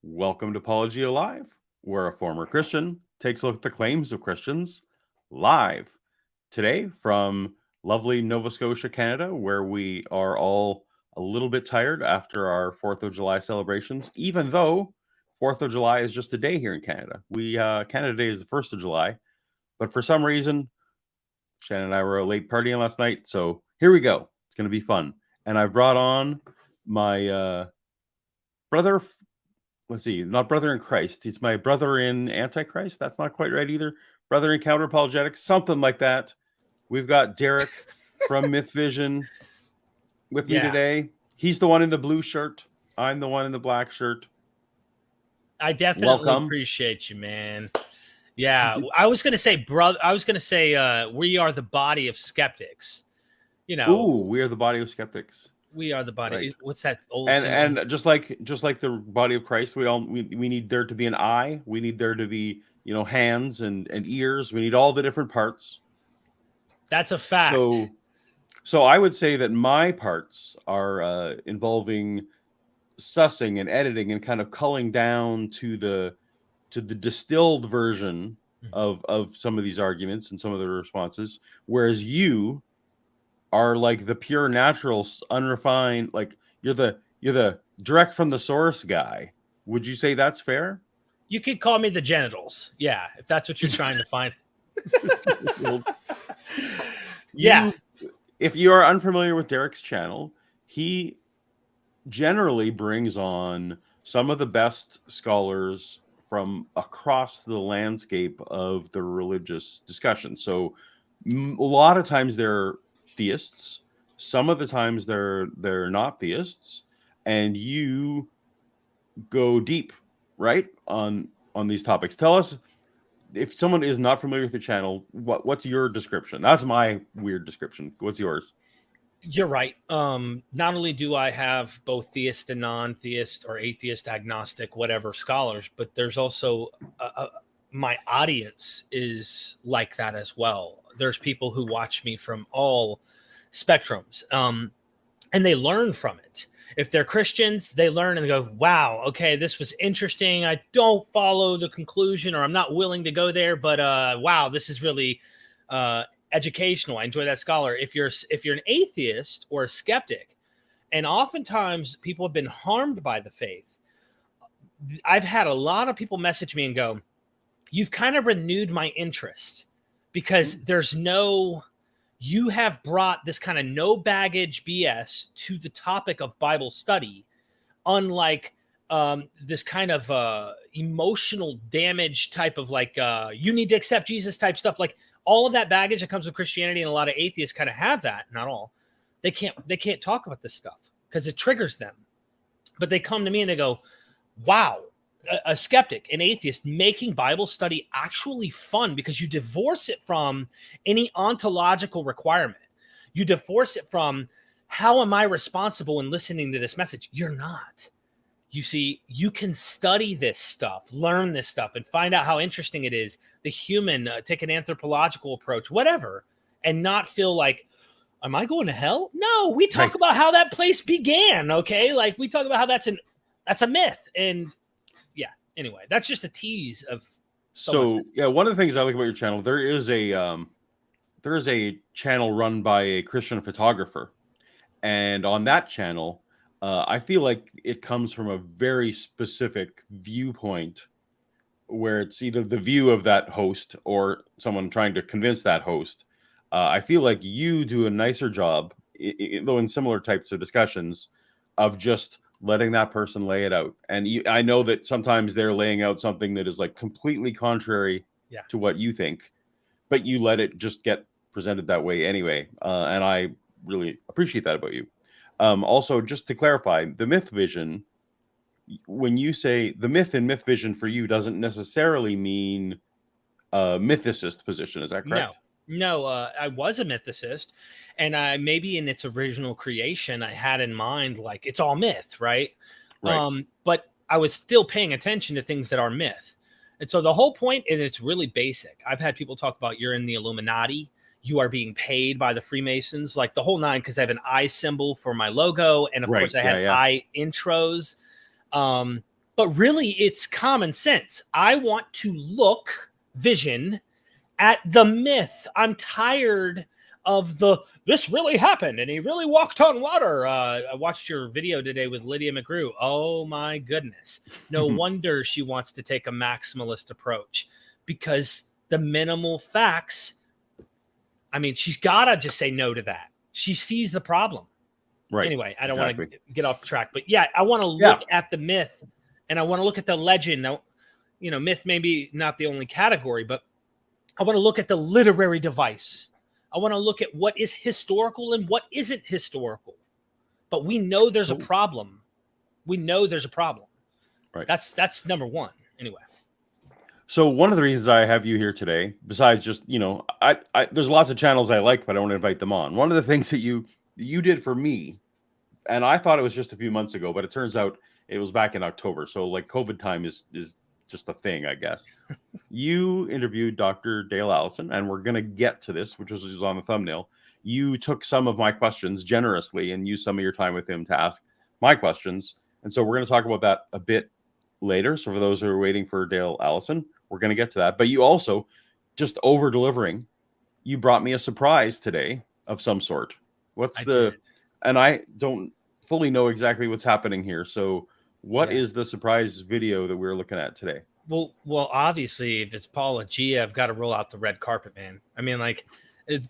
Welcome to Apologia Live, where a former Christian takes a look at the claims of Christians live. Today, from lovely Nova Scotia, Canada, where we are all a little bit tired after our 4th of July celebrations, even though 4th of July is just a day here in Canada. Canada Day is the 1st of July, but for some reason, Shannon and I were late partying last night, so here we go. It's going to be fun. And I've brought on my brother. Let's see, not brother in Christ. He's my brother in Antichrist. That's not quite right either. Brother in Counter Apologetics, something like that. We've got Derek from Myth Vision with me today. He's the one in the blue shirt. I'm the one in the black shirt. I definitely appreciate you, man. Yeah, I was gonna say, brother. I was gonna say, we are the body of skeptics. You know, ooh, we are the body of skeptics. We are the body. Right. What's that old? And just like the body of Christ, we need there to be an eye. We need there to be hands and ears. We need all the different parts. That's a fact. So I would say that my parts are involving sussing and editing and kind of culling down to the distilled version of some of these arguments and some of the responses, whereas you are like the pure, natural, unrefined. Like you're the direct from the source guy. Would you say that's fair? You could call me the genitals. Yeah, if that's what you're trying to find. Yeah. If you are unfamiliar with Derek's channel, he generally brings on some of the best scholars from across the landscape of the religious discussion. So a lot of times they're theists, some of the times they're not theists, and you go deep, right, on these topics. Tell us, if someone is not familiar with the channel, what's your description? That's my weird description. What's yours? You're right. Not only do I have both theist and non-theist or atheist, agnostic, whatever scholars, but there's also my audience is like that as well. There's people who watch me from all spectrums, and they learn from it. If they're Christians, they learn and go, wow, okay, this was interesting. I don't follow the conclusion, or I'm not willing to go there, but wow, this is really educational. I enjoy that scholar. If you're an atheist or a skeptic, and oftentimes people have been harmed by the faith, I've had a lot of people message me and go, you've kind of renewed my interest, because you have brought this kind of no baggage BS to the topic of Bible study, unlike this kind of emotional damage type of you need to accept Jesus type stuff. Like all of that baggage that comes with Christianity, and a lot of atheists kind of have that. Not all. They can't talk about this stuff because it triggers them. But they come to me and they go, wow, a skeptic, an atheist, making Bible study actually fun, because you divorce it from any ontological requirement. You divorce it from, how am I responsible in listening to this message? You're not. You see, you can study this stuff, learn this stuff, and find out how interesting it is. The human, take an anthropological approach, whatever, and not feel like, am I going to hell? No, we talk about how that place began. Okay. Like we talk about how that's a myth. And yeah, anyway, that's just a tease of. So yeah, one of the things I like about your channel, there is a channel run by a Christian photographer, and on that channel, I feel like it comes from a very specific viewpoint, where it's either the view of that host or someone trying to convince that host. I feel like you do a nicer job, though in similar types of discussions, of just letting that person lay it out. And I know that sometimes they're laying out something that is like completely contrary to what you think, but you let it just get presented that way anyway. And I really appreciate that about you. Also, just to clarify, the myth vision, when you say the myth in myth vision for you, doesn't necessarily mean a mythicist position. Is that correct? No, I was a mythicist, and maybe in its original creation, I had in mind, like, it's all myth, right? But I was still paying attention to things that are myth. And so the whole point, and it's really basic. I've had people talk about, you're in the Illuminati, you are being paid by the Freemasons, like the whole nine, because I have an eye symbol for my logo. And of course I had eye intros. but really it's common sense. I want to look vision at the myth. I'm tired of this really happened and he really walked on water. I watched your video today with Lydia McGrew. Oh my goodness. No wonder she wants to take a maximalist approach, because the minimal facts, I mean, she's got to just say no to that. She sees the problem. Right. Anyway, I don't want to get off the track, but yeah, I want to look at the myth, and I want to look at the legend. Now, you know, myth may be not the only category, but I want to look at the literary device. I want to look at what is historical and what isn't historical. But we know there's a problem. We know there's a problem. Right. That's number one. Anyway. So one of the reasons I have you here today, besides just, you know, I there's lots of channels I like, but I want to invite them on. One of the things that you did for me, and I thought it was just a few months ago, but it turns out it was back in October. So like COVID time is just a thing, I guess. You interviewed Dr. Dale Allison, and we're going to get to this, which was on the thumbnail. You took some of my questions generously and used some of your time with him to ask my questions. And so we're going to talk about that a bit later. So for those who are waiting for Dale Allison, we're going to get to that. But you also, just over delivering, you brought me a surprise today of some sort. And I don't fully know exactly what's happening here. So what is the surprise video that we're looking at today? Well, obviously, if it's Paula G, I've got to roll out the red carpet, man. I mean, like,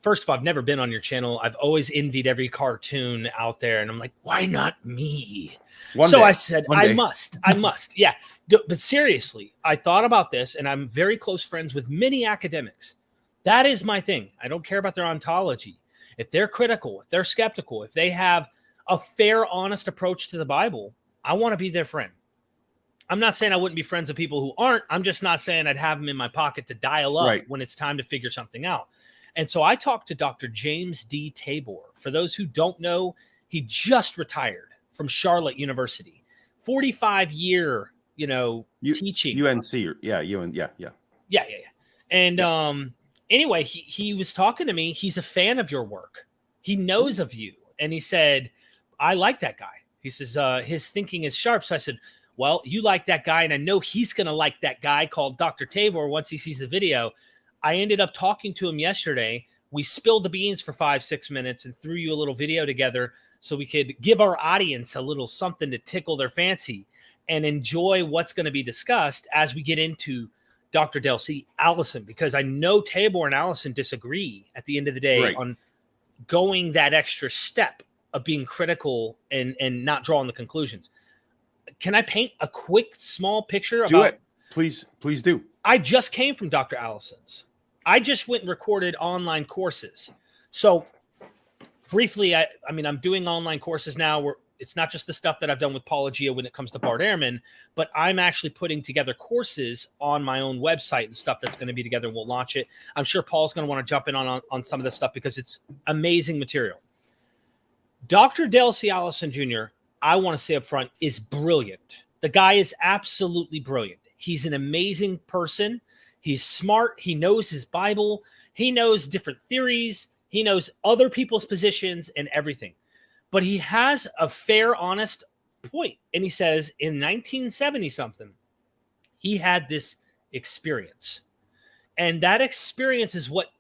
first of all, I've never been on your channel. I've always envied every cartoon out there. And I'm like, why not me? I said, I must. Yeah. But seriously, I thought about this, and I'm very close friends with many academics. That is my thing. I don't care about their ontology. If they're critical, if they're skeptical, if they have a fair, honest approach to the Bible, I want to be their friend. I'm not saying I wouldn't be friends with people who aren't. I'm just not saying I'd have them in my pocket to dial up when it's time to figure something out. And so I talked to Dr. James D. Tabor. For those who don't know, he just retired from Charlotte University. 45-year, teaching. UNC. Yeah. And anyway, he was talking to me. He's a fan of your work. He knows of you. And he said, I like that guy. He says, his thinking is sharp. So I said, well, you like that guy, and I know he's going to like that guy called Dr. Tabor once he sees the video. I ended up talking to him yesterday. We spilled the beans for 5-6 minutes and threw you a little video together so we could give our audience a little something to tickle their fancy and enjoy what's going to be discussed as we get into Dr. Dale C. Allison, because I know Tabor and Allison disagree at the end of the day on going that extra step of being critical and not drawing the conclusions. Can I paint a quick, small picture? Do it. Please do. I just came from Dr. Allison's. I just went and recorded online courses. So briefly, I'm doing online courses now where it's not just the stuff that I've done with Paula Gia when it comes to Bart Ehrman, but I'm actually putting together courses on my own website and stuff that's going to be together, and we'll launch it. I'm sure Paul's going to want to jump in on some of this stuff because it's amazing material. Dr. Dale C. Allison Jr., I want to say up front, is brilliant. The guy is absolutely brilliant. He's an amazing person. He's smart. He knows his Bible. He knows different theories. He knows other people's positions and everything. But he has a fair, honest point. And he says in 1970-something, he had this experience. And that experience is what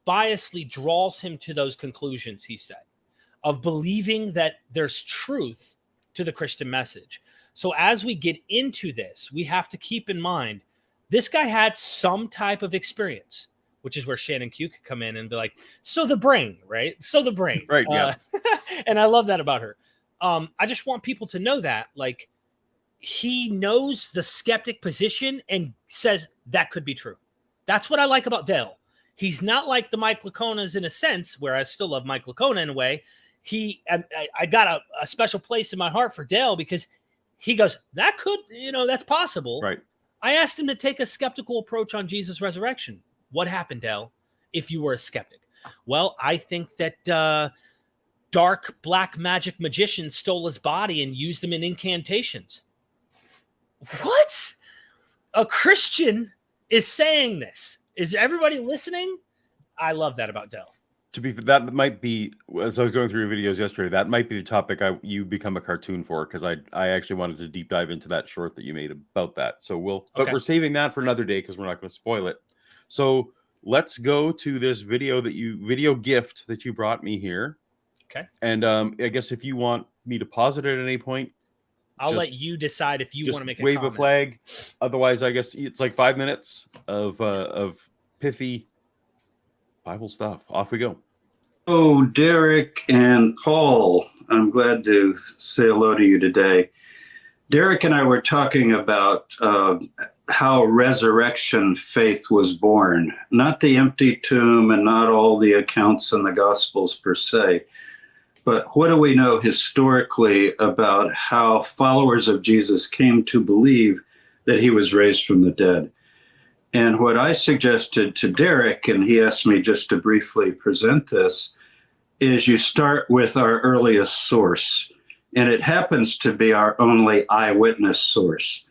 biasly draws him to those conclusions, he said, of believing that there's truth to the Christian message. So as we get into this, we have to keep in mind, this guy had some type of experience, which is where Shannon Q could come in and be like, so the brain, right? So the brain. Right, yeah. And I love that about her. I just want people to know that, like, he knows the skeptic position and says that could be true. That's what I like about Dale. He's not like the Mike Laconas in a sense, where I still love Mike Lacona in a way. I got a special place in my heart for Dale because he goes, that could, that's possible. Right. I asked him to take a skeptical approach on Jesus' resurrection. What happened, Dale, if you were a skeptic? Well, I think that dark black magic magicians stole his body and used him in incantations. What? A Christian is saying this. Is everybody listening? I love that about Dale. To be that might be, as I was going through your videos yesterday, that might be the topic you become a cartoon for, because I actually wanted to deep dive into that short that you made about that. So but we're saving that for another day because we're not going to spoil it. So let's go to this video gift that you brought me here. Okay. And I guess if you want me to pause it at any point, I'll let you decide if you want to make a wave comment. a flag. Otherwise, I guess it's like 5 minutes of pithy Bible stuff. Off we go. Oh, Derek and Paul, I'm glad to say hello to you today. Derek and I were talking about how resurrection faith was born, not the empty tomb and not all the accounts in the Gospels per se, but what do we know historically about how followers of Jesus came to believe that he was raised from the dead? And what I suggested to Derek, and he asked me just to briefly present this, is you start with our earliest source. And it happens to be our only eyewitness source.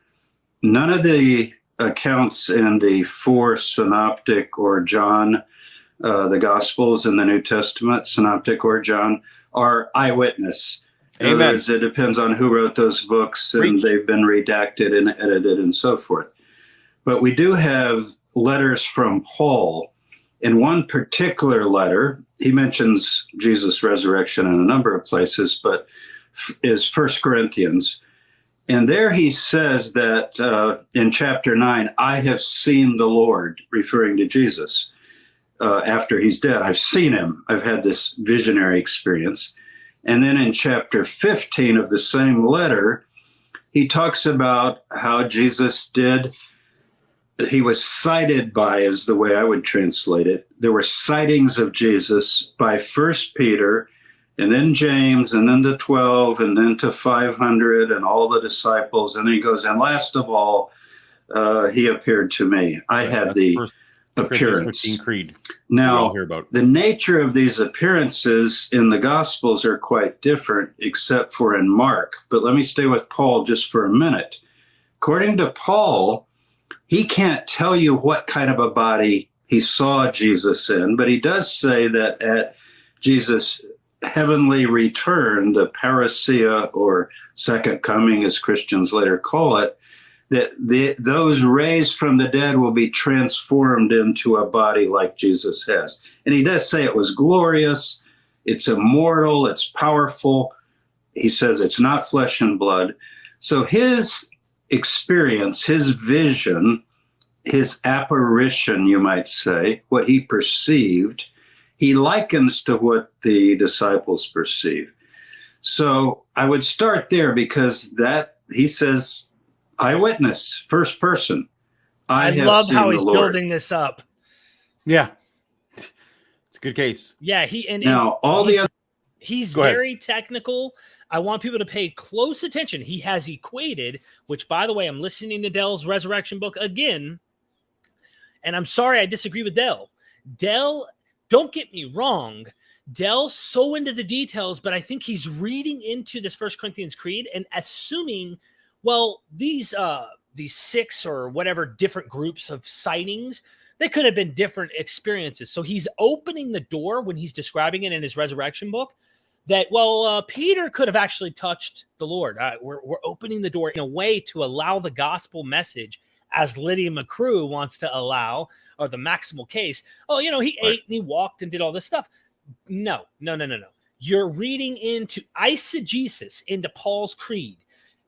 None of the accounts in the four synoptic or John, the Gospels in the New Testament, synoptic or John, are eyewitness. In other words, it depends on who wrote those books, and they've been redacted and edited and so forth. But we do have letters from Paul. In one particular letter, he mentions Jesus' resurrection in a number of places, but is 1 Corinthians. And there he says that in chapter 9, I have seen the Lord, referring to Jesus, after he's dead. I've seen him. I've had this visionary experience. And then in chapter 15 of the same letter, he talks about how Jesus he was sighted by, is the way I would translate it. There were sightings of Jesus by First Peter, and then James, and then the 12, and then to 500, and all the disciples. And then he goes, and last of all, he appeared to me. I had the appearance. Creed. Now, the nature of these appearances in the Gospels are quite different, except for in Mark. But let me stay with Paul just for a minute. According to Paul, he can't tell you what kind of a body he saw Jesus in, but he does say that at Jesus' heavenly return, the parousia, or second coming, as Christians later call it, that those raised from the dead will be transformed into a body like Jesus has. And he does say it was glorious, it's immortal, it's powerful. He says it's not flesh and blood. So his experience, his vision, his apparition, you might say, what he perceived, he likens to what the disciples perceive. So I would start there, because that, he says, eyewitness, first person. I love how he's building this up. Yeah. It's a good case. Yeah, he's very technical. I want people to pay close attention. He has equated, which, by the way, I'm listening to Dale's resurrection book again, and I'm sorry I disagree with Dale. Dale, don't get me wrong, Dale's so into the details, but I think he's reading into this 1 Corinthians Creed and assuming, well, these 6 or whatever different groups of sightings, they could have been different experiences. So he's opening the door when he's describing it in his resurrection book, that, Peter could have actually touched the Lord. We're opening the door in a way to allow the gospel message, as Lydia McCrew wants to allow, or the maximal case. Oh, he ate and he walked and did all this stuff. No. You're reading into eisegesis, into Paul's creed.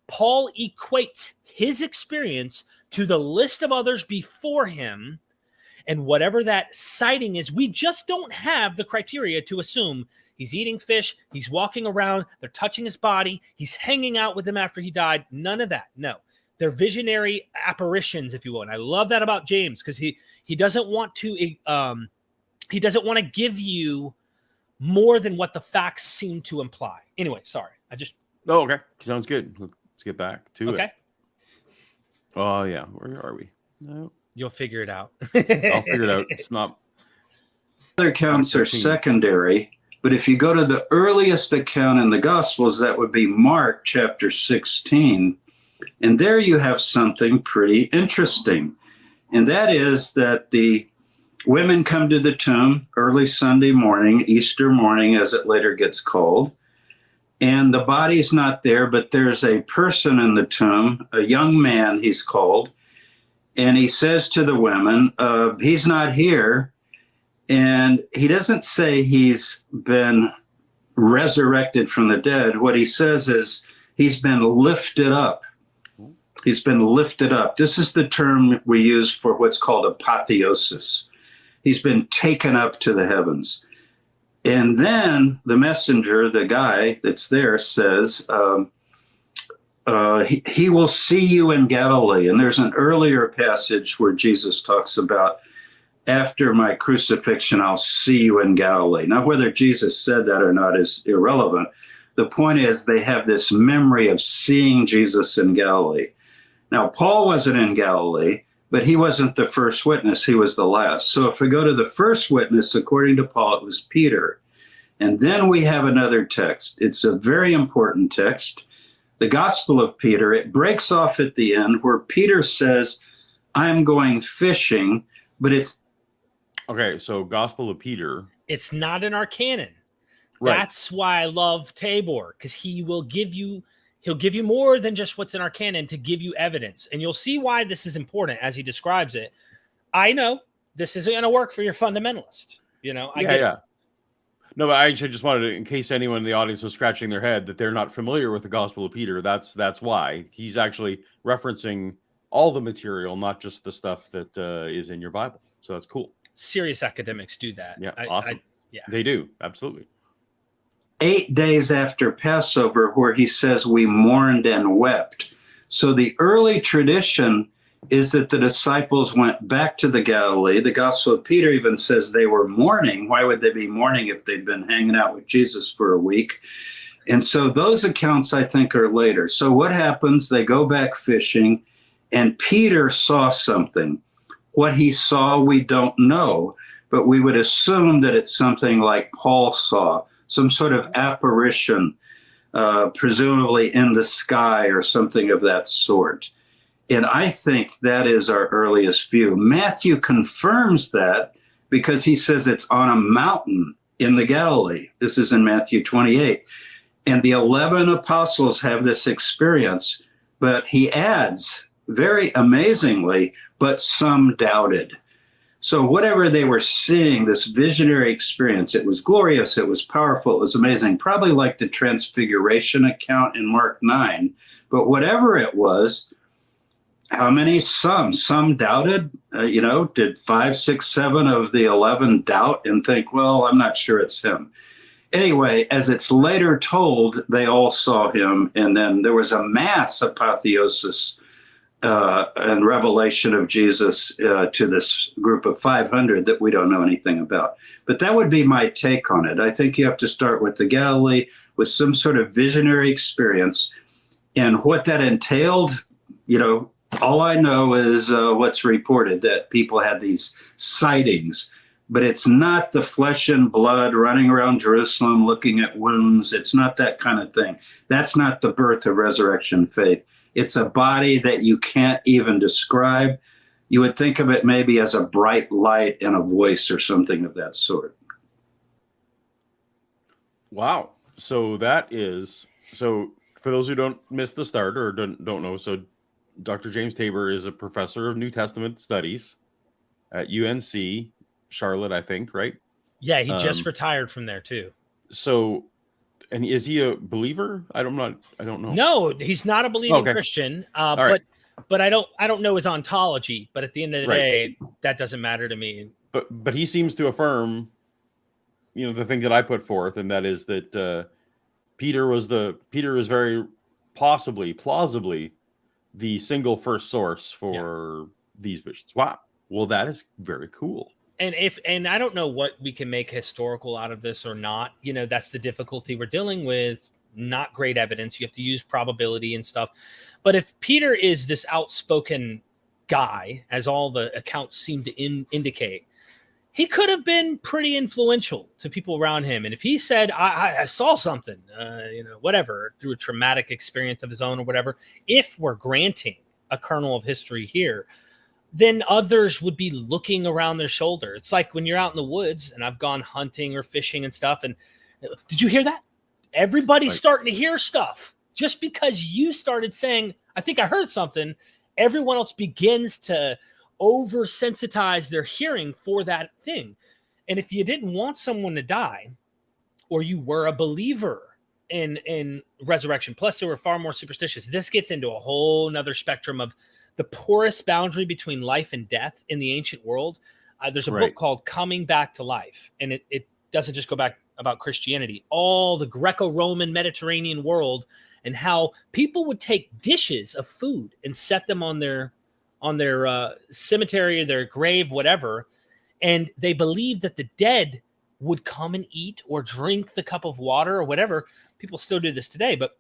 Paul equates his experience to the list of others before him, and whatever that sighting is, we just don't have the criteria to assume he's eating fish, he's walking around, they're touching his body, he's hanging out with them after he died. None of that. No. They're visionary apparitions, if you will. And I love that about James, because he doesn't want to give you more than what the facts seem to imply. Anyway, sorry. Oh, okay. Sounds good. Let's get back to it. Okay. Oh, yeah. Where are we? No. You'll figure it out. I'll figure it out. It's not. Other accounts are secondary. But if you go to the earliest account in the Gospels, that would be Mark chapter 16. And there you have something pretty interesting. And that is that the Women come to the tomb early Sunday morning, Easter morning, as it later gets called. And the body's not there, but there's a person in the tomb, a young man, he's called. And he says to the women, he's not here. And he doesn't say he's been resurrected from the dead. What he says is he's been lifted up. He's been lifted up. This is the term we use for what's called apotheosis. He's been taken up to the heavens. And then the messenger, the guy that's there, says, he will see you in Galilee. And there's an earlier passage where Jesus talks about, after my crucifixion, I'll see you in Galilee. Now, whether Jesus said that or not is irrelevant. The point is they have this memory of seeing Jesus in Galilee. Now, Paul wasn't in Galilee, but he wasn't the first witness. He was the last. So if we go to the first witness, according to Paul, it was Peter. And then we have another text. It's a very important text. The Gospel of Peter, it breaks off at the end where Peter says, I'm going fishing, but it's... Okay, so Gospel of Peter. It's not in our canon. Right. That's why I love Tabor, because he'll give you more than just what's in our canon to give you evidence. And you'll see why this is important as he describes it. I know this isn't going to work for your fundamentalist. I get it. No, but I actually just wanted to, in case anyone in the audience was scratching their head that they're not familiar with the Gospel of Peter, that's why. He's actually referencing all the material, not just the stuff that is in your Bible. So that's cool. Serious academics do that. Yeah, awesome. Yeah, they do. Absolutely. 8 days after Passover, where he says we mourned and wept. So the early tradition is that the disciples went back to the Galilee. The Gospel of Peter even says they were mourning. Why would they be mourning if they'd been hanging out with Jesus for a week? And so those accounts, I think, are later. So what happens? They go back fishing, and Peter saw something. What he saw, we don't know, but we would assume that it's something like Paul saw, some sort of apparition, presumably in the sky or something of that sort. And I think that is our earliest view. Matthew confirms that because he says it's on a mountain in the Galilee. This is in Matthew 28. And the 11 apostles have this experience, but he adds, very amazingly, but some doubted. So whatever they were seeing, this visionary experience, it was glorious, it was powerful, it was amazing, probably like the transfiguration account in Mark 9. But whatever it was, how many? Some doubted. Did 5, 6, 7 of the 11 doubt and think, well, I'm not sure it's him. Anyway, as it's later told, they all saw him. And then there was a mass apotheosis and revelation of Jesus to this group of 500 that we don't know anything about. But that would be my take on it. I think you have to start with the Galilee, with some sort of visionary experience. And what that entailed, all I know is what's reported, that people had these sightings, but it's not the flesh and blood running around Jerusalem looking at wounds. It's not that kind of thing. That's not the birth of resurrection faith. It's a body that you can't even describe. You would think of it maybe as a bright light and a voice or something of that sort. Wow. So for those who don't miss the start or don't know, so Dr. James Tabor is a professor of New Testament studies at UNC Charlotte, I think, right? Yeah, he just retired from there too. So, and is he a believer? I don't know. No, he's not a believing Christian. Right. But I don't know his ontology. But at the end of the day, that doesn't matter to me. But he seems to affirm, the thing that I put forth, and that is that Peter is very plausibly the single first source for these visions. Wow. Well, that is very cool. And I don't know what we can make historical out of this or not. That's the difficulty we're dealing with. Not great evidence. You have to use probability and stuff. But if Peter is this outspoken guy, as all the accounts seem to indicate, he could have been pretty influential to people around him. And if he said, I saw something, whatever, through a traumatic experience of his own or whatever, if we're granting a kernel of history here, then others would be looking around their shoulder. It's like when you're out in the woods, and I've gone hunting or fishing and stuff, and did you hear that? Everybody's starting to hear stuff. Just because you started saying, I think I heard something, everyone else begins to oversensitize their hearing for that thing. And if you didn't want someone to die, or you were a believer in resurrection, plus they were far more superstitious, this gets into a whole nother spectrum of the porous boundary between life and death in the ancient world. There's a book called Coming Back to Life, and it doesn't just go back about Christianity, all the Greco-Roman Mediterranean world, and how people would take dishes of food and set them on their cemetery, their grave, whatever. And they believed that the dead would come and eat or drink the cup of water or whatever. People still do this today, but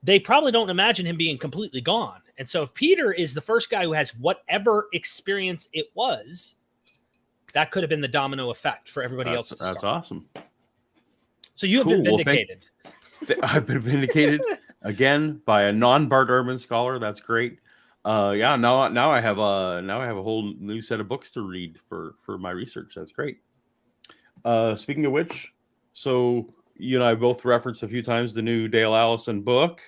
they probably don't imagine him being completely gone. And so if Peter is the first guy who has whatever experience it was, that could have been the domino effect for everybody else. That's awesome. So you have been vindicated. I've been vindicated again by a non-Bart Ehrman scholar. That's great. Now I have a whole new set of books to read for my research. That's great. Speaking of which, so you and I both referenced a few times the new Dale Allison book.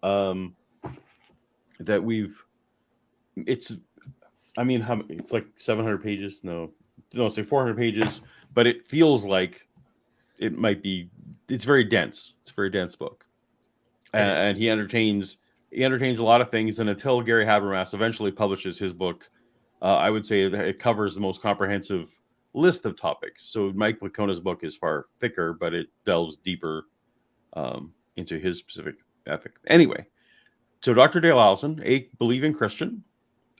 That it's like 700 pages. No, it's like 400 pages, but it feels like it might be. It's very dense. It's a very dense book, and he entertains a lot of things. And until Gary Habermas eventually publishes his book, I would say it covers the most comprehensive list of topics. So Mike Lacona's book is far thicker, but it delves deeper into his specific ethic. Anyway, so Dr. Dale Allison, a believing Christian,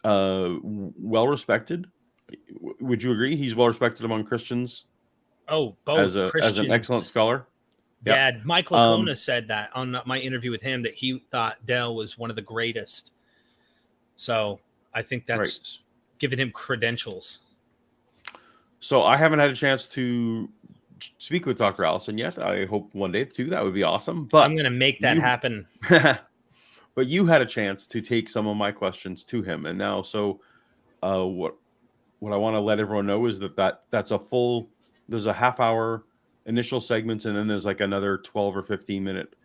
well respected. Would you agree? He's well respected among Christians. Oh, both as an excellent scholar. Yeah, Mike Lacona said that on my interview with him, that he thought Dale was one of the greatest. So I think that's giving him credentials. So I haven't had a chance to speak with Dr. Allison yet. I hope one day too. That would be awesome. But I'm going to make that happen. But you had a chance to take some of my questions to him, and now, so what I want to let everyone know is that's a full. There's a half-hour initial segment, and then there's like another 12 or 15-minute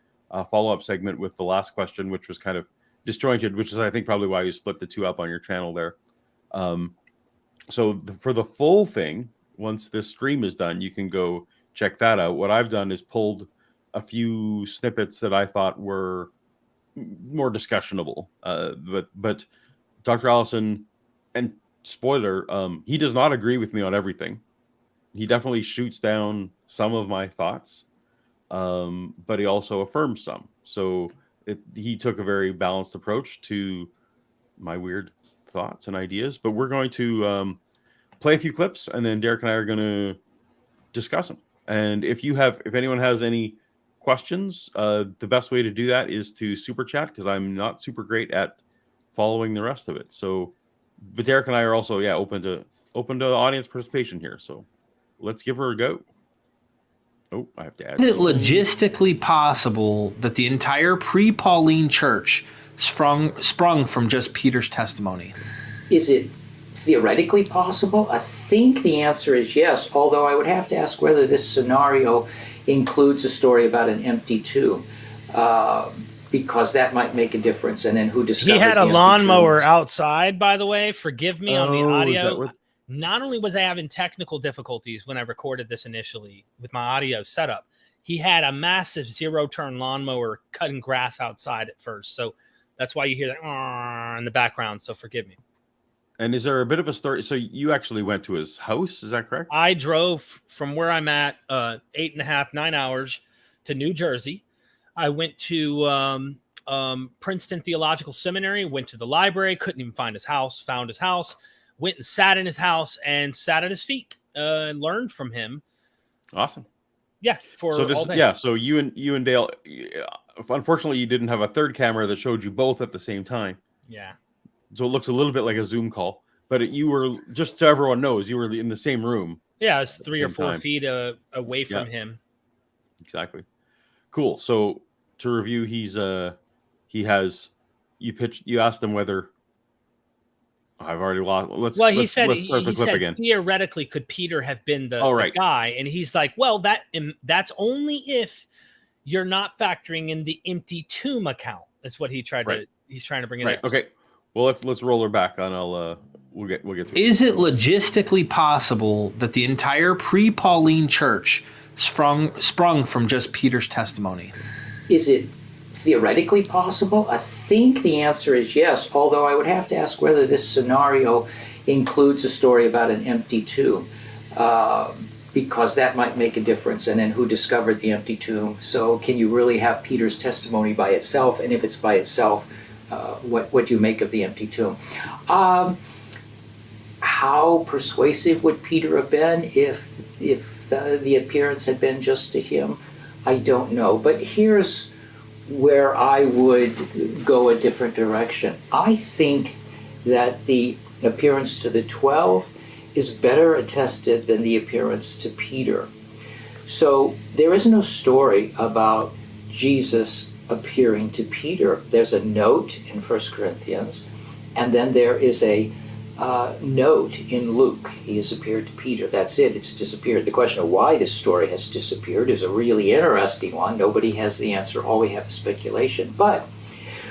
follow-up segment with the last question, which was kind of disjointed, which is, I think, probably why you split the two up on your channel there. So for the full thing, once this stream is done, you can go check that out. What I've done is pulled a few snippets that I thought were more discussionable. But Dr. Allison, and spoiler, he does not agree with me on everything. He definitely shoots down some of my thoughts, but he also affirms some. So he took a very balanced approach to my weird thoughts and ideas. But we're going to play a few clips, and then Derek and I are going to discuss them. And if anyone has any questions, the best way to do that is to super chat, because I'm not super great at following the rest of it. So, but Derek and I are also open to audience participation here. So let's give her a go. Oh, I have to add. Is it logistically possible that the entire pre-Pauline church sprung from just Peter's testimony? Is it theoretically possible? I think the answer is yes, although I would have to ask whether this scenario includes a story about an empty tomb, because that might make a difference. And then who discovered he had a the lawnmower empty outside, by the way. Forgive me on the audio. Is that Not only was I having technical difficulties when I recorded this initially with my audio setup, he had a massive zero-turn lawnmower cutting grass outside at first. So that's why you hear that in the background. So forgive me. And is there a bit of a story? So you actually went to his house, is that correct? I drove from where I'm at 8.5, 9 hours to New Jersey. I went to Princeton Theological Seminary, went to the library, couldn't even find his house, found his house, went and sat in his house and sat at his feet and learned from him. Awesome. Yeah. All day. So you and Dale, unfortunately, you didn't have a third camera that showed you both at the same time. Yeah. So it looks a little bit like a Zoom call, but you were, just so everyone knows, you were in the same room. Yeah, it's 3 or 4 feet away from him. Exactly. Cool. So to review, you asked him whether I've already lost. Let's he said start the clip again. Theoretically, could Peter have been the guy? And he's like, well, that's only if you're not factoring in the empty tomb account. That's what he's trying to bring in. Right. Okay. Well, let's roll her back on. We'll get to it. Is it logistically possible that the entire pre-Pauline church sprung from just Peter's testimony? Is it theoretically possible? I think the answer is yes, although I would have to ask whether this scenario includes a story about an empty tomb, because that might make a difference. And then who discovered the empty tomb? So can you really have Peter's testimony by itself? And if it's by itself, what do you make of the empty tomb? How persuasive would Peter have been if the appearance had been just to him? I don't know. But here's where I would go a different direction. I think that the appearance to the 12 is better attested than the appearance to Peter. So there is no story about Jesus appearing to Peter. There's a note in 1 Corinthians, and then there is a note in Luke. He has appeared to Peter. That's it. It's disappeared. The question of why this story has disappeared is a really interesting one. Nobody has the answer. All we have is speculation. But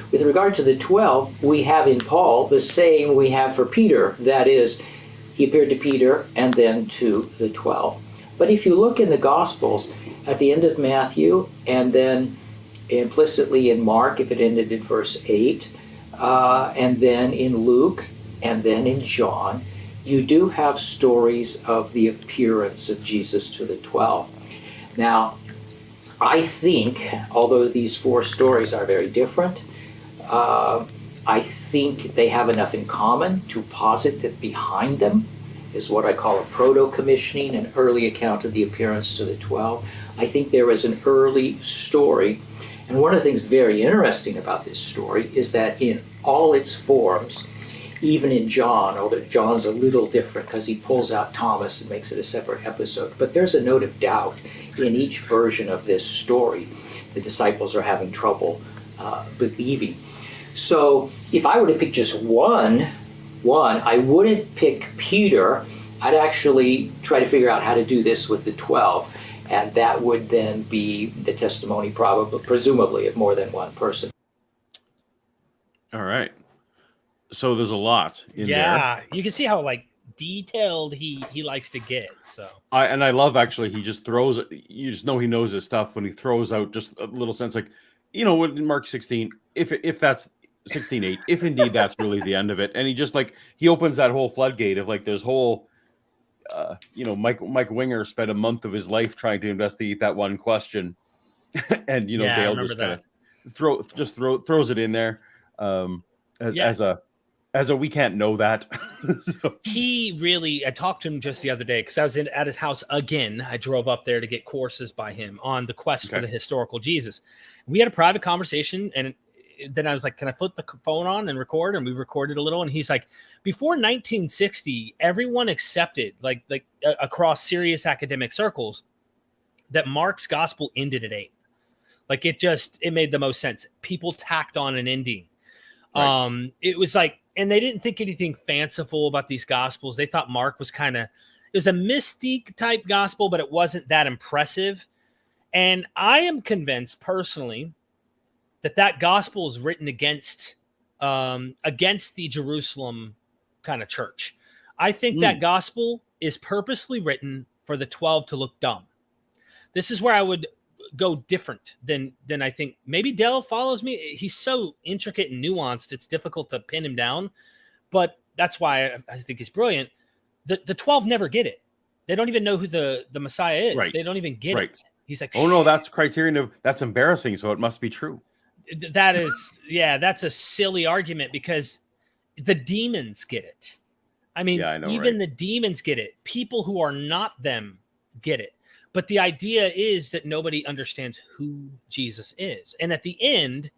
with regard to the 12, we have in Paul the same we have for Peter. That is, he appeared to Peter and then to the 12. But if you look in the Gospels, at the end of Matthew, and then implicitly in Mark, if it ended in verse 8, and then in Luke, and then in John, you do have stories of the appearance of Jesus to the 12. Now, I think, although these four stories are very different, I think they have enough in common to posit that behind them is what I call a proto-commissioning, an early account of the appearance to the 12. I think there is an early story. And one of the things very interesting about this story is that in all its forms, even in John, although John's a little different because he pulls out Thomas and makes it a separate episode, but there's a note of doubt in each version of this story. The disciples are having trouble believing. So if I were to pick just one, I wouldn't pick Peter. I'd actually try to figure out how to do this with the 12, and that would then be the testimony presumably of more than one person. All right. So there's a lot in there. Yeah, you can see how detailed he likes to get. So I love, actually, he just throws it. You just know he knows his stuff when he throws out just a little sense, like, in Mark 16, if that's 16:8, if indeed that's really the end of it, and he just he opens that whole floodgate of this whole, Mike Winger spent a month of his life trying to investigate that one question, and Dale just kind of throws it in there, as a we can't know that. So. He really, I talked to him just the other day because I was at his house again. I drove up there to get courses by him on the quest for the historical Jesus. We had a private conversation, and then I was like, can I flip the phone on and record? And we recorded a little, and he's like, before 1960, everyone accepted, across serious academic circles, that Mark's gospel ended at 8. It made the most sense. People tacked on an ending. Right. It was and they didn't think anything fanciful about these gospels. They thought Mark was it was a mystique type gospel, but it wasn't that impressive. And I am convinced personally that gospel is written against the Jerusalem kind of church. I think that gospel is purposely written for the 12 to look dumb. This is where I would go different than I think. Maybe Dale follows me. He's so intricate and nuanced, it's difficult to pin him down. But that's why I think he's brilliant. The 12 never get it. They don't even know who the Messiah is. Right. They don't even get it. He's like, oh no, that's criterion that's embarrassing, so it must be true. That is, that's a silly argument because the demons get it. I mean, I know, even the demons get it. People who are not them get it. But the idea is that nobody understands who Jesus is. And at the end,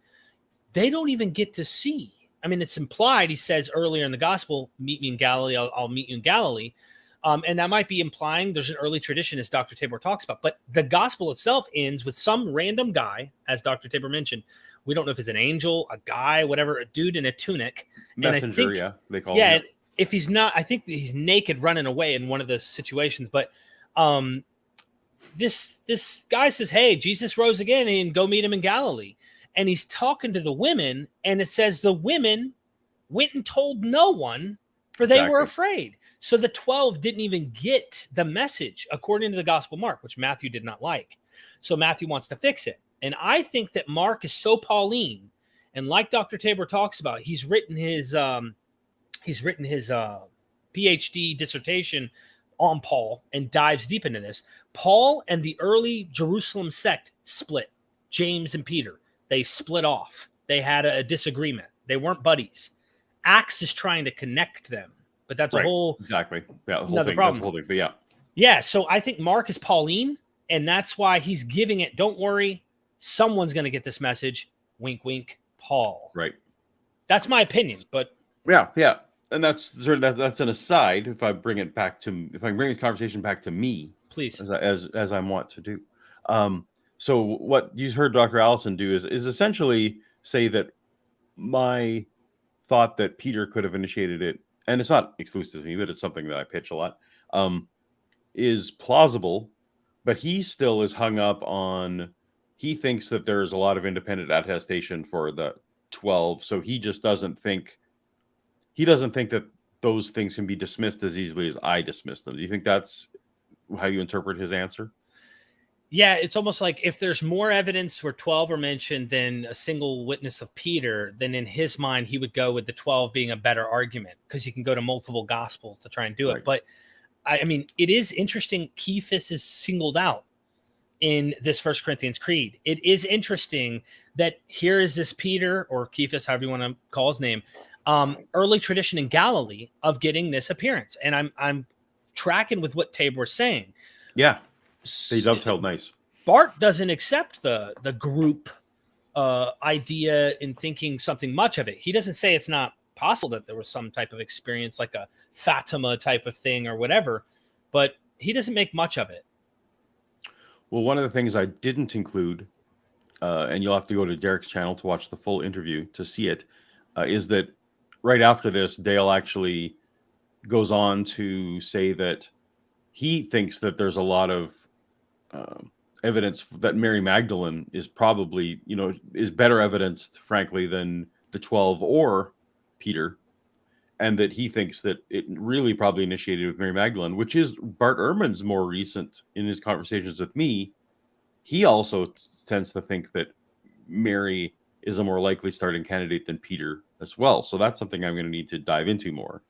they don't even get to see. I mean, it's implied. He says earlier in the gospel, meet me in Galilee. I'll meet you in Galilee. And that might be implying there's an early tradition, as Dr. Tabor talks about. But the gospel itself ends with some random guy, as Dr. Tabor mentioned. We don't know if it's an angel, a guy, whatever, a dude in a tunic. Messenger, they call him. if he's not, I think that he's naked running away in one of the situations. But this guy says, "Hey, Jesus rose again, and go meet him in Galilee." And he's talking to the women, and it says the women went and told no one, for they were afraid. So the 12 didn't even get the message, according to the Gospel of Mark, which Matthew did not like. So Matthew wants to fix it. And I think that Mark is so Pauline, and like Dr. Tabor talks about, he's written his PhD dissertation on Paul and dives deep into this. Paul and the early Jerusalem sect split. James and Peter, they split off. They had a disagreement. They weren't buddies. Acts is trying to connect them, but that's a whole exactly the whole another thing. problem. That's the whole thing. But yeah. So I think Mark is Pauline, and that's why he's giving it. Don't worry, someone's going to get this message. Wink, wink. Paul. Right. That's my opinion, but yeah. And that's an aside. If I bring the conversation back to me, please, as I want to do. So what you heard Dr. Allison do is essentially say that my thought that Peter could have initiated it, and it's not exclusive to me, but it's something that I pitch a lot, is plausible, but he still is hung up on, he thinks that there's a lot of independent attestation for the 12, so he just doesn't think that those things can be dismissed as easily as I dismiss them. Do you think that's how you interpret his answer? Yeah, it's almost like if there's more evidence where 12 are mentioned than a single witness of Peter, then in his mind, he would go with the 12 being a better argument, because you can go to multiple gospels to try and do it. But I mean, it is interesting. Cephas is singled out in this First Corinthians Creed. It is interesting that here is this Peter, or Cephas, however you want to call his name, early tradition in Galilee of getting this appearance. And I'm tracking with what Tabor's saying. Yeah. He dovetailed nice. Bart doesn't accept the group idea in thinking something much of it. He doesn't say it's not possible that there was some type of experience like a Fatima type of thing or whatever, but he doesn't make much of it. Well, one of the things I didn't include, and you'll have to go to Derek's channel to watch the full interview to see it, is that right after this, Dale actually goes on to say that he thinks that there's a lot of evidence that Mary Magdalene is probably, is better evidenced, frankly, than the 12 or Peter, and that he thinks that it really probably initiated with Mary Magdalene, which is Bart Ehrman's more recent in his conversations with me. He also tends to think that Mary is a more likely starting candidate than Peter as well. So that's something I'm going to need to dive into more.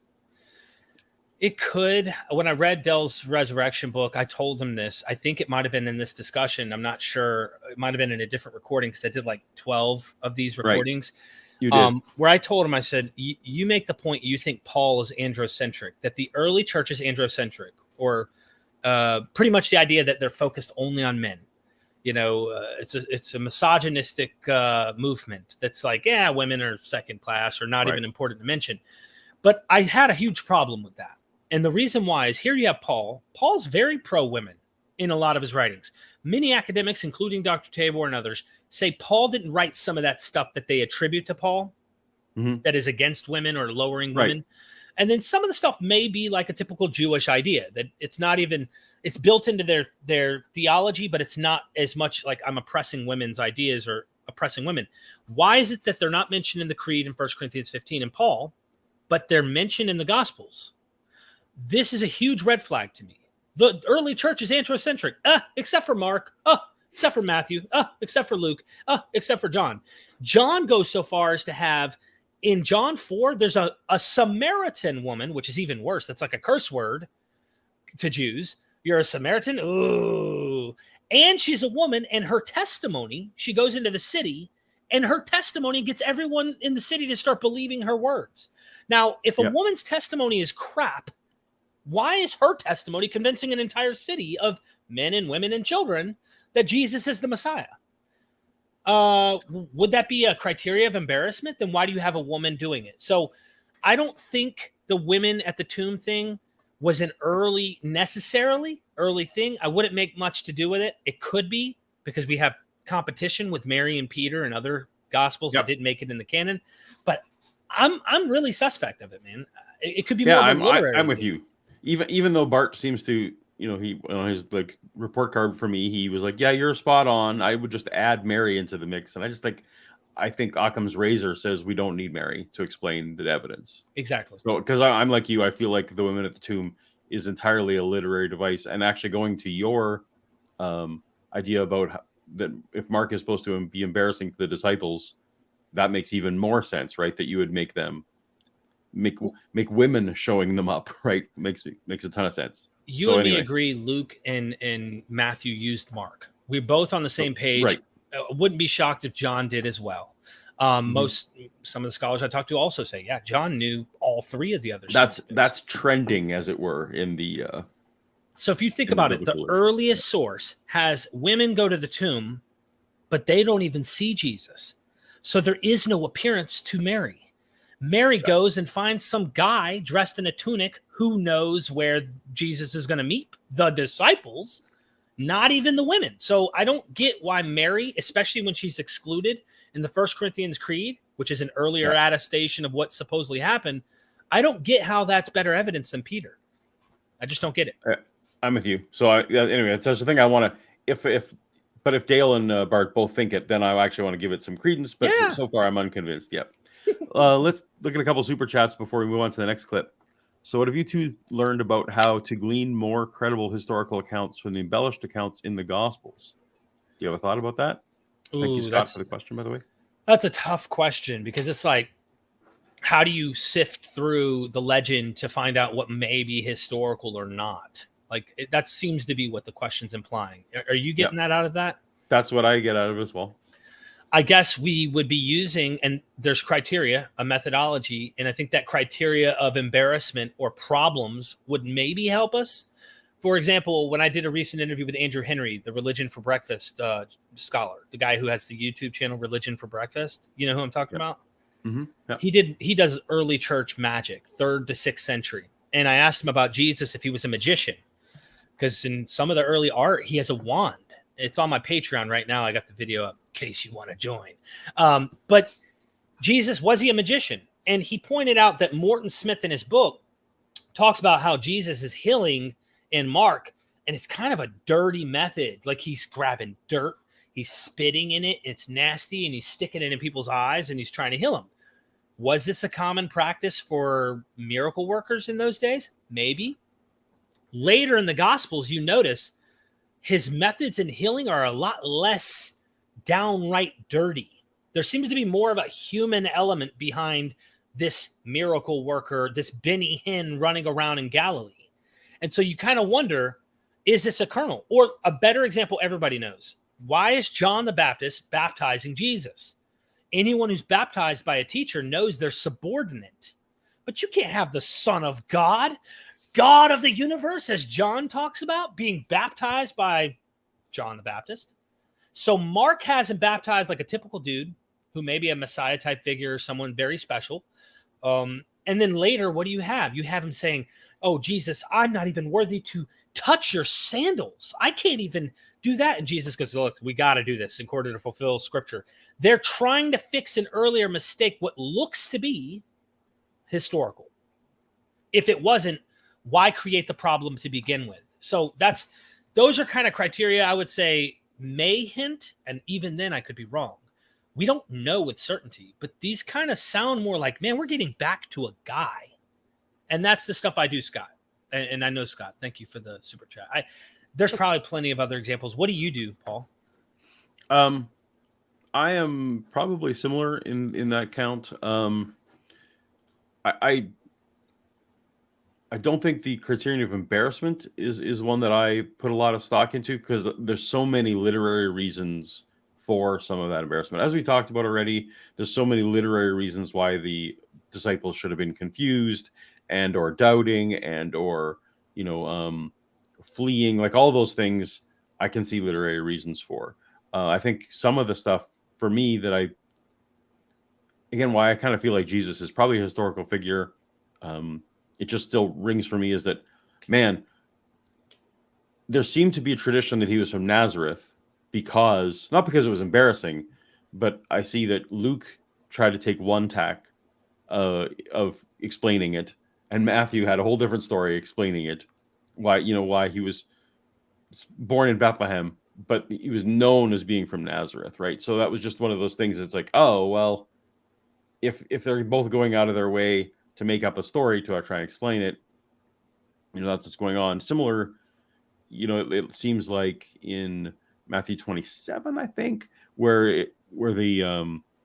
It could. When I read Dell's resurrection book, I told him this. I think it might have been in this discussion. I'm not sure. It might have been in a different recording, because I did like 12 of these recordings. Right. You did. Where I told him, I said, you make the point you think Paul is androcentric, that the early church is androcentric, or pretty much the idea that they're focused only on men. It's a misogynistic movement that's like, yeah, women are second class or not even important to mention. But I had a huge problem with that. And the reason why is, here you have Paul. Paul's very pro-women in a lot of his writings. Many academics, including Dr. Tabor and others, say Paul didn't write some of that stuff that they attribute to Paul, that is against women or lowering women. And then some of the stuff may be like a typical Jewish idea, that it's not even, it's built into their theology, but it's not as much like I'm oppressing women's ideas or oppressing women. Why is it that they're not mentioned in the Creed in 1 Corinthians 15 and Paul, but they're mentioned in the Gospels? This is a huge red flag to me. The early church is androcentric, except for Mark, except for Matthew, except for Luke, except for John. John goes so far as to have, in John 4, there's a Samaritan woman, which is even worse. That's like a curse word to Jews. You're a Samaritan? Ooh. And she's a woman, and her testimony, she goes into the city, and her testimony gets everyone in the city to start believing her words. Now, if a woman's testimony is crap, why is her testimony convincing an entire city of men and women and children that Jesus is the Messiah? Would that be a criteria of embarrassment? Then why do you have a woman doing it? So I don't think the women at the tomb thing was an necessarily early thing. I wouldn't make much to do with it. It could be, because we have competition with Mary and Peter and other gospels that didn't make it in the canon. But I'm really suspect of it, man. It could be Yeah, more of a literary. I'm with you. Even though Bart seems to, he on his like report card for me, he was like, "Yeah, you're spot on. I would just add Mary into the mix." And I think Occam's razor says we don't need Mary to explain the evidence. Exactly. So, because I'm like you, I feel like the women at the tomb is entirely a literary device. And actually, going to your idea about that, if Mark is supposed to be embarrassing to the disciples, that makes even more sense, right? That you would make women showing them up, right? Makes a ton of sense. You and me agree. Luke and Matthew used Mark. We're both on the same page. Right. Wouldn't be shocked if John did as well. Some of the scholars I talked to also say, yeah, John knew all three of the others. That's trending, as it were, in the. So if you think about it, the earliest source has women go to the tomb, but they don't even see Jesus. So there is no appearance to Mary. Mary goes and finds some guy dressed in a tunic who knows where Jesus is going to meet the disciples, not even the women. So I don't get why Mary, especially when she's excluded in the First Corinthians Creed, which is an earlier attestation of what supposedly happened, I don't get how that's better evidence than Peter. I just don't get it. I'm with you. So anyway, that's the thing I want to, but if Dale and Bart both think it, then I actually want to give it some credence. But so far, I'm unconvinced. Yep. Let's look at a couple super chats before we move on to the next clip. So, what have you two learned about how to glean more credible historical accounts from the embellished accounts in the Gospels? Do you have a thought about that? Thank you, Scott, for the question, by the way. That's a tough question because it's like, how do you sift through the legend to find out what may be historical or not? Like, that seems to be what the question's implying. Are you getting that out of that? That's what I get out of it as well. I guess we would be using, and there's criteria, a methodology, and I think that criteria of embarrassment or problems would maybe help us. For example, when I did a recent interview with Andrew Henry, the Religion for Breakfast scholar, the guy who has the YouTube channel Religion for Breakfast, you know who I'm talking about? Mm-hmm. Yep. He does early church magic, 3rd to 6th century. And I asked him about Jesus if he was a magician, because in some of the early art, he has a wand. It's on my Patreon right now. I got the video up in case you want to join. But Jesus, was he a magician? And he pointed out that Morton Smith in his book talks about how Jesus is healing in Mark, and it's kind of a dirty method. Like he's grabbing dirt, he's spitting in it, it's nasty, and he's sticking it in people's eyes, and he's trying to heal them. Was this a common practice for miracle workers in those days? Maybe. Later in the Gospels, you notice his methods in healing are a lot less downright dirty. There seems to be more of a human element behind this miracle worker, this Benny Hinn running around in Galilee. And so you kind of wonder, is this a kernel? Or a better example everybody knows. Why is John the Baptist baptizing Jesus? Anyone who's baptized by a teacher knows they're subordinate. But you can't have the Son of God, God of the universe, as John talks about, being baptized by John the Baptist. So Mark has him baptized like a typical dude who may be a Messiah type figure or someone very special. And then later, what do you have? You have him saying, oh, Jesus, I'm not even worthy to touch your sandals. I can't even do that. And Jesus goes, look, we got to do this in order to fulfill scripture. They're trying to fix an earlier mistake, what looks to be historical. If it wasn't, why create the problem to begin with? So those are kind of criteria I would say may hint, and even then I could be wrong. We don't know with certainty, but these kind of sound more like, man, we're getting back to a guy. And that's the stuff I do, Scott. And I know, Scott, thank you for the super chat. There's probably plenty of other examples. What do you do, Paul? I am probably similar in that count. I don't think the criterion of embarrassment is one that I put a lot of stock into, because there's so many literary reasons for some of that embarrassment. As we talked about already, there's so many literary reasons why the disciples should have been confused and or doubting and or fleeing, like all those things I can see literary reasons for. I think some of the stuff for me that why I kind of feel like Jesus is probably a historical figure, it just still rings for me, is that, man, there seemed to be a tradition that he was from Nazareth, not because it was embarrassing, but I see that Luke tried to take one tack of explaining it, and Matthew had a whole different story explaining it, why he was born in Bethlehem, but he was known as being from Nazareth, right? So that was just one of those things. It's like, oh well, if they're both going out of their way to make up a story to try and explain it, that's what's going on. Similar, it seems like in Matthew 27, I think, where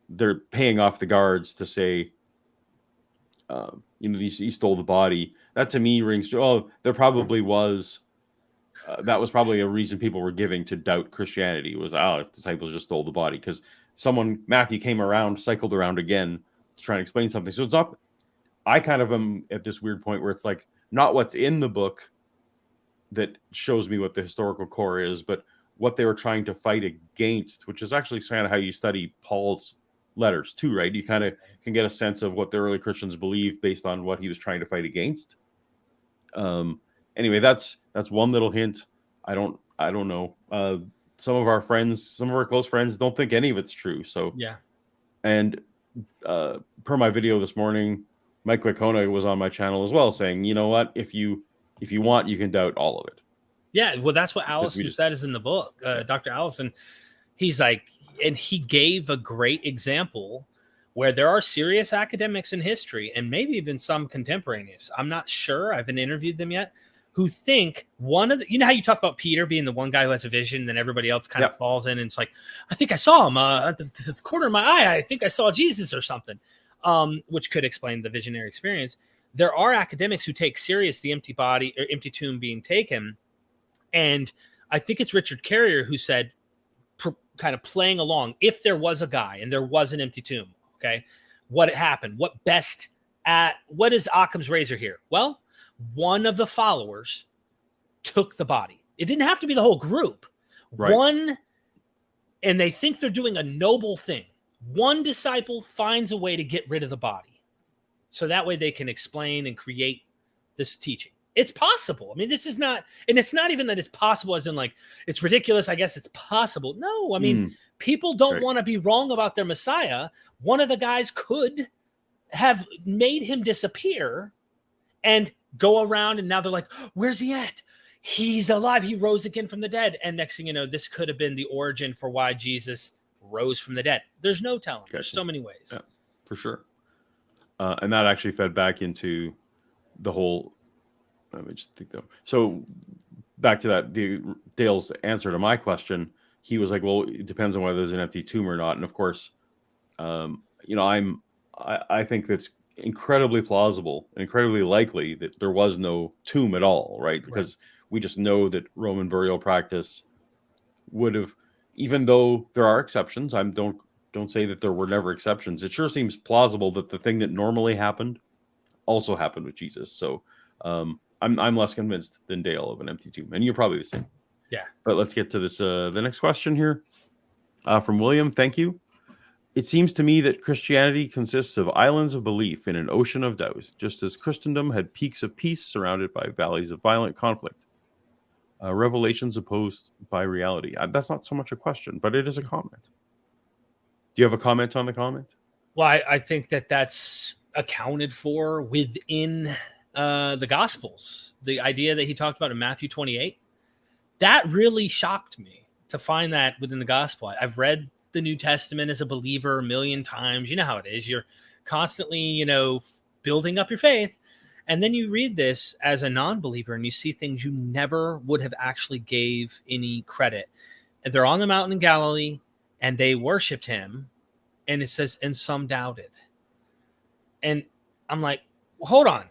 they're paying off the guards to say, he stole the body. That to me rings to, there probably was, that was probably a reason people were giving to doubt Christianity, was, disciples just stole the body, because Matthew cycled around again to try and explain something. So it's not, I kind of am at this weird point where it's like, not what's in the book that shows me what the historical core is, but what they were trying to fight against, which is actually kind of how you study Paul's letters too, right? You kind of can get a sense of what the early Christians believed based on what he was trying to fight against. Anyway, that's one little hint. I don't know. Some of our close friends don't think any of it's true. So yeah. And per my video this morning, Mike Lacona was on my channel as well, saying, you know what, if you want, you can doubt all of it. Yeah, well, that's what Allison said is in the book. Dr. Allison, he's like, and he gave a great example where there are serious academics in history, and maybe even some contemporaneous, I'm not sure, I haven't interviewed them yet, who think how you talk about Peter being the one guy who has a vision, then everybody else kind of falls in, and it's like, I think I saw him at the corner of my eye, I think I saw Jesus or something, which could explain the visionary experience. There are academics who take serious the empty body or empty tomb being taken. And I think it's Richard Carrier who said, kind of playing along, if there was a guy and there was an empty tomb, okay, what happened? What is Occam's razor here? Well, one of the followers took the body. It didn't have to be the whole group. Right. And they think they're doing a noble thing. One disciple finds a way to get rid of the body. So that way they can explain and create this teaching. It's possible. I mean, this is not, and it's not even that it's possible as in like, it's ridiculous. I guess it's possible. No, I mean, people don't want to be wrong about their Messiah. One of the guys could have made him disappear and go around, and now they're like, where's he at? He's alive. He rose again from the dead. And next thing you know, this could have been the origin for why Jesus rose from the dead. There's no telling. Gotcha. There's so many ways. Yeah, for sure. And that actually fed back into the whole, let me just think though. So back to that, Dale's answer to my question, he was like, well, it depends on whether there's an empty tomb or not. And of course, I think that's incredibly plausible, incredibly likely that there was no tomb at all, right? Because we just know that Roman burial practice would have, even though there are exceptions, don't say that there were never exceptions. It sure seems plausible that the thing that normally happened also happened with Jesus. So I'm less convinced than Dale of an empty tomb, and you're probably the same. Yeah. But let's get to this. The next question here from William. Thank you. It seems to me that Christianity consists of islands of belief in an ocean of doubt, just as Christendom had peaks of peace surrounded by valleys of violent conflict. Revelations opposed by reality. That's not so much a question, but it is a comment. Do you have a comment on the comment? Well, I think that's accounted for within the Gospels. The idea that he talked about in Matthew 28, that really shocked me to find that within the Gospel. I've read the New Testament as a believer a million times. You know how it is. You're constantly, building up your faith. And then you read this as a non-believer and you see things you never would have actually gave any credit. And they're on the mountain in Galilee and they worshiped him. And it says, and some doubted. And I'm like, well, hold on.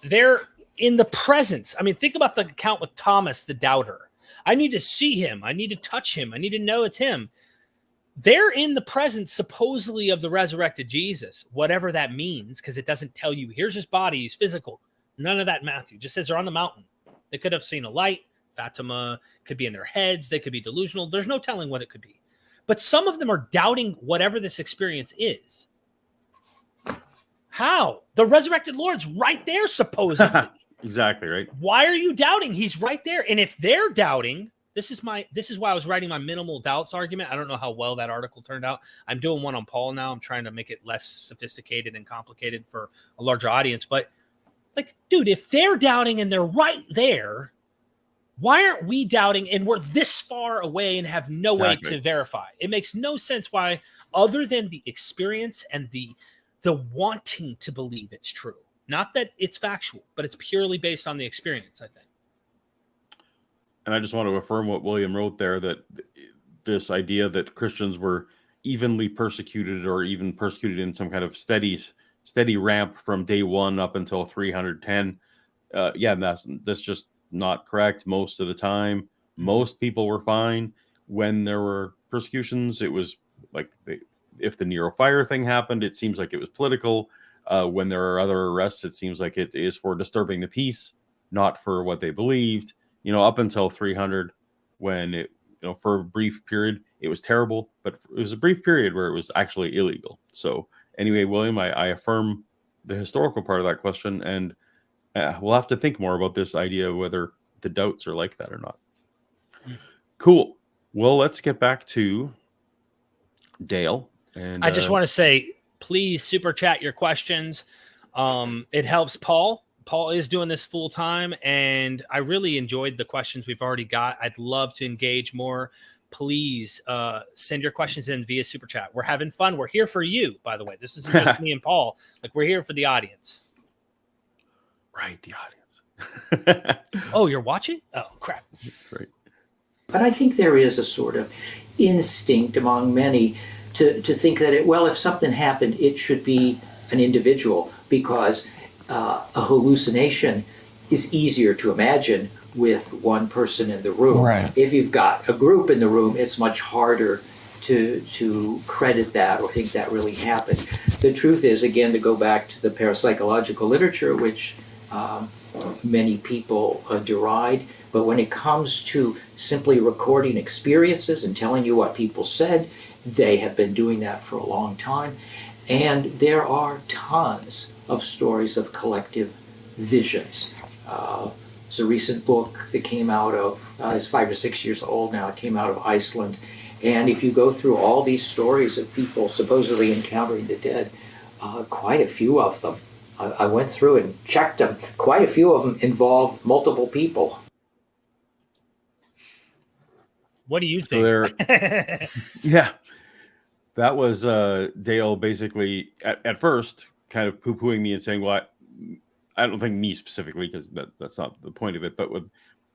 They're in the presence. I mean, think about the account with Thomas, the doubter. I need to see him. I need to touch him. I need to know it's him. They're in the presence supposedly of the resurrected Jesus, whatever that means, because it doesn't tell you, here's his body, he's physical. None of that, Matthew. Just says they're on the mountain. They could have seen a light, Fatima, could be in their heads. They could be delusional. There's no telling what it could be. But some of them are doubting whatever this experience is. How? The resurrected Lord's right there, supposedly. Exactly, right? Why are you doubting? He's right there. And if they're doubting, this is why I was writing my minimal doubts argument. I don't know how well that article turned out. I'm doing one on Paul now. I'm trying to make it less sophisticated and complicated for a larger audience. But Like, dude, if they're doubting and they're right there, why aren't we doubting and we're this far away and have no way to verify? It makes no sense why, other than the experience and the wanting to believe it's true. Not that it's factual, but it's purely based on the experience, I think. And I just want to affirm what William wrote there, that this idea that Christians were evenly persecuted, or even persecuted in some kind of steady ramp from day one up until 310. That's just not correct. Most of the time, most people were fine. When there were persecutions, it was like if the Nero fire thing happened, it seems like it was political. When there are other arrests, it seems like it is for disturbing the peace, not for what they believed. Up until 300, when it, for a brief period, it was terrible, but it was a brief period where it was actually illegal. So anyway, William, I affirm the historical part of that question, and we'll have to think more about this idea of whether the doubts are like that or not. Cool. Well, let's get back to Dale. And I just want to say, please super chat your questions. It helps Paul. Paul is doing this full time, and I really enjoyed the questions we've already got. I'd love to engage more. Please send your questions in via super chat. We're having fun. We're here for you, by the way. This isn't just me and Paul. Like, we're here for the audience. Right, the audience. Oh, you're watching? Oh, crap. That's right. But I think there is a sort of instinct among many to think that, if something happened, it should be an individual, because a hallucination is easier to imagine with one person in the room. Right. If you've got a group in the room, it's much harder to credit that or think that really happened. The truth is, again, to go back to the parapsychological literature, which many people deride, but when it comes to simply recording experiences and telling you what people said, they have been doing that for a long time. And there are tons of stories of collective visions. There's a recent book that came out of, it's 5 or 6 years old now, it came out of Iceland. And if you go through all these stories of people supposedly encountering the dead, quite a few of them, I went through and checked them, quite a few of them involve multiple people. What do you think? So yeah, that was Dale basically at first kind of poo-pooing me and saying, well, I don't think me specifically, because that's not the point of it, but with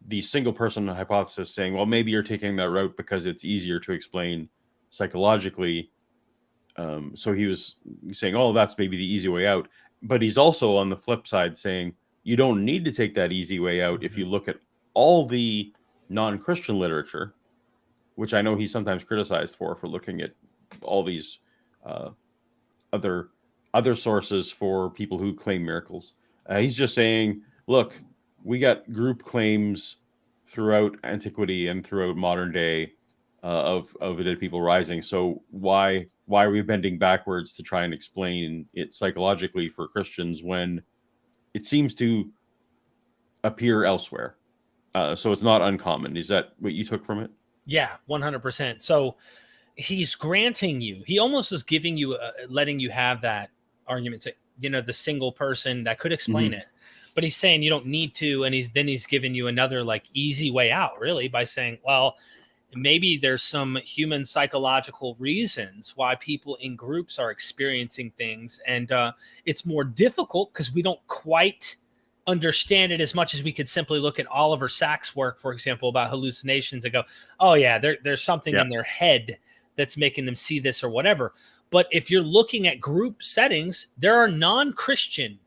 the single person hypothesis saying, well, maybe you're taking that route because it's easier to explain psychologically. So he was saying, oh, that's maybe the easy way out. But he's also on the flip side saying, you don't need to take that easy way out if you look at all the non-Christian literature, which I know he's sometimes criticized for looking at all these other sources for people who claim miracles. He's just saying, look, we got group claims throughout antiquity and throughout modern day of dead people rising. So why are we bending backwards to try and explain it psychologically for Christians when it seems to appear elsewhere? So it's not uncommon. Is that what you took from it? Yeah, 100%. So he's granting you, he almost is giving you, letting you have that argument, to, the single person that could explain it. But he's saying you don't need to. And he's giving you another like easy way out, really, by saying, well, maybe there's some human psychological reasons why people in groups are experiencing things. And it's more difficult because we don't quite understand it as much as we could simply look at Oliver Sacks' work, for example, about hallucinations and go, oh yeah, there's something in their head that's making them see this or whatever. But if you're looking at group settings, there are non-Christian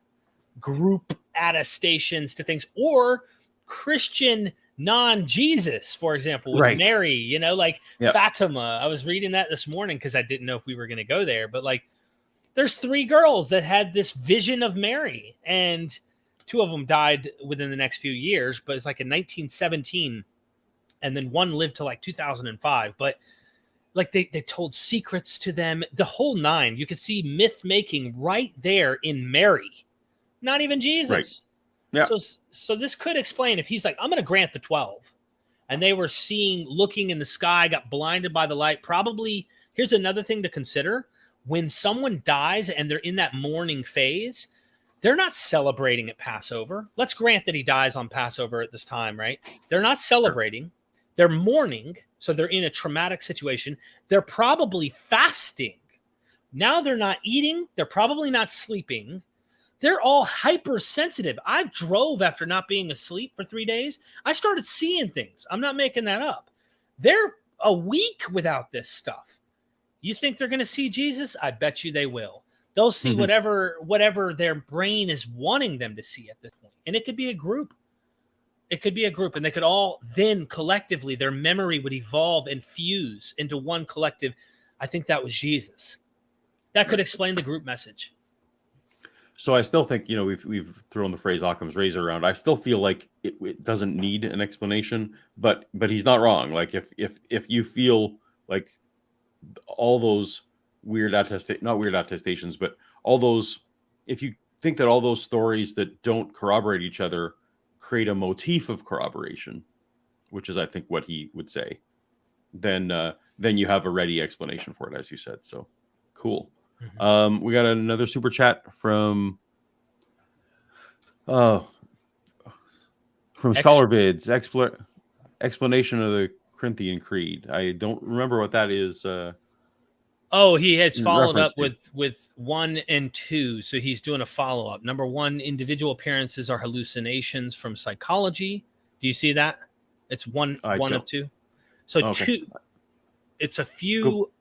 group attestations to things, or Christian non-Jesus, for example, with Mary, Fatima. I was reading that this morning because I didn't know if we were going to go there, but like there's 3 girls that had this vision of Mary, and 2 of them died within the next few years, but it's like in 1917, and then one lived to like 2005. But like they told secrets to them, the whole 9. You could see myth making right there in Mary, not even Jesus. Right. Yeah. So this could explain if he's like, I'm going to grant the 12, and they were looking in the sky, got blinded by the light. Probably, here's another thing to consider: when someone dies and they're in that mourning phase, They're not celebrating at Passover. Let's grant that he dies on Passover at this time, right? They're not celebrating. They're mourning. So they're in a traumatic situation. They're probably fasting. Now they're not eating. They're probably not sleeping. They're all hypersensitive. I've drove after not being asleep for 3 days. I started seeing things. I'm not making that up. They're a week without this stuff. You think they're going to see Jesus? I bet you they will. They'll see whatever their brain is wanting them to see at this point. And it could be a group. It could be a group. And they could all then collectively, their memory would evolve and fuse into one collective. I think that was Jesus. That could explain the group message. So I still think, we've thrown the phrase Occam's razor around. I still feel like it doesn't need an explanation, but he's not wrong. Like if you feel like all those not weird attestations, but all those, if you think that all those stories that don't corroborate each other create a motif of corroboration, which is I think what he would say, then you have a ready explanation for it, as you said. So cool. We got another super chat from ScholarVids, explanation of the Corinthian Creed. I don't remember what that is. He has followed up with 1 and 2. So he's doing a follow-up. Number 1, individual appearances are hallucinations from psychology. Do you see that? It's one of 2. So okay. 2, it's a few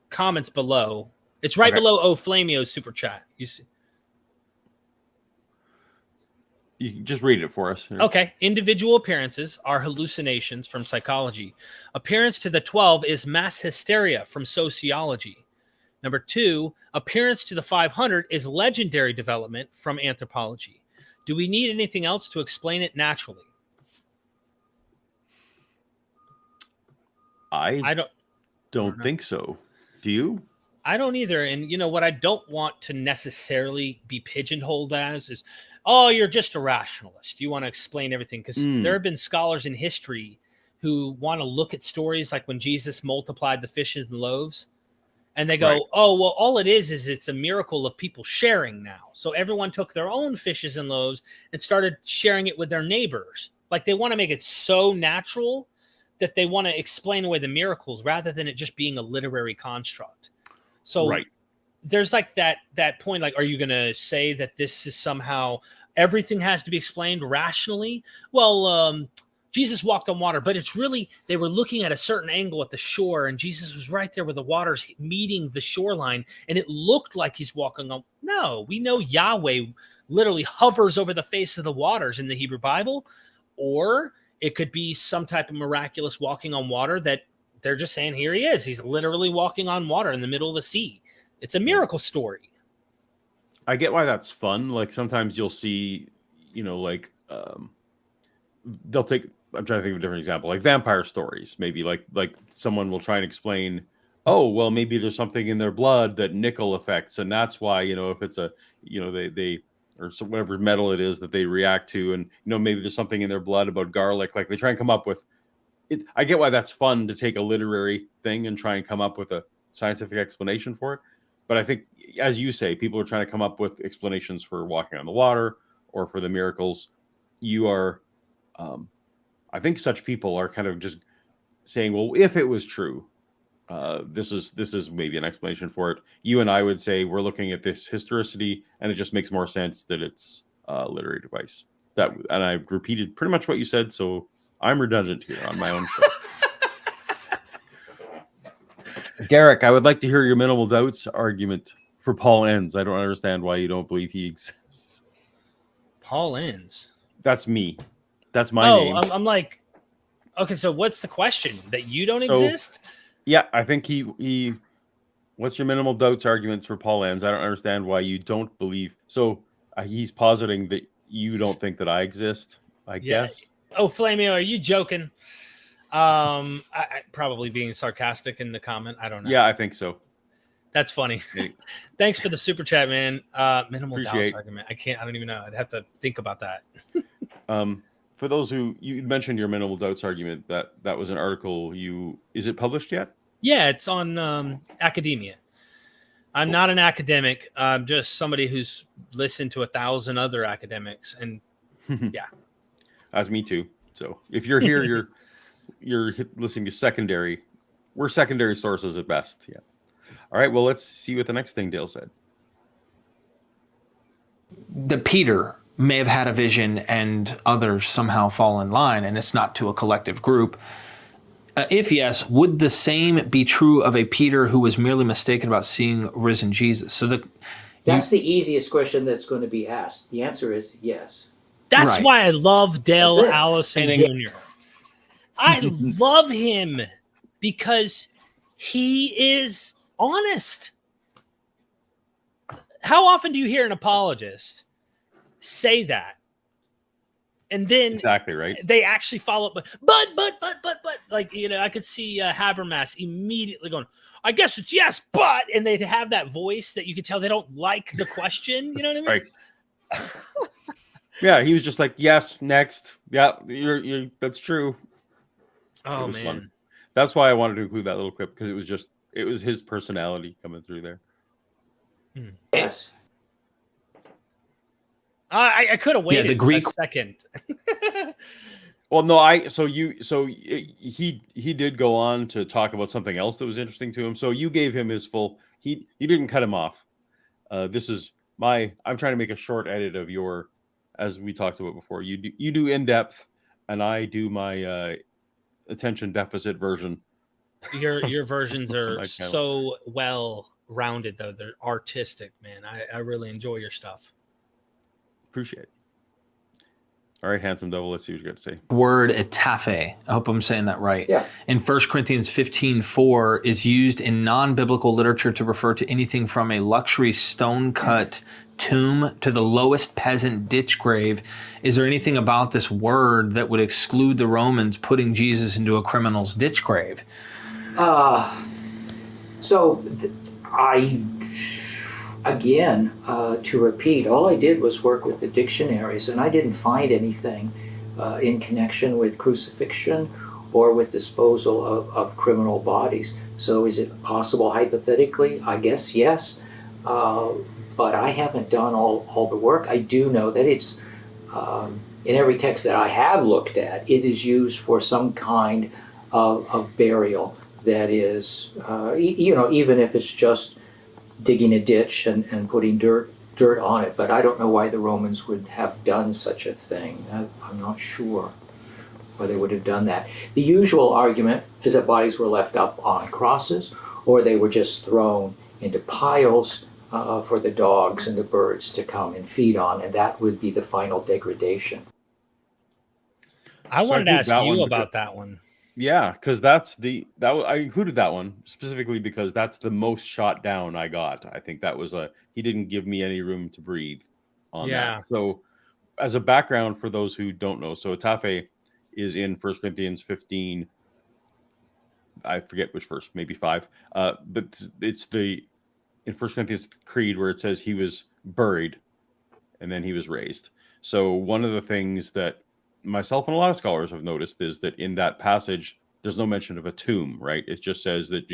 comments below. It's right below Flamio's super chat. You see? You can just read it for us. Okay. Individual appearances are hallucinations from psychology. Appearance to the 12 is mass hysteria from sociology. Number 2, appearance to the 500 is legendary development from anthropology. Do we need anything else to explain it naturally? I don't think so. Do you? I don't either. And what I don't want to necessarily be pigeonholed as is, oh, you're just a rationalist. You want to explain everything. Because there have been scholars in history who want to look at stories like when Jesus multiplied the fishes and loaves. And they go, right. Oh, well, all it is it's a miracle of people sharing now. So everyone took their own fishes and loaves and started sharing it with their neighbors. Like they want to make it so natural that they want to explain away the miracles rather than it just being a literary construct. So right. There's like that point, like, are you going to say that this is somehow everything has to be explained rationally? Well, Jesus walked on water, but it's really, they were looking at a certain angle at the shore and Jesus was right there with the waters meeting the shoreline. And it looked like he's walking on. No, we know Yahweh literally hovers over the face of the waters in the Hebrew Bible, or it could be some type of miraculous walking on water that they're just saying, here he is. He's literally walking on water in the middle of the sea. It's a miracle story. I get why that's fun. Like sometimes you'll see, they'll take, I'm trying to think of a different example, like vampire stories. Maybe like someone will try and explain, oh, well, maybe there's something in their blood that nickel affects. And that's why, if it's a, they or so whatever metal it is that they react to. And, maybe there's something in their blood about garlic. Like they try and come up with it. I get why that's fun to take a literary thing and try and come up with a scientific explanation for it. But I think, as you say, people are trying to come up with explanations for walking on the water or for the miracles. You are, I think such people are kind of just saying, well, if it was true, this is maybe an explanation for it. You and I would say we're looking at this historicity, and it just makes more sense that it's a literary device. And I've repeated pretty much what you said, so I'm redundant here on my own show. Derek, I would like to hear your minimal doubts argument for Paul Enns. I don't understand why you don't believe he exists. Paul Enns? That's me. That's my name. I'm like, okay, so what's the question? That you don't exist? Yeah, I think he what's your minimal doubts arguments for Paul Enns? I don't understand why you don't believe. So he's positing that you don't think that I exist, I guess. Oh, Flamio, are you joking? I probably being sarcastic in the comment. I don't know. Yeah, I think so. That's funny. Thanks for the super chat, man. Minimal doubts argument. I don't even know. I'd have to think about that. For those who you mentioned your minimal doubts argument, that was an article is it published yet? Yeah, it's on academia. I'm not an academic. I'm just somebody who's listened to 1,000 other academics, and yeah, As me too. So if you're here, you're listening to secondary. We're secondary sources at best. Yeah. All right. Well, let's see what the next thing Dale said. That Peter may have had a vision and others somehow fall in line, and it's not to a collective group. If yes, would the same be true of a Peter who was merely mistaken about seeing risen Jesus? So That's the easiest question that's going to be asked. The answer is yes. that's Right. why I love Dale That's it. Allison And Jr. I love him because he is honest. How often do you hear an apologist say that? And then Exactly right. they actually follow up, but, like, you know, I could see Habermas immediately going, I guess it's yes, but, and they'd have that voice that you could tell they don't like the question. You know what I mean? Right. Yeah, he was just like, yes, next. Yeah, you're that's true. Oh, was man. fun. That's why I wanted to include that little clip, because it was his personality coming through there. Yes. I could have waited the Greek- a second. Well, no, he did go on to talk about something else that was interesting to him. So you gave him his full. You didn't cut him off. This is I'm trying to make a short edit of your, as we talked about before. You do in depth, and I do my attention deficit version. Your versions are My channel. so well rounded, though. They're artistic, man. I really enjoy your stuff. Appreciate it. All right, handsome devil. Let's see what you got to say. word etaphe, I hope I'm saying that right, Yeah. in 1 Corinthians 15:4 is used in non-biblical literature to refer to anything from a luxury stone-cut tomb to the lowest peasant ditch grave. Is there anything about this word that would exclude the Romans putting Jesus into a criminal's ditch grave? Again, to repeat, all I did was work with the dictionaries, and I didn't find anything in connection with crucifixion or with disposal of criminal bodies. So is it possible hypothetically? I guess yes, but I haven't done all the work. I do know that it's, in every text that I have looked at, it is used for some kind of burial that is, even if it's just digging a ditch and putting dirt on it. But I don't know why the Romans would have done such a thing. I'm not sure why they would have done that. The usual argument is that bodies were left up on crosses, or they were just thrown into piles for the dogs and the birds to come and feed on, and that would be the final degradation. I So wanted to I ask think that you one- about that one. Yeah, because I included that one specifically because that's the most shot down I got. I think that was he didn't give me any room to breathe on Yeah. that. So as a background for those who don't know, so etaphe is in 1 Corinthians 15. I forget which verse, maybe 5. But it's in 1 Corinthians Creed where it says he was buried and then he was raised. So one of the things that myself and a lot of scholars have noticed is that in that passage, there's no mention of a tomb, right? It just says that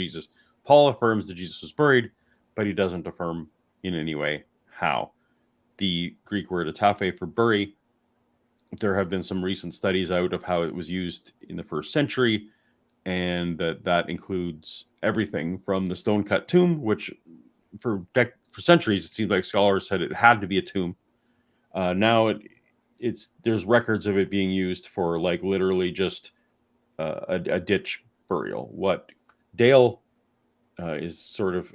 Paul affirms that Jesus was buried, but he doesn't affirm in any way how. The Greek word etaphe for bury, there have been some recent studies out of how it was used in the 1st century, and that includes everything from the stone-cut tomb, which for centuries it seemed like scholars said it had to be a tomb. Now there's records of it being used for like literally just a ditch burial. What Dale is sort of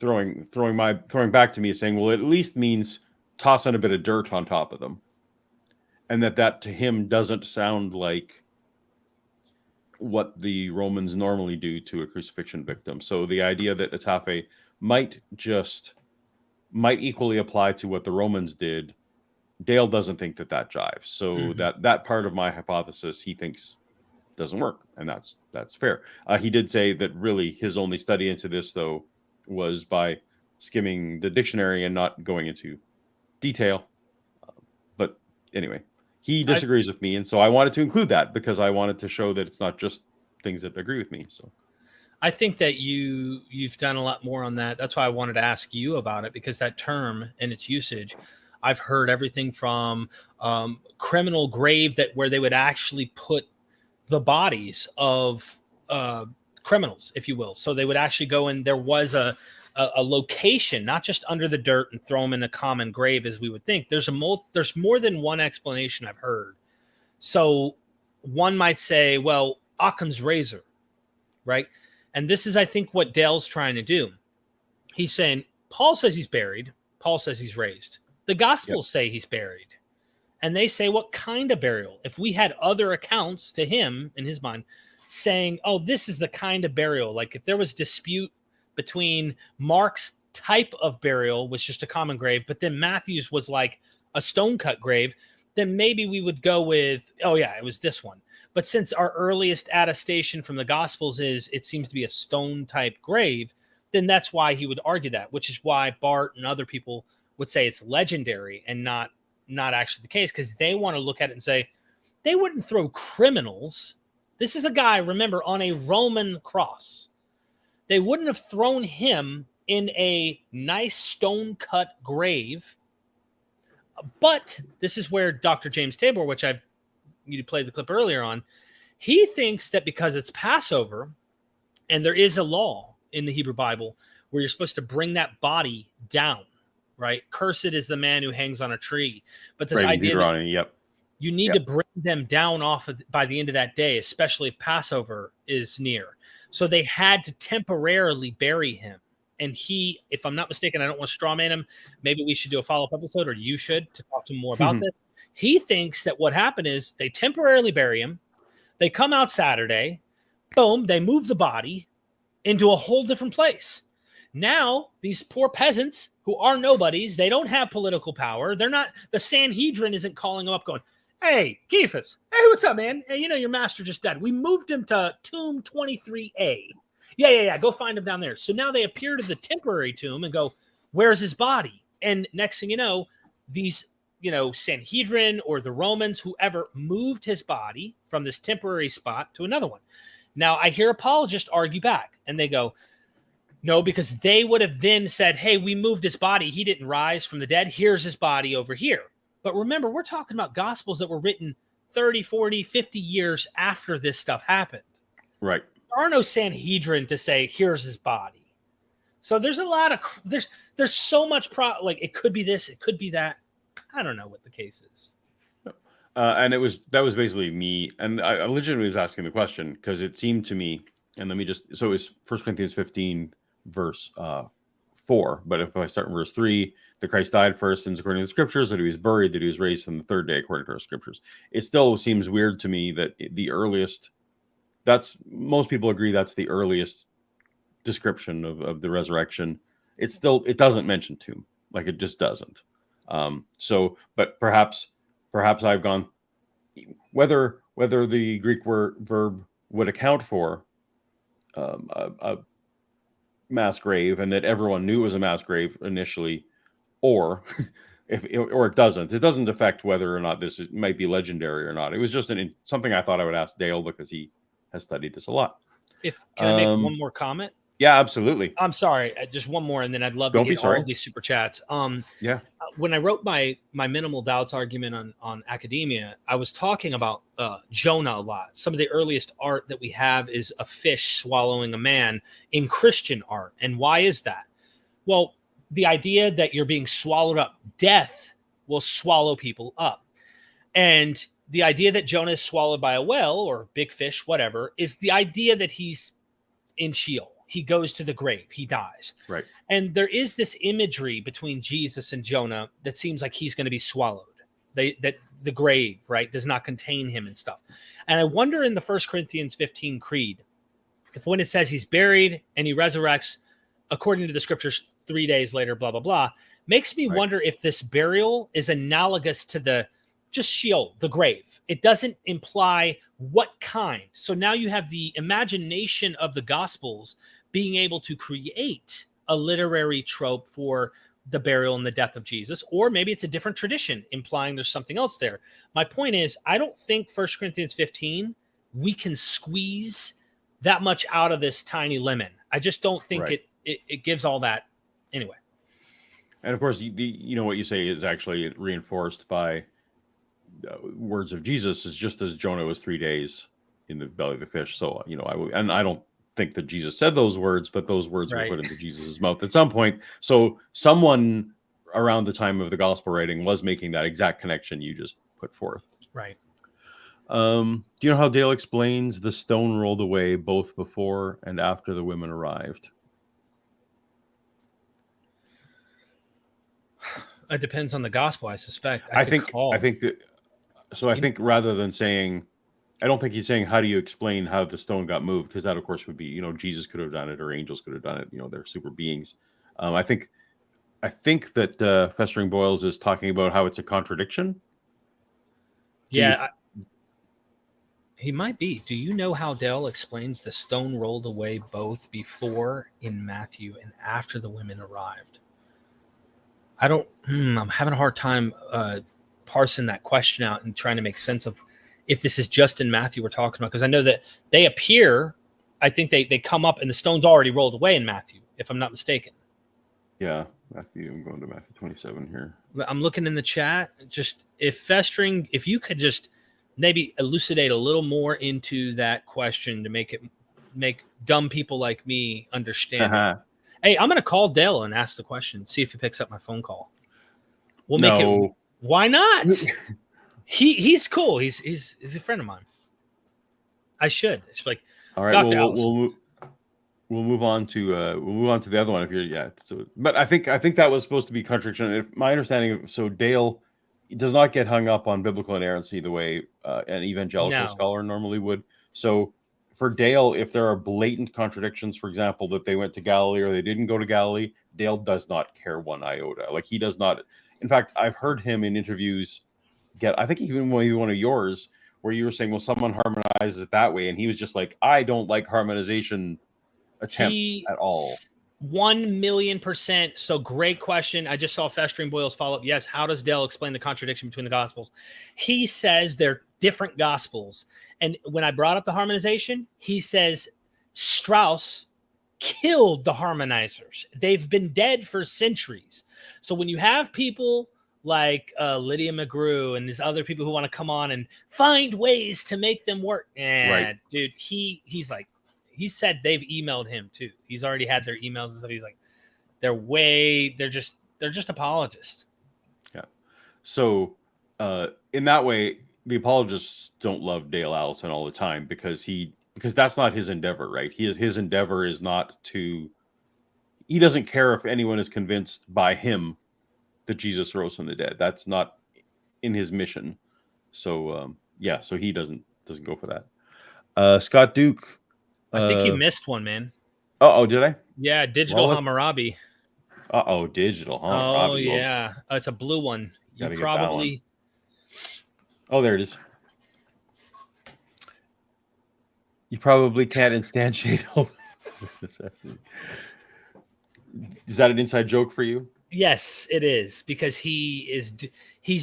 throwing back to me is saying, well, it at least means tossing a bit of dirt on top of them, and that to him doesn't sound like what the Romans normally do to a crucifixion victim. So the idea that etaphe might equally apply to what the Romans did, Dale doesn't think that jives. So that part of my hypothesis he thinks doesn't work, and that's fair. He did say that really his only study into this though was by skimming the dictionary and not going into detail. But anyway, he disagrees with me, and so I wanted to include that because I wanted to show that it's not just things that agree with me. So I think that you've done a lot more on that. That's why I wanted to ask you about it, because that term and its usage, I've heard everything from criminal grave, that where they would actually put the bodies of criminals, if you will. So they would actually go in. There was a location, not just under the dirt and throw them in a common grave as we would think. There's more than one explanation I've heard. So one might say, well, Occam's razor, right? And this is, I think, what Dale's trying to do. He's saying, Paul says he's buried. Paul says he's raised. The Gospels say he's buried. And they say, what kind of burial? If we had other accounts to him, in his mind, saying, oh, this is the kind of burial. Like if there was dispute between Mark's type of burial was just a common grave, but then Matthew's was like a stone-cut grave, then maybe we would go with, oh yeah, it was this one. But since our earliest attestation from the Gospels is it seems to be a stone-type grave, then that's why he would argue that, which is why Bart and other people would say it's legendary and not actually the case, because they want to look at it and say, they wouldn't throw criminals. This is a guy, remember, on a Roman cross. They wouldn't have thrown him in a nice stone-cut grave. But this is where Dr. James Tabor, which you played the clip earlier on, he thinks that because it's Passover and there is a law in the Hebrew Bible where you're supposed to bring that body down, right? Cursed is the man who hangs on a tree. But this idea that you need to bring them down by the end of that day, especially if Passover is near. So they had to temporarily bury him. And he, if I'm not mistaken, I don't want to straw man him. Maybe we should do a follow-up episode, or you should, to talk to him more about this. He thinks that what happened is they temporarily bury him. They come out Saturday. Boom. They move the body into a whole different place. Now, these poor peasants who are nobodies, they don't have political power. They're not, the Sanhedrin isn't calling them up going, hey, Kephas, hey, what's up, man? Hey, your master just died. We moved him to tomb 23A. Yeah. Go find him down there. So now they appear to the temporary tomb and go, where's his body? And next thing you know, these, Sanhedrin or the Romans, whoever, moved his body from this temporary spot to another one. Now, I hear apologists argue back, and they go, no, because they would have then said, hey, we moved his body. He didn't rise from the dead. Here's his body over here. But remember, we're talking about Gospels that were written 30, 40, 50 years after this stuff happened. Right. There are no Sanhedrin to say, here's his body. So there's a lot of, there's so much, like it could be this, it could be that. I don't know what the case is. And that was basically me. And I legitimately was asking the question because it seemed to me, and let me so it's 1 Corinthians 15 verse 4. But if I start in verse 3, that Christ died for our sins according to the scriptures, that he was buried, that he was raised on the third day according to our scriptures. It still seems weird to me that the earliest, most people agree that's the earliest description of the resurrection. It doesn't mention tomb. Like it just doesn't. But perhaps I've gone, whether the Greek verb would account for a mass grave and that everyone knew it was a mass grave initially, or it doesn't affect whether or not this might be legendary or not. It was just something I thought I would ask Dale because he has studied this a lot. Can I make one more comment? Yeah, absolutely. I'm sorry, just one more, and then I'd love to get all of these super chats. When I wrote my minimal doubts argument on academia, I was talking about Jonah a lot. Some of the earliest art that we have is a fish swallowing a man in Christian art. And why is that? Well, the idea that you're being swallowed up, death will swallow people up. And the idea that Jonah is swallowed by a whale or big fish, whatever, is the idea that he's in Sheol. He goes to the grave. He dies. Right. And there is this imagery between Jesus and Jonah that seems like he's going to be swallowed. That the grave, right, does not contain him and stuff. And I wonder in the 1 Corinthians 15 Creed, if when it says he's buried and he resurrects according to the scriptures 3 days later, blah, blah, blah, makes me wonder if this burial is analogous to just Sheol, the grave. It doesn't imply what kind. So now you have the imagination of the Gospels being able to create a literary trope for the burial and the death of Jesus, or maybe it's a different tradition implying there's something else there. My point is, I don't think 1 Corinthians 15, we can squeeze that much out of this tiny lemon. I just don't think Right. it gives all that anyway. And of course, you know what you say is actually reinforced by words of Jesus, is just as Jonah was 3 days in the belly of the fish. So, you know, I don't think that Jesus said those words, but those words Right. were put into Jesus's mouth at some point. So someone around the time of the gospel writing was making that exact connection you just put forth. Right. Do you know how Dale explains the stone rolled away both before and after the women arrived? It depends on the gospel, I suspect. I think that. So I think rather than saying, I don't think he's saying how do you explain how the stone got moved, because that of course would be, you know, Jesus could have done it or angels could have done it. You know, they're super beings. I think that Festering Boils is talking about how it's a contradiction. Yeah, he might be. Do you know how Dale explains the stone rolled away both before in Matthew and after the women arrived? I don't. I'm having a hard time parsing that question out and trying to make sense of if this is just in Matthew we're talking about, because I know that they appear. I think they come up and the stone's already rolled away in Matthew, if I'm not mistaken. Yeah, Matthew. I'm going to Matthew 27 here. I'm looking in the chat. Just if you could just maybe elucidate a little more into that question to make dumb people like me understand it. Hey, I'm gonna call Dale and ask the question, see if he picks up my phone call. We'll make it. Why not? He's cool. He's a friend of mine. I should. It's like, all right. Dr. Allison. We'll move on to the other one if you're So, but I think that was supposed to be contradiction. If my understanding, so Dale does not get hung up on biblical inerrancy the way an evangelical scholar normally would. So for Dale, if there are blatant contradictions, for example, that they went to Galilee or they didn't go to Galilee, Dale does not care one iota. Like, he does not. In fact, I've heard him in interviews I think even maybe one of yours, where you were saying, well, someone harmonizes it that way. And he was just like, I don't like harmonization attempts at all. 1,000,000%. So great question. I just saw Festering Boils follow up. Yes. How does Dale explain the contradiction between the gospels? He says they're different gospels. And when I brought up the harmonization, he says Strauss killed the harmonizers. They've been dead for centuries. So when you have people like Lydia McGrew and these other people who want to come on and find ways to make them work, Right. Dude, he's like, he said they've emailed him too. He's already had their emails and stuff. He's like, they're just apologists. Yeah. So in that way, the apologists don't love Dale Allison all the time because that's not his endeavor, right? His endeavor is not to. He doesn't care if anyone is convinced by him that Jesus rose from the dead. That's not in his mission. So so he doesn't go for that. Scott Duke. I think you missed one, man. Oh, did I? Yeah, Digital Hammurabi. Digital Hammurabi. Oh yeah, it's a blue one. You probably. Oh, there it is. You probably can't instantiate. Is that an inside joke for you? Yes, it is, because he's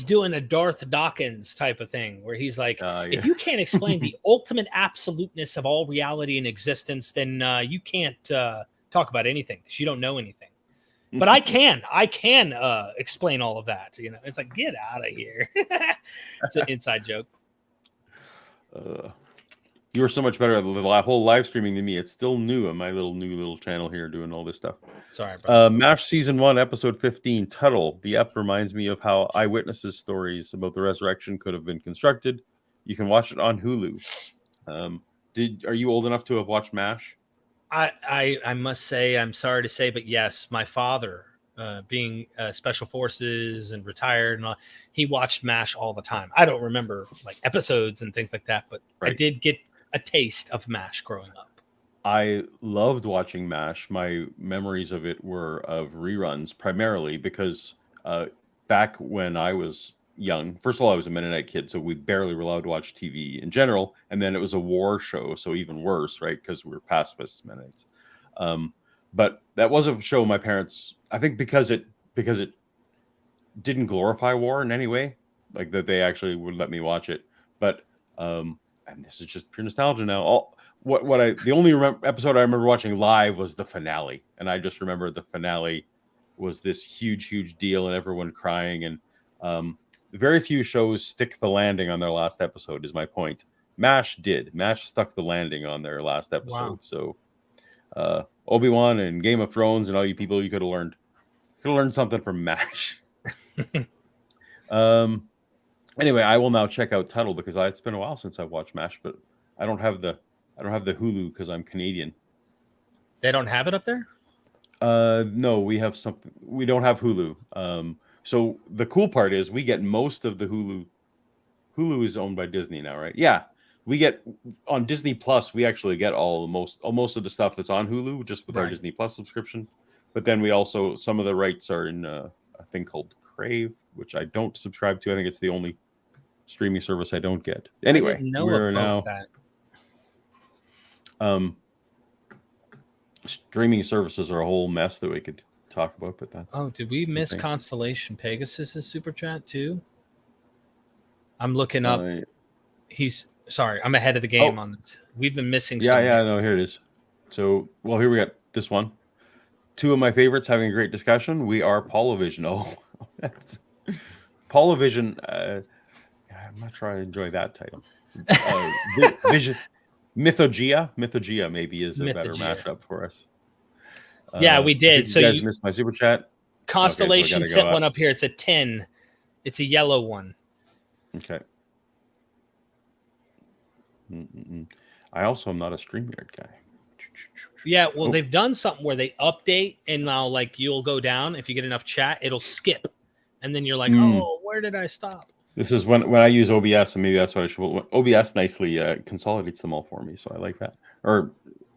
doing a Darth Dawkins type of thing where he's like, if you can't explain the ultimate absoluteness of all reality and existence, then you can't talk about anything because you don't know anything. But I can explain all of that. You know, it's like, get out of here. It's an inside joke. You were so much better at the whole live streaming than me. It's still new on my little channel here doing all this stuff. Sorry, bro. MASH season 1, episode 15, Tuttle. The ep reminds me of how eyewitnesses' stories about the resurrection could have been constructed. You can watch it on Hulu. Are you old enough to have watched MASH? I must say, I'm sorry to say, but yes, my father, being special forces and retired and all, he watched MASH all the time. I don't remember like episodes and things like that, but right. I did get a taste of MASH growing up. I loved watching MASH. My memories of it were of reruns primarily because back when I was young, first of all, I was a Mennonite kid, so we barely were allowed to watch TV in general. And then it was a war show, so even worse, right? Because we were pacifists, Mennonites. But that was a show my parents, I think because it didn't glorify war in any way, like that they actually would let me watch it. But and this is just pure nostalgia now. the only episode I remember watching live was the finale, and I just remember the finale was this huge deal and everyone crying, and very few shows stick the landing on their last episode. Is my point. MASH did. MASH stuck the landing on their last episode. Wow. So Obi-Wan and Game of Thrones and all you people, you could have learned something from MASH. Anyway, I will now check out Tuttle because it's been a while since I've watched MASH, but I don't have the Hulu because I'm Canadian. They don't have it up there? No, we have something. We don't have Hulu. So the cool part is we get most of the Hulu. Hulu is owned by Disney now, right? Yeah. We get on Disney Plus, we actually get most of the stuff that's on Hulu just with our Disney Plus subscription. But then we also, some of the rights are in a thing called Crave, which I don't subscribe to. I think it's the only streaming service I don't get. Anyway, we're now streaming services are a whole mess that we could talk about, but that's did we miss Constellation Pegasus' super chat too? I'm looking up. He's sorry, I'm ahead of the game on this. We've been missing no, here it is. So here we got this one. Two of my favorites having a great discussion. We are Paulovision. Paulovision. I'm not sure I enjoy that title. Vision. Mythogia maybe is a better mashup for us. Yeah, we did. So you guys missed my super chat. Constellation sent one up here. It's a 10. It's a yellow one. Okay. I also am not a StreamYard guy. Yeah, well, they've done something where they update, and now like you'll go down if you get enough chat, it'll skip, and then you're like, oh, where did I stop? This is when I use OBS, and maybe that's what I should. OBS nicely consolidates them all for me, so I like that.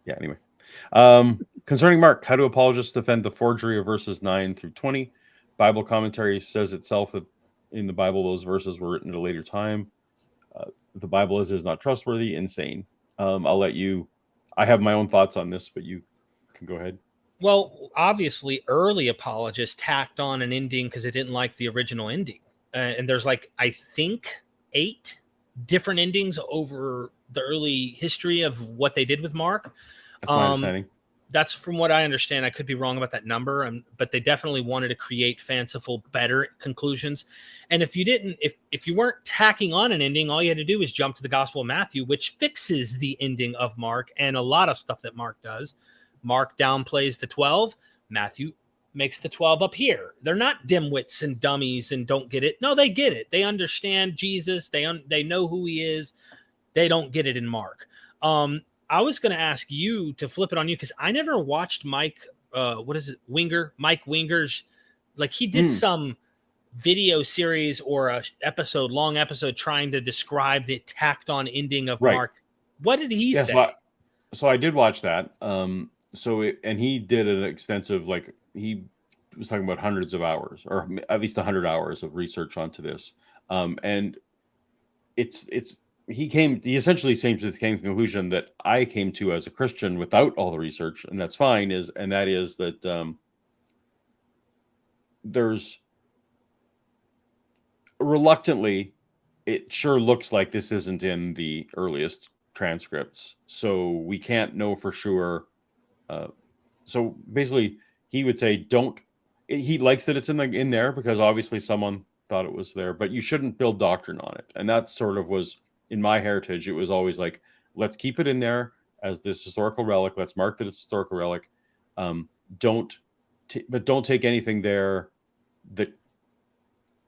Anyway. Concerning Mark, how do apologists defend the forgery of verses 9 through 20? Bible commentary says itself that in the Bible those verses were written at a later time. The Bible is not trustworthy, insane. I'll let you. I have my own thoughts on this, but you can go ahead. Well, obviously, early apologists tacked on an ending because they didn't like the original ending. And there's I think 8 different endings over the early history of what they did with Mark. That's my understanding. That's from what I understand. I could be wrong about that number, but they definitely wanted to create fanciful, better conclusions. And if you weren't tacking on an ending, all you had to do was jump to the Gospel of Matthew, which fixes the ending of Mark and a lot of stuff that Mark does. Mark downplays the 12. Matthew makes the 12 up here. They're not dimwits and dummies and don't get it. No, they get it. They understand Jesus. They know who he is. They don't get it in Mark. I was going to ask you to flip it on you because I never watched Mike. Mike Winger's. He did some video series or a long episode trying to describe the tacked on ending of Mark. What did he say? So I did watch that. And he did an extensive, he was talking about hundreds of hours or at least 100 hours of research onto this. And he essentially came to the same conclusion that I came to as a Christian without all the research, and that's fine. That is that there's reluctantly, it sure looks like this isn't in the earliest transcripts, so we can't know for sure. So basically, he would say, he likes that it's in there because obviously someone thought it was there, but you shouldn't build doctrine on it, and that sort of was. In my heritage, it was always let's keep it in there as this historical relic. Let's mark that it's a historical relic. Don't take anything there that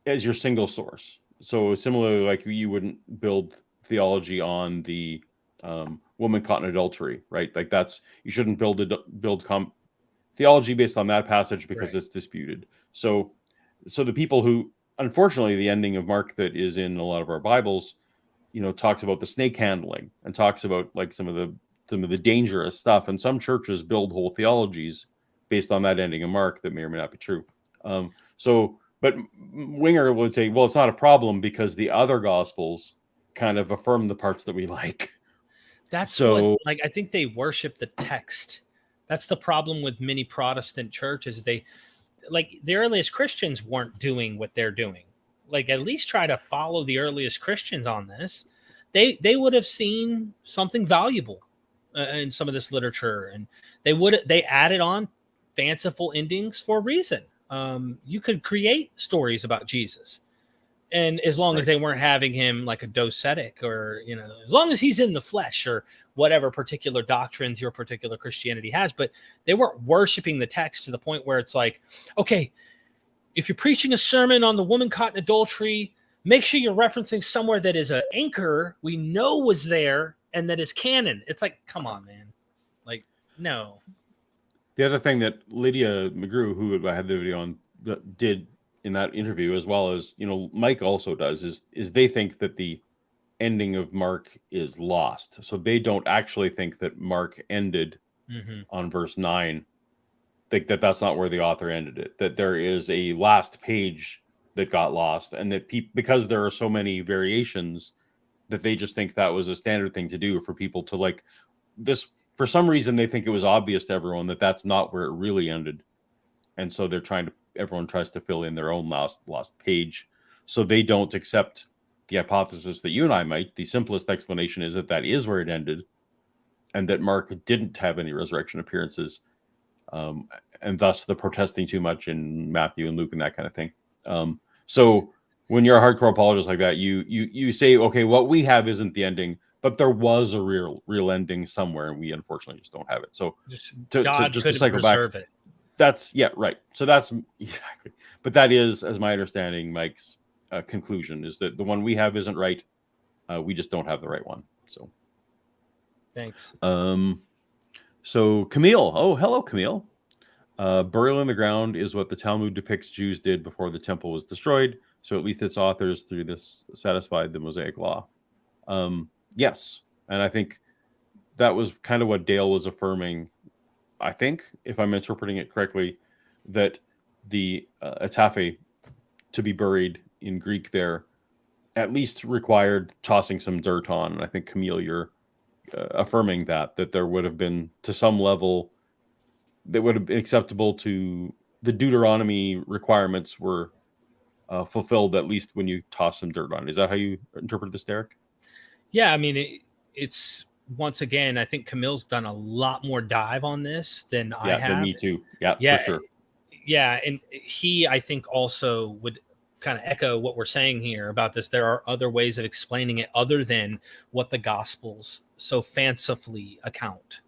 as your single source. So similarly, you wouldn't build theology on the woman caught in adultery, right? You shouldn't build theology based on that passage because it's disputed. So the people who, unfortunately, the ending of Mark that is in a lot of our Bibles, talks about the snake handling and talks about some of the dangerous stuff. And some churches build whole theologies based on that ending of Mark that may or may not be true. But Winger would say, well, it's not a problem because the other gospels kind of affirm the parts that we like. That's what, I think they worship the text. That's the problem with many Protestant churches. The earliest Christians weren't doing what they're doing. At least try to follow the earliest Christians on this. They would have seen something valuable in some of this literature, and they added on fanciful endings for a reason. You could create stories about Jesus, and as long as they weren't having him like a docetic, or as long as he's in the flesh, or whatever particular doctrines your particular Christianity has, but they weren't worshiping the text to the point where it's like, okay, if you're preaching a sermon on the woman caught in adultery, make sure you're referencing somewhere that is an anchor we know was there and that is canon. It's like, come on, man. Like, no. The other thing that Lydia McGrew, who I had the video on, did in that interview, as well as Mike also does, is they think that the ending of Mark is lost. So they don't actually think that Mark ended on verse 9. Think that that's not where the author ended it. That there is a last page that got lost, and that because there are so many variations, that they just think that was a standard thing to do for people to like this. For some reason, they think it was obvious to everyone that that's not where it really ended, and so everyone tries to fill in their own lost page. So they don't accept the hypothesis that you and I might. The simplest explanation is that is where it ended, and that Mark didn't have any resurrection appearances, and thus the protesting too much in Matthew and Luke and that kind of thing. So when you're a hardcore apologist like that, you say, okay, what we have isn't the ending, but there was a real ending somewhere, and we unfortunately just don't have it. So God to couldn't cycle preserve back, it. that's right. So that's exactly. But that is, as my understanding, Mike's conclusion is that the one we have isn't right. We just don't have the right one. So thanks. So Camille, hello Camille. Burial in the ground is what the Talmud depicts Jews did before the temple was destroyed. So at least its authors through this satisfied the Mosaic law. Yes, and I think that was kind of what Dale was affirming. I think, if I'm interpreting it correctly, that the etafe to be buried in Greek there at least required tossing some dirt on. And I think, Camille, you're affirming that there would have been, to some level, that would have been acceptable to the Deuteronomy requirements were fulfilled, at least when you toss some dirt on it. Is that how you interpret this, Derek? Yeah, I mean, it's once again, I think Camille's done a lot more dive on this than I have. Than me too. Yeah, for sure. Yeah, and he, I think, also would kind of echo what we're saying here about this. There are other ways of explaining it other than what the Gospels so fancifully account.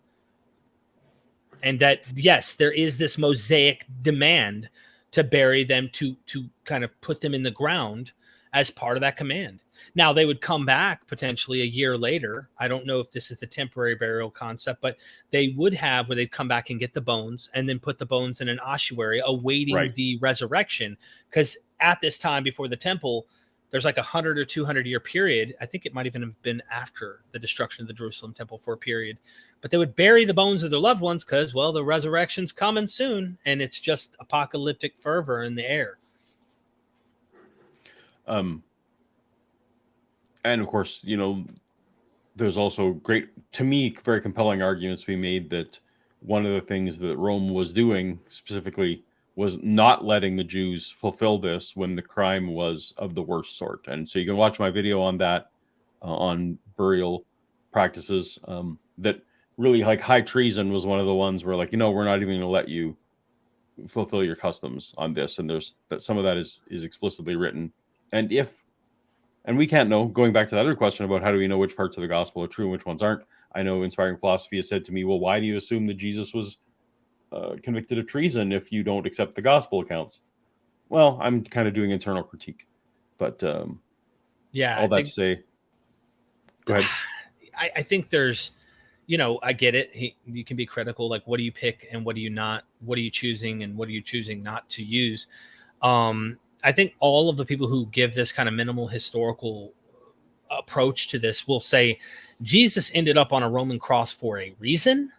And that, yes, there is this Mosaic demand to bury them, to kind of put them in the ground as part of that command. Now, they would come back potentially a year later. I don't know if this is the temporary burial concept, but they would have where they'd come back and get the bones and then put the bones in an ossuary awaiting the resurrection. Because at this time before the temple, there's like 100 or 200 year period. I think it might even have been after the destruction of the Jerusalem temple for a period. But they would bury the bones of their loved ones because, well, the resurrection's coming soon. And it's just apocalyptic fervor in the air. And of course, there's also great, to me, very compelling arguments to be made that one of the things that Rome was doing specifically was not letting the Jews fulfill this when the crime was of the worst sort. And so you can watch my video on that, on burial practices, that really, like, high treason was one of the ones where, like, we're not even going to let you fulfill your customs on this. And there's that some of that is explicitly written. And we can't know, going back to the other question about how do we know which parts of the gospel are true and which ones aren't. I know Inspiring Philosophy has said to me, well, why do you assume that Jesus was convicted of treason if you don't accept the gospel accounts? Well, I'm kind of doing internal critique. But all that to say, go ahead. I think there's, I get it. You can be critical, like, what do you pick and what do you not? What are you choosing and what are you choosing not to use? I think all of the people who give this kind of minimal historical approach to this will say Jesus ended up on a Roman cross for a reason,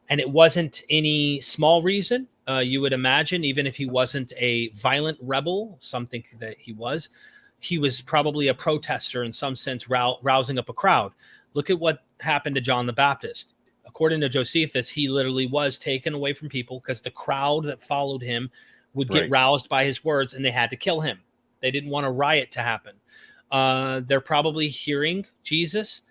and it wasn't any small reason. You would imagine, even if he wasn't a violent rebel, something that he was probably a protester in some sense, rousing up a crowd. Look at what happened to John the Baptist. According to Josephus, he literally was taken away from people because the crowd that followed him would get roused by his words, and they had to kill him. They didn't want a riot to happen. They're probably hearing Jesus.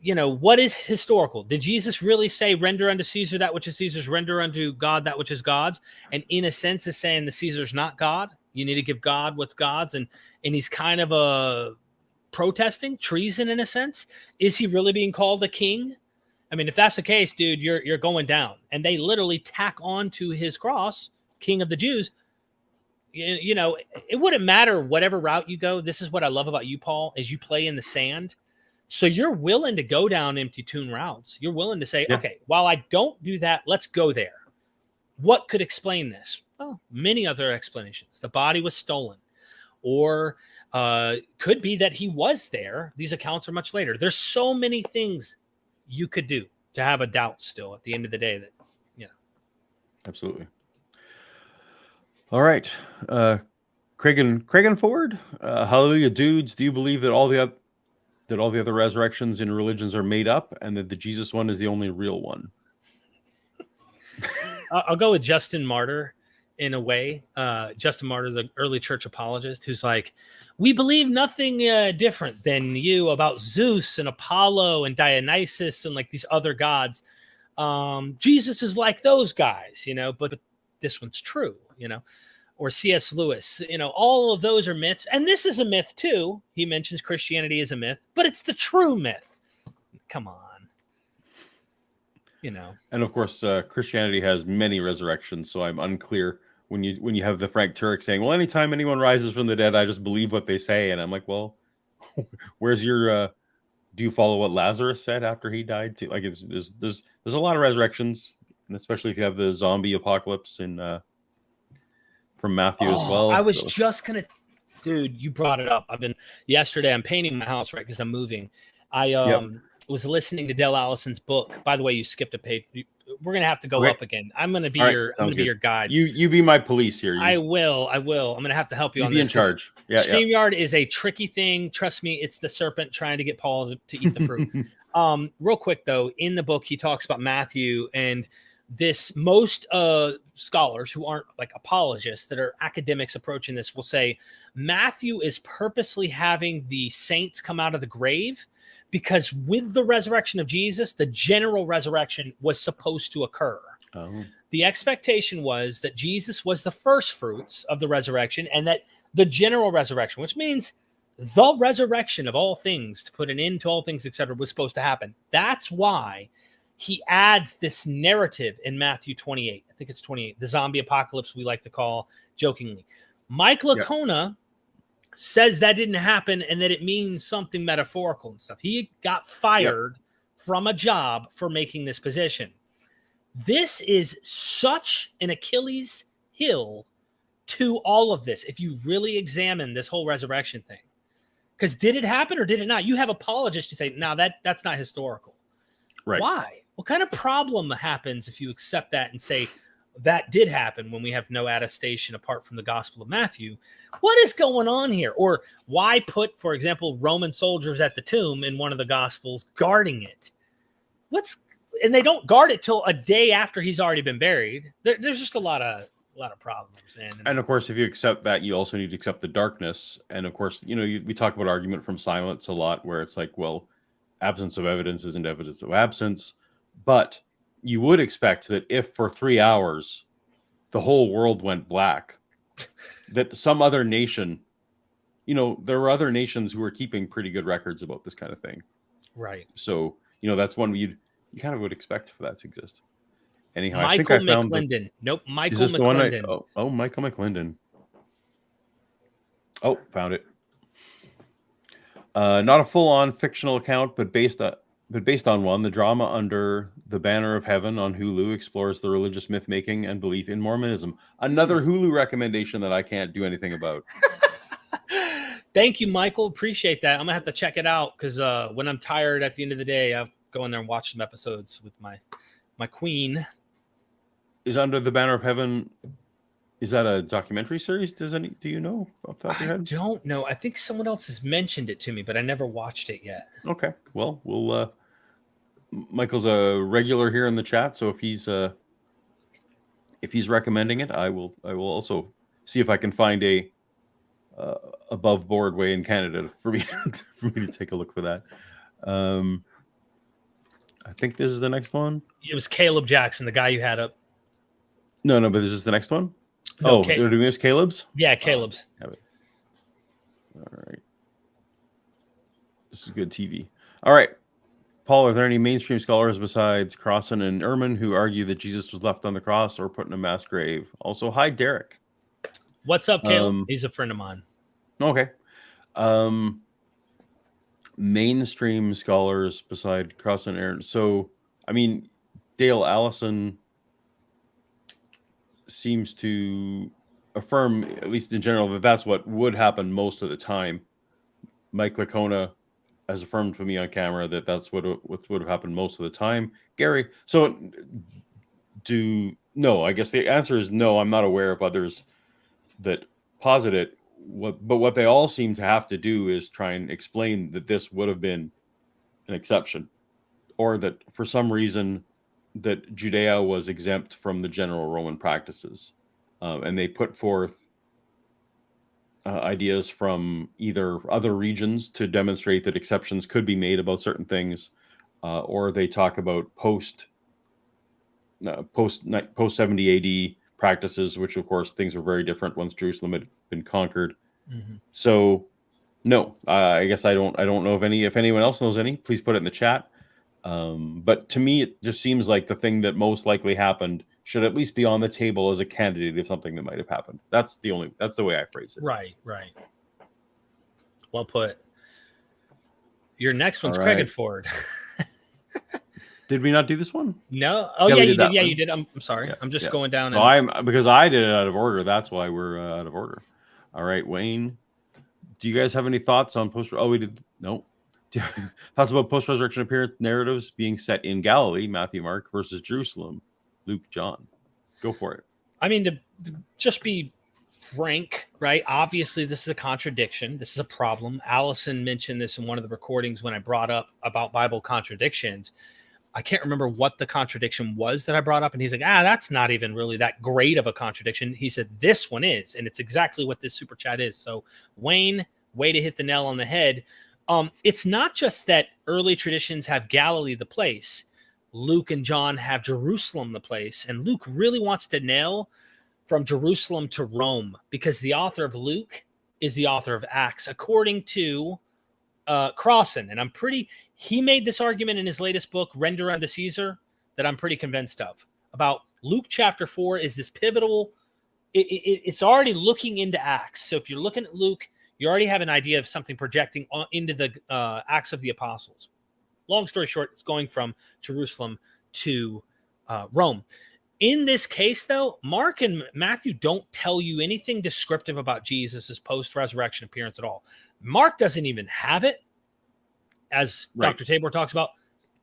what is historical? Did Jesus really say, render unto Caesar that which is Caesar's, render unto God that which is God's? And in a sense is saying the Caesar's not God. You need to give God what's God's. And he's kind of protesting treason in a sense. Is he really being called a king? I mean, if that's the case, dude, you're going down. And they literally tack on to his cross, King of the Jews. It wouldn't matter whatever route you go. This is what I love about you, Paul, is you play in the sand. So you're willing to go down empty tomb routes. You're willing to say, okay, while I don't do that, let's go there. What could explain this? Well, many other explanations. The body was stolen, or could be that he was there. These accounts are much later. There's so many things you could do to have a doubt still at the end of the day that, Absolutely. All right. Craig and Ford. Hallelujah, dudes. Do you believe that all the other resurrections in religions are made up, and that the Jesus one is the only real one? I'll go with Justin Martyr in a way. Justin Martyr, the early church apologist, who's like, we believe nothing different than you about Zeus and Apollo and Dionysus and like these other gods. Jesus is like those guys, but this one's true, or C.S. Lewis, all of those are myths. And this is a myth too. He mentions Christianity is a myth, but it's the true myth. Come on. And of course, Christianity has many resurrections, so I'm unclear when you have the Frank Turek saying, well, anytime anyone rises from the dead, I just believe what they say. And I'm like, well, where's your do you follow what Lazarus said after he died too? Like there's a lot of resurrections, and especially if you have the zombie apocalypse in from Matthew as well. I was just gonna, dude, you brought it up. Yesterday I'm painting my house, right? Because I'm moving. I was listening to Dale Allison's book. By the way, you skipped a page. We're gonna have to go up again. I'm gonna be your guide. You be my police here. I will. I'm gonna have to help you on be this. In charge. Yeah. StreamYard is a tricky thing. Trust me, it's the serpent trying to get Paul to eat the fruit. Real quick though, in the book he talks about Matthew, and this most scholars who aren't like apologists, that are academics approaching this, will say Matthew is purposely having the saints come out of the grave, because with the resurrection of Jesus, the general resurrection was supposed to occur. Oh. The expectation was that Jesus was the first fruits of the resurrection, and that the general resurrection, which means the resurrection of all things, to put an end to all things, etc., was supposed to happen. That's why he adds this narrative in Matthew 28. I think it's 28, the zombie apocalypse we like to call jokingly. Mike Lacona says that didn't happen and that it means something metaphorical and stuff. He got fired from a job for making this position. This is such an Achilles heel to all of this, if you really examine this whole resurrection thing. Because did it happen or did it not? You have apologists who say, no, that's not historical. Right. Why? What kind of problem happens if you accept that and say that did happen when we have no attestation apart from the Gospel of Matthew? What is going on here? Or why put, for example, Roman soldiers at the tomb in one of the Gospels guarding it? And they don't guard it till a day after he's already been buried. There's just a lot of problems, man. And of course, if you accept that, you also need to accept the darkness. And of course, we talk about argument from silence a lot, where it's like, well, absence of evidence isn't evidence of absence. But you would expect that if for 3 hours the whole world went black, that some other nation, there were other nations who were keeping pretty good records about this kind of thing. Right. So, that's one you kind of would expect for that to exist. Anyhow, Michael I think I found McClendon. Nope, Michael is this McClendon. The one Michael McClendon. Oh, found it. Not a full-on fictional account, but based on one. The drama Under the Banner of Heaven on Hulu explores the religious myth-making and belief in Mormonism. Another Hulu recommendation that I can't do anything about. Thank you, Michael. Appreciate that. I'm going to have to check it out, because when I'm tired at the end of the day, I'll go in there and watch some episodes with my queen. Is Under the Banner of Heaven, is that a documentary series? Do you know off the top of your head? I don't know. I think someone else has mentioned it to me, but I never watched it yet. Okay. Well, we'll Michael's a regular here in the chat, so if he's recommending it, I will also see if I can find a above board way in Canada for me to take a look for that. I think this is the next one. It was Caleb Jackson, the guy you had up. No, but this is the next one. No, they're doing this Caleb's? Yeah, Caleb's. Have it. All right. This is good TV. All right. Paul, are there any mainstream scholars besides Crossan and Ehrman who argue that Jesus was left on the cross or put in a mass grave? Also, hi, Derek. What's up, Caleb? He's a friend of mine. Okay. Mainstream scholars beside Crossan and Ehrman. So, I mean, Dale Allison seems to affirm, at least in general, that that's what would happen most of the time. Mike Licona has affirmed to me on camera that that's what would have happened most of the time. Gary, so no, I guess the answer is no. I'm not aware of others that posit it. But what they all seem to have to do is try and explain that this would have been an exception, or that for some reason that Judea was exempt from the general Roman practices. And they put forth ideas from either other regions to demonstrate that exceptions could be made about certain things, or they talk about post 70 AD practices, which of course things were very different once Jerusalem had been conquered. Mm-hmm. So no, I guess I don't know if anyone else knows any, please put it in the chat. But to me, it just seems like the thing that most likely happened should at least be on the table as a candidate of something that might have happened. That's the way I phrase it. Right. Well put. Your next one's All Craig right. and Ford. Did we not do this one? No. Oh Yeah, yeah, we you did that did. Yeah, one. you did. I'm sorry. Yeah, I'm just yeah. going down. No, because I did it out of order. That's why we're out of order. All right, Wayne. Do you guys have any thoughts on post? Oh, we did. No. Thoughts about post-resurrection appearance narratives being set in Galilee, Matthew, Mark, versus Jerusalem, Luke, John. Go for it. I mean, to just be frank, right? Obviously, this is a contradiction. This is a problem. Allison mentioned this in one of the recordings when I brought up about Bible contradictions. I can't remember what the contradiction was that I brought up. And he's like, that's not even really that great of a contradiction. He said, this one is. And it's exactly what this super chat is. So, Wayne, way to hit the nail on the head. It's not just that early traditions have Galilee the place. Luke and John have Jerusalem the place. And Luke really wants to nail from Jerusalem to Rome because the author of Luke is the author of Acts, according to Crossan. And he made this argument in his latest book, Render Unto Caesar, that I'm pretty convinced of. About Luke chapter 4 is this pivotal. It's already looking into Acts. So if you're looking at Luke, you already have an idea of something projecting into the Acts of the Apostles. Long story short, it's going from Jerusalem to Rome. In this case, though, Mark and Matthew don't tell you anything descriptive about Jesus' post-resurrection appearance at all. Mark doesn't even have it, as Right. Dr. Tabor talks about,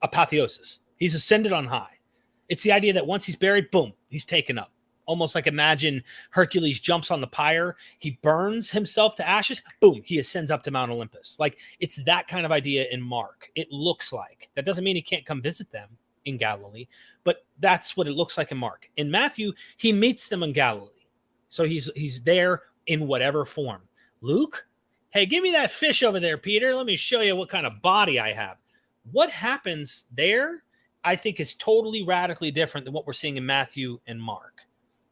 apotheosis. He's ascended on high. It's the idea that once he's buried, boom, he's taken up. Almost like imagine Hercules jumps on the pyre, he burns himself to ashes, boom, he ascends up to Mount Olympus. Like, it's that kind of idea in Mark. It looks like. That doesn't mean he can't come visit them in Galilee, but that's what it looks like in Mark. In Matthew, he meets them in Galilee. So he's there in whatever form. Luke, hey, give me that fish over there, Peter. Let me show you what kind of body I have. What happens there, I think, is totally radically different than what we're seeing in Matthew and Mark.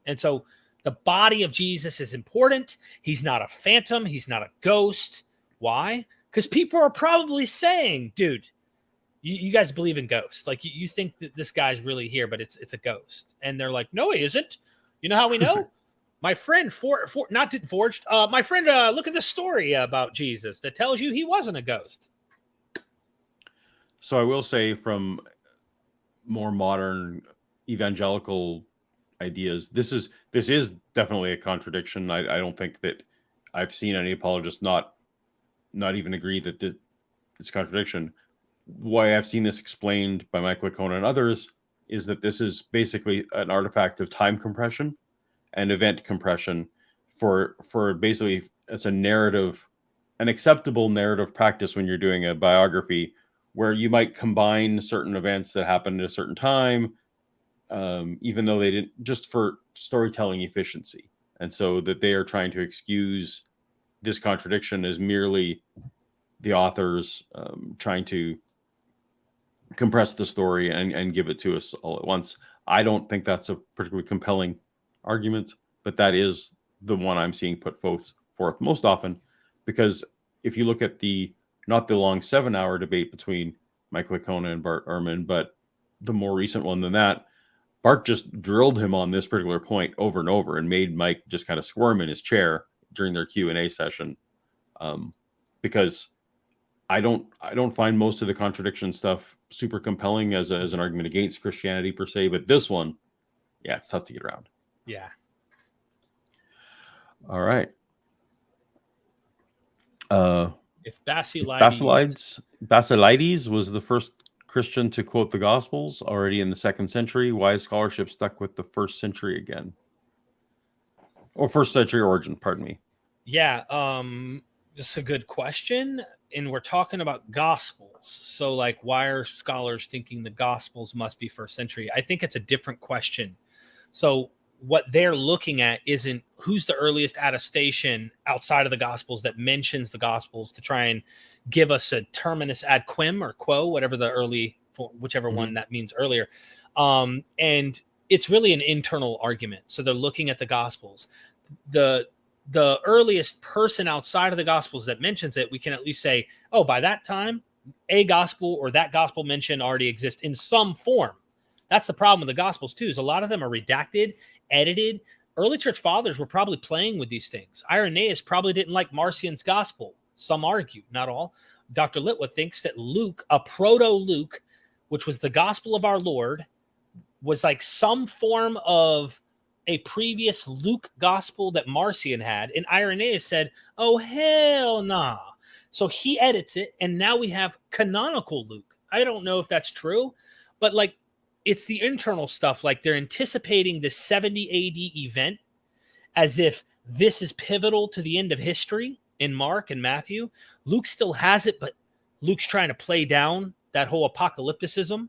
And so the body of Jesus is important. He's not a phantom. He's not a ghost. Why? Because people are probably saying, dude, you guys believe in ghosts. Like, you think that this guy's really here, but it's a ghost. And they're like, no, he isn't. You know how we know? My friend, my friend, look at this story about Jesus that tells you he wasn't a ghost. So I will say, from more modern evangelical ideas, this is definitely a contradiction. I don't think that I've seen any apologists not even agree that it's a contradiction. Why I've seen this explained by Mike Licona and others is that this is basically an artifact of time compression and event compression for basically, it's a narrative, an acceptable narrative practice when you're doing a biography, where you might combine certain events that happened at a certain time, even though they didn't, just for storytelling efficiency. And so that they are trying to excuse this contradiction as merely the authors trying to compress the story and give it to us all at once. I don't think that's a particularly compelling argument, but that is the one I'm seeing put forth most often, because if you look at not the long 7-hour debate between Mike Licona and Bart Ehrman, but the more recent one than that, Bart just drilled him on this particular point over and over and made Mike just kind of squirm in his chair during their Q&A session, because I don't find most of the contradiction stuff super compelling as an argument against Christianity per se, but this one, yeah, it's tough to get around. Yeah. All right. If Basilides was the first Christian to quote the Gospels already in the 2nd century, why is scholarship stuck with the 1st century again? Or 1st century origin, pardon me. Yeah, this is a good question. And we're talking about Gospels. So, like, why are scholars thinking the Gospels must be 1st century? I think it's a different question. So, what they're looking at isn't who's the earliest attestation outside of the Gospels that mentions the Gospels to try and give us a terminus ad quem or quo, whatever the whichever one that means earlier. And it's really an internal argument. So they're looking at the Gospels. The earliest person outside of the Gospels that mentions it, we can at least say, oh, by that time, a gospel or that gospel mention already exists in some form. That's the problem with the Gospels, too, is a lot of them are redacted, edited. Early church fathers were probably playing with these things. Irenaeus probably didn't like Marcion's gospel. Some argue, not all. Dr. Litwa thinks that Luke, a proto-Luke, which was the gospel of our Lord, was like some form of a previous Luke gospel that Marcion had. And Irenaeus said, oh, hell nah. So he edits it, and now we have canonical Luke. I don't know if that's true, but like, it's the internal stuff. Like, they're anticipating this 70 AD event as if this is pivotal to the end of history in Mark and Matthew. Luke still has it, but Luke's trying to play down that whole apocalypticism.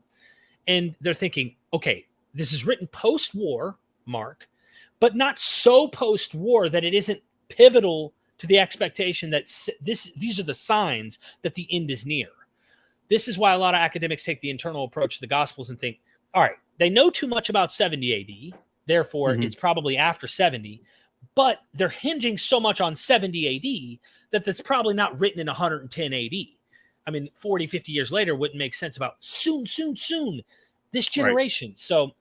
And they're thinking, okay, this is written post-war, Mark, but not so post-war that it isn't pivotal to the expectation that these are the signs that the end is near. This is why a lot of academics take the internal approach to the Gospels and think, all right, they know too much about 70 AD, therefore it's probably after 70, but they're hinging so much on 70 AD that that's probably not written in 110 AD. I mean, 40, 50 years later wouldn't make sense about soon, this generation. Right. So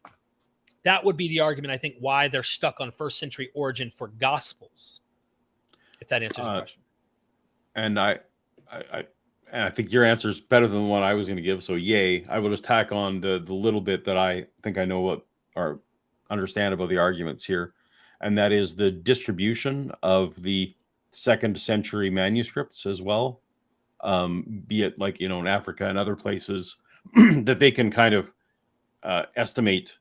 that would be the argument, I think, why they're stuck on 1st century origin for Gospels, if that answers the question. And I think your answer is better than the one I was going to give. So yay. I will just tack on the little bit that I think I know what or understand about the arguments here. And that is the distribution of the 2nd century manuscripts as well. Be it like, in Africa and other places that they can kind of estimate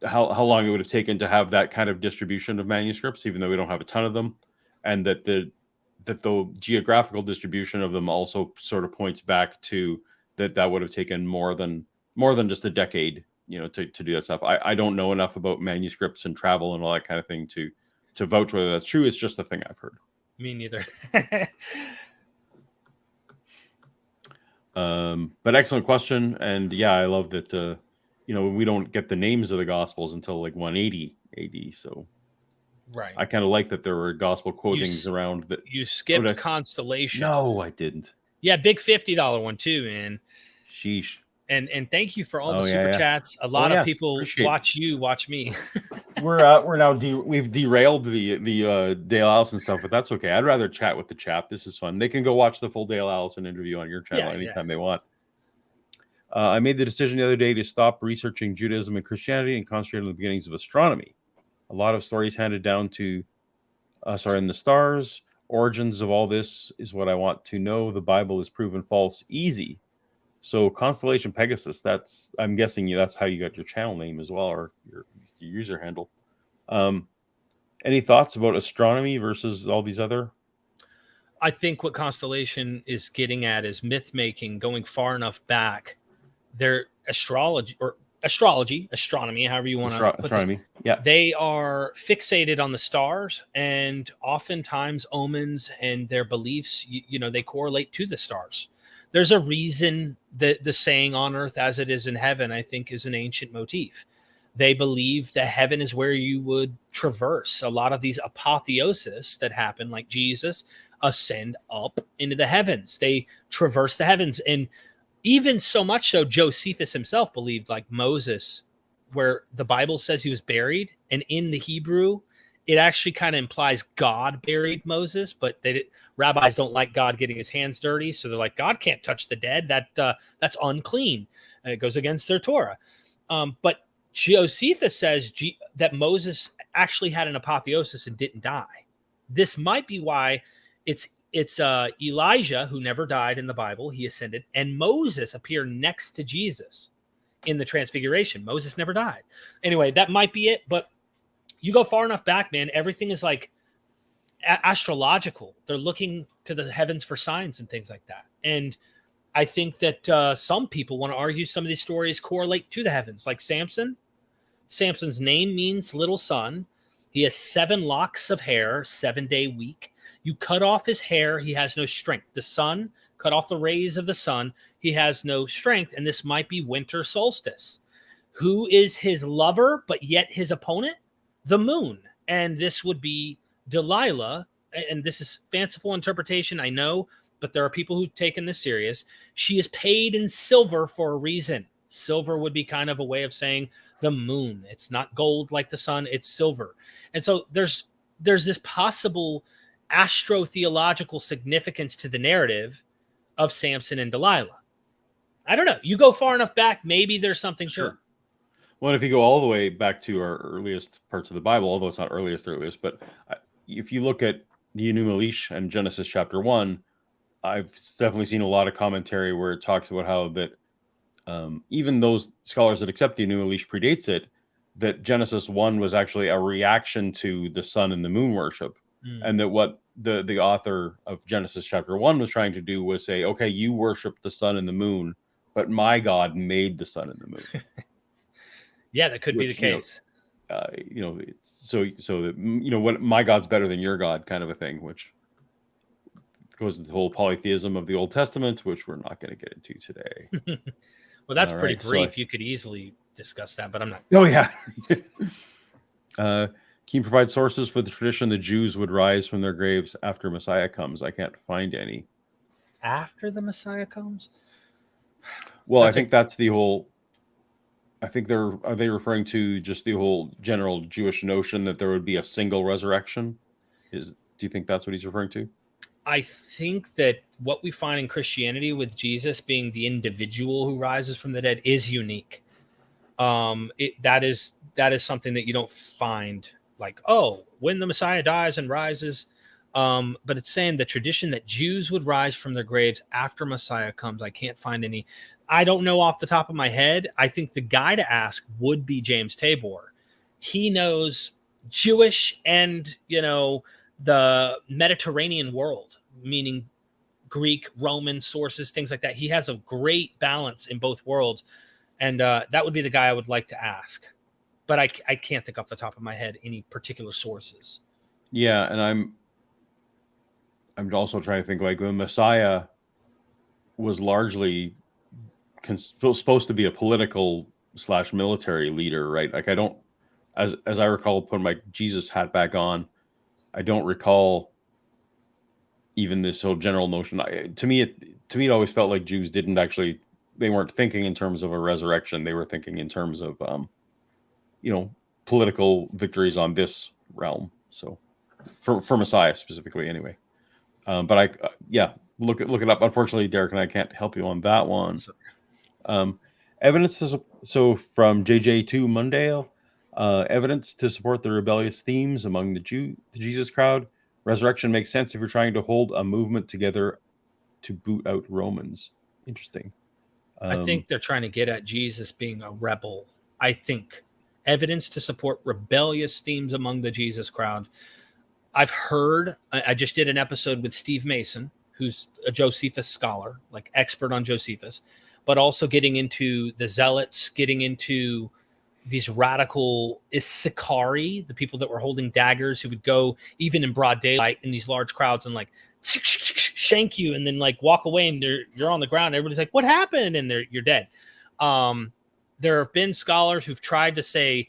how long it would have taken to have that kind of distribution of manuscripts, even though we don't have a ton of them. And that the geographical distribution of them also sort of points back to that would have taken more than just a decade, to do that stuff. I don't know enough about manuscripts and travel and all that kind of thing to vouch whether that's true. It's just a thing I've heard. Me neither. But excellent question. And yeah, I love that, we don't get the names of the Gospels until like 180 AD. So right. I kind of like that there were gospel quotings around that. You skipped Constellation. No, I didn't. Yeah, big $50 one too, man. Sheesh. And thank you for all the super chats. A lot of people watch me. We're now we've derailed the Dale Allison stuff, but that's okay. I'd rather chat with the chat. This is fun. They can go watch the full Dale Allison interview on your channel anytime they want. I made the decision the other day to stop researching Judaism and Christianity and concentrate on the beginnings of astronomy. A lot of stories handed down to us are in the stars. Origins of all this is what I want to know. The Bible is proven false easy. So Constellation Pegasus, I'm guessing that's how you got your channel name as well, or your user handle. Any thoughts about astronomy versus all these other? I think what Constellation is getting at is myth making, going far enough back. Their astronomy, however you want to put this. Yeah. They are fixated on the stars, and oftentimes omens and their beliefs, they correlate to the stars. There's a reason that the saying on earth as it is in heaven, I think, is an ancient motif. They believe that heaven is where you would traverse. A lot of these apotheosis that happen, like Jesus ascend up into the heavens. They traverse the heavens. And even so much so, Josephus himself believed, like Moses, where the Bible says he was buried, and in the Hebrew, it actually kind of implies God buried Moses, but rabbis don't like God getting his hands dirty, so they're like, God can't touch the dead. That's unclean. It goes against their Torah. But Josephus says that Moses actually had an apotheosis and didn't die. This might be why it's Elijah, who never died in the Bible, he ascended, and Moses appear next to Jesus in the Transfiguration. Moses never died. Anyway, that might be it, but you go far enough back, man, everything is like astrological. They're looking to the heavens for signs and things like that. And I think that some people want to argue some of these stories correlate to the heavens, like Samson. Samson's name means little son. He has 7 locks of hair, 7-day week. You cut off his hair, he has no strength. The sun, cut off the rays of the sun, he has no strength. And this might be winter solstice. Who is his lover, but yet his opponent? The moon. And this would be Delilah. And this is fanciful interpretation, I know, but there are people who've taken this serious. She is paid in silver for a reason. Silver would be kind of a way of saying the moon. It's not gold like the sun, it's silver. And so there's this possible astro-theological significance to the narrative of Samson and Delilah. I don't know. You go far enough back, maybe there's something to it. Well, if you go all the way back to our earliest parts of the Bible, although it's not earliest, but if you look at the Enuma Elish and Genesis chapter 1, I've definitely seen a lot of commentary where it talks about how that even those scholars that accept the Enuma Elish predates it, that Genesis 1 was actually a reaction to the sun and the moon worship. And that what the author of Genesis chapter 1 was trying to do was say, okay, you worship the sun and the moon, but my God made the sun and the moon. Yeah, that could be the case. So what my God's better than your God kind of a thing, which goes to the whole polytheism of the Old Testament, which we're not going to get into today. Well, that's pretty brief. You could easily discuss that, but I'm not. Oh, yeah. Can you provide sources for the tradition the Jews would rise from their graves after Messiah comes? I can't find any. After the Messiah comes? Well, I think that's the whole... I think are they referring to just the whole general Jewish notion that there would be a single resurrection? Do you think that's what he's referring to? I think that what we find in Christianity with Jesus being the individual who rises from the dead is unique. That is something that you don't find like, oh, when the Messiah dies and rises. But it's saying the tradition that Jews would rise from their graves after Messiah comes. I can't find any. I don't know off the top of my head. I think the guy to ask would be James Tabor. He knows Jewish and, the Mediterranean world, meaning Greek, Roman sources, things like that. He has a great balance in both worlds. And that would be the guy I would like to ask. But I can't think off the top of my head any particular sources. Yeah, and I'm also trying to think, like, the Messiah was largely supposed to be a political / military leader, right? Like, I don't, as I recall, putting my Jesus hat back on, I don't recall even this whole general notion. To me, it always felt like Jews they weren't thinking in terms of a resurrection. They were thinking in terms of, political victories on this realm. So for Messiah specifically, anyway. But look it up. Unfortunately, Derek and I can't help you on that one. Evidence from JJ2 Mundale, evidence to support the rebellious themes among the Jesus crowd. Resurrection makes sense if you're trying to hold a movement together to boot out Romans. Interesting. I think they're trying to get at Jesus being a rebel. I think evidence to support rebellious themes among the Jesus crowd. I've heard, I just did an episode with Steve Mason, who's a Josephus scholar, like expert on Josephus, but also getting into the zealots, getting into these radical Issachari, the people that were holding daggers who would go even in broad daylight in these large crowds and like shank you and then like walk away and you're on the ground. Everybody's like, what happened? And you're dead. There have been scholars who've tried to say,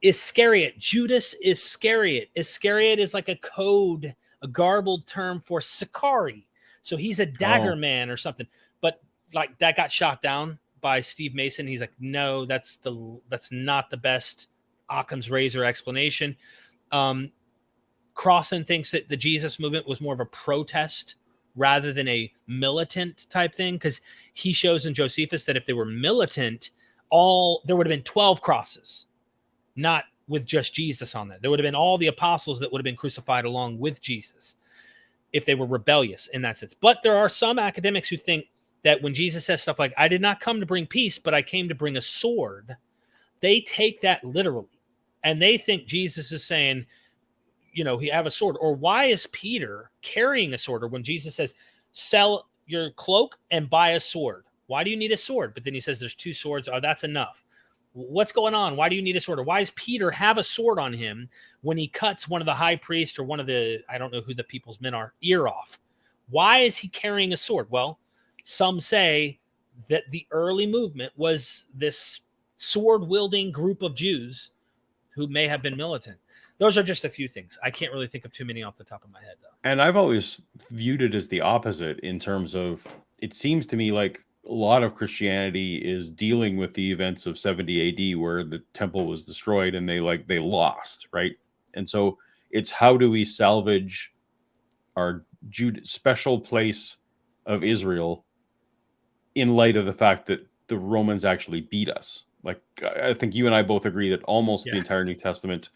Iscariot, Judas Iscariot. Iscariot is like a code, a garbled term for Sicarii. So he's a dagger man or something. But like that got shot down by Steve Mason. He's like, no, that's not the best Occam's razor explanation. Crossan thinks that the Jesus movement was more of a protest rather than a militant type thing, because he shows in Josephus that if they were militant, there would have been 12 crosses, not with just Jesus on there. There would have been all the apostles that would have been crucified along with Jesus if they were rebellious in that sense. But there are some academics who think that when Jesus says stuff like, I did not come to bring peace, but I came to bring a sword, they take that literally. And they think Jesus is saying, he have a sword. Or why is Peter carrying a sword? Or when Jesus says, sell your cloak and buy a sword. Why do you need a sword? But then he says there's 2 swords. Oh, that's enough. What's going on? Why do you need a sword? Or why does Peter have a sword on him when he cuts one of the high priests or one of the, I don't know who the people's men are, ear off? Why is he carrying a sword? Well, some say that the early movement was this sword-wielding group of Jews who may have been militant. Those are just a few things. I can't really think of too many off the top of my head, though. And I've always viewed it as the opposite in terms of, it seems to me like a lot of Christianity is dealing with the events of 70 AD where the temple was destroyed and they lost, right? And so it's how do we salvage our special place of Israel in light of the fact that the Romans actually beat us. Like, I think you and I both agree that almost the entire New Testament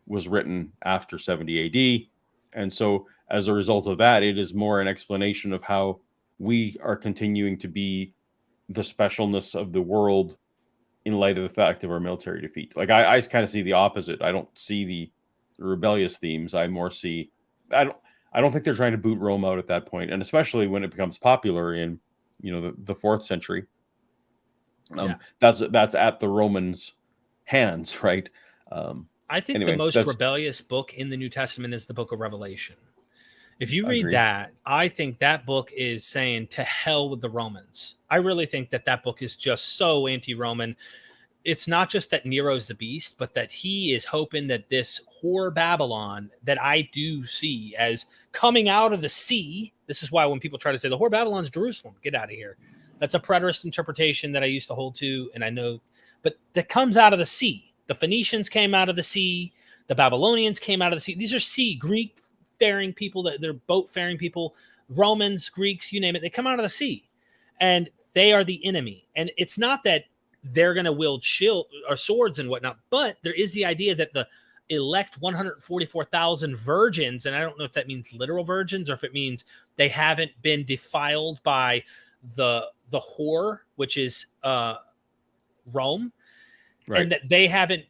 was written after 70 AD. And so as a result of that, it is more an explanation of how we are continuing to be the specialness of the world in light of the fact of our military defeat. Like I kind of see the opposite. I don't see the rebellious themes. I more see, I don't think they're trying to boot Rome out at that point. And especially when it becomes popular in, the 4th century, that's at the Romans' hands, right? I think the most rebellious book in the New Testament is the book of Revelation. If you read that, I think that book is saying to hell with the Romans. I really think that book is just so anti-Roman. It's not just that Nero's the beast, but that he is hoping that this whore Babylon that I do see as coming out of the sea. This is why when people try to say the whore Babylon's Jerusalem, get out of here. That's a preterist interpretation that I used to hold to, and I know, but that comes out of the sea. The Phoenicians came out of the sea. The Babylonians came out of the sea. These are Greek-faring people, they're boat-faring people, Romans, Greeks, you name it. They come out of the sea, and they are the enemy. And it's not that they're going to wield shield or swords and whatnot, but there is the idea that the elect 144,000 virgins, and I don't know if that means literal virgins or if it means they haven't been defiled by the whore, which is Rome. Right. And that they haven't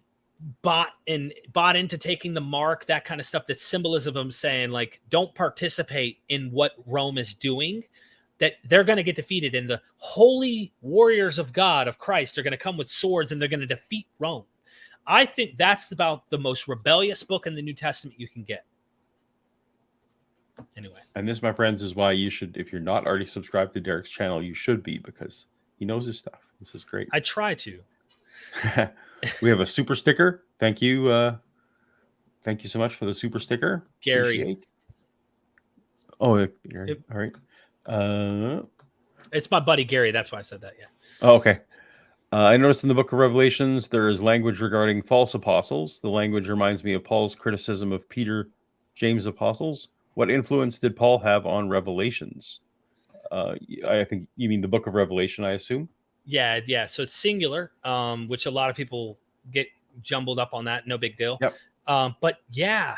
bought into taking the mark, that kind of stuff. That symbolism of them saying, like, don't participate in what Rome is doing, that they're going to get defeated. And the holy warriors of God, of Christ, are going to come with swords and they're going to defeat Rome. I think that's about the most rebellious book in the New Testament you can get. Anyway. And this, my friends, is why you should, if you're not already subscribed to Derek's channel, you should be, because he knows his stuff. This is great. I try to. We have a super sticker. Thank you. Thank you so much for the super sticker. Gary. Oh, Gary. All right. It's my buddy Gary. That's why I said that. Yeah. Oh, okay. I noticed in the book of Revelations, there is language regarding false apostles. The language reminds me of Paul's criticism of Peter, James apostles. What influence did Paul have on Revelations? I think you mean the book of Revelation, I assume. Yeah. So it's singular, which a lot of people get jumbled up on that. No big deal. Yep. But yeah,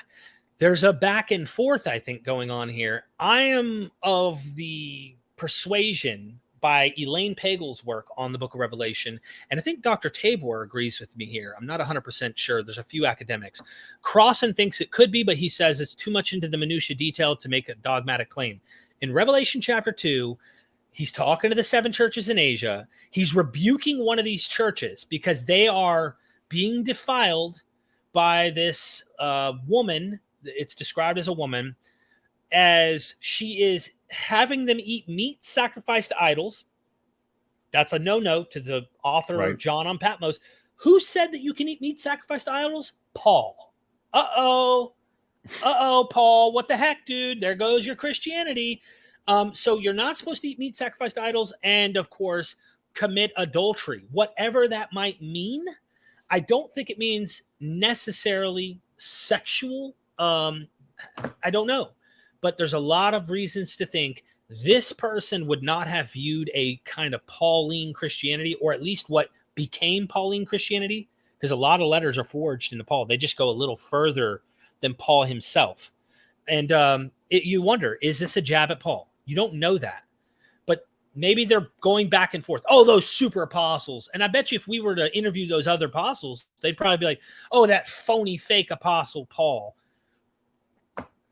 there's a back and forth, I think, going on here. I am of the persuasion by Elaine Pagel's work on the book of Revelation, and I think Dr. Tabor agrees with me here. I'm not 100% sure. There's a few academics. Crossan thinks it could be, but he says it's too much into the minutia detail to make a dogmatic claim. In Revelation chapter 2, he's talking to the 7 churches in Asia. He's rebuking one of these churches because they are being defiled by this woman. It's described as a woman as she is having them eat meat sacrificed to idols. That's a no-no to the author, Right. John on Patmos. Who said that you can eat meat sacrificed to idols? Paul. Uh-oh, Paul. What the heck, dude? There goes your Christianity. So you're not supposed to eat meat sacrificed to idols, and of course, commit adultery. Whatever that might mean, I don't think it means necessarily sexual. I don't know. But there's a lot of reasons to think this person would not have viewed a kind of Pauline Christianity, or at least what became Pauline Christianity, because a lot of letters are forged into Paul. They just go a little further than Paul himself. And you wonder, is this a jab at Paul? You don't know that. But maybe they're going back and forth. Oh, those super apostles. And I bet you if we were to interview those other apostles, they'd probably be like, oh, that phony fake apostle Paul.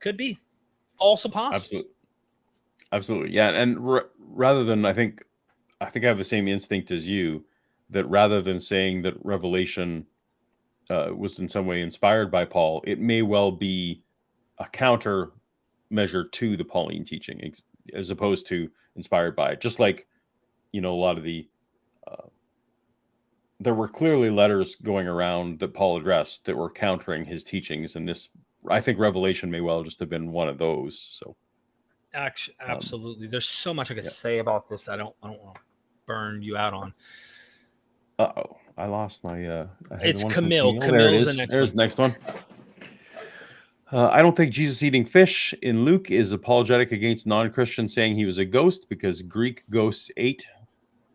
Could be. False apostles. Absolutely. Yeah. And rather than, I think I have the same instinct as you, that rather than saying that Revelation was in some way inspired by Paul, it may well be a counter measure to the Pauline teaching, as opposed to inspired by it. Just like, a lot of the, there were clearly letters going around that Paul addressed that were countering his teachings. And this, I think Revelation may well just have been one of those. So. Actually, absolutely. There's so much I could say about this. I don't want to burn you out on. Uh-oh. I lost my... it's Camille. Camille's the next There's one. the next one. I don't think Jesus eating fish in Luke is apologetic against non-Christians saying he was a ghost, because Greek ghosts ate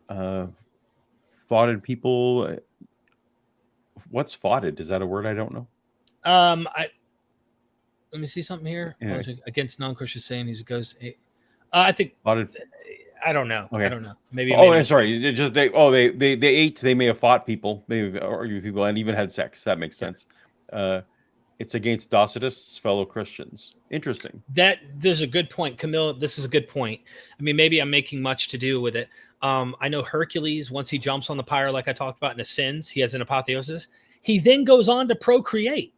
fauted people. What's fauted? Is that a word I don't know? Let me see something here. Yeah. Against non-Christians saying he's a ghost. I think Fauted. I don't know. Okay. I don't know. Maybe. Sorry. It just they ate. They may have fought people. They may have argued with people and even had sex. That makes sense. It's against Docetists, fellow Christians. Interesting. There's a good point, Camille. This is a good point. I mean, maybe I'm making much to do with it. I know Hercules, once he jumps on the pyre, like I talked about, and ascends, he has an apotheosis. He then goes on to procreate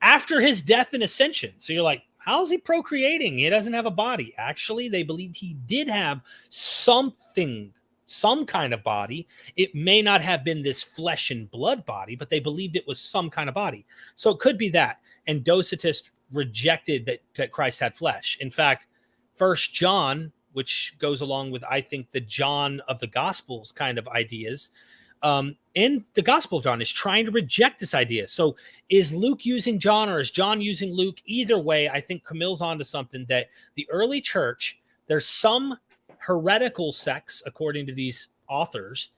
after his death and ascension. So you're like, how is he procreating? He doesn't have a body. Actually, they believed he did have some kind of body. It may not have been this flesh and blood body, but they believed it was some kind of body. So it could be that. And Docetists rejected that Christ had flesh. In fact, 1 John, which goes along with, I think, the John of the Gospels kind of ideas, in the Gospel of John is trying to reject this idea. So is Luke using John, or is John using Luke? Either way, I think Camille's onto something, that the early church, there's some heretical sects, according to these authors,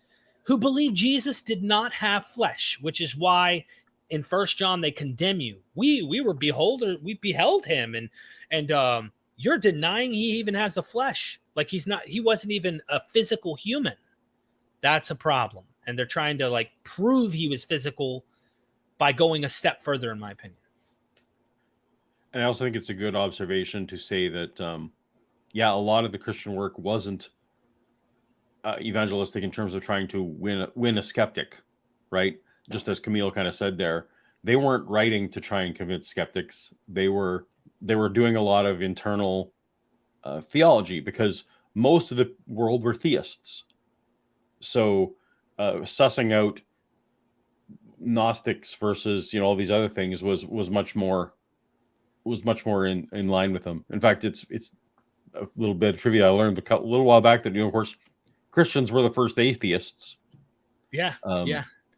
who believe Jesus did not have flesh, which is why in 1 John they condemn you. We beheld him, and you're denying he even has the flesh. Like he wasn't even a physical human. That's a problem. And they're trying to prove he was physical by going a step further, in my opinion. And I also think it's a good observation to say that, a lot of the Christian work wasn't evangelistic in terms of trying to win a skeptic, right? Just as Camille kind of said there, they weren't writing to try and convince skeptics. They were doing a lot of internal theology, because most of the world were theists. So sussing out Gnostics versus all these other things was much more in line with them. In fact, it's a little bit of trivia I learned a little while back that of course Christians were the first atheists. Yeah,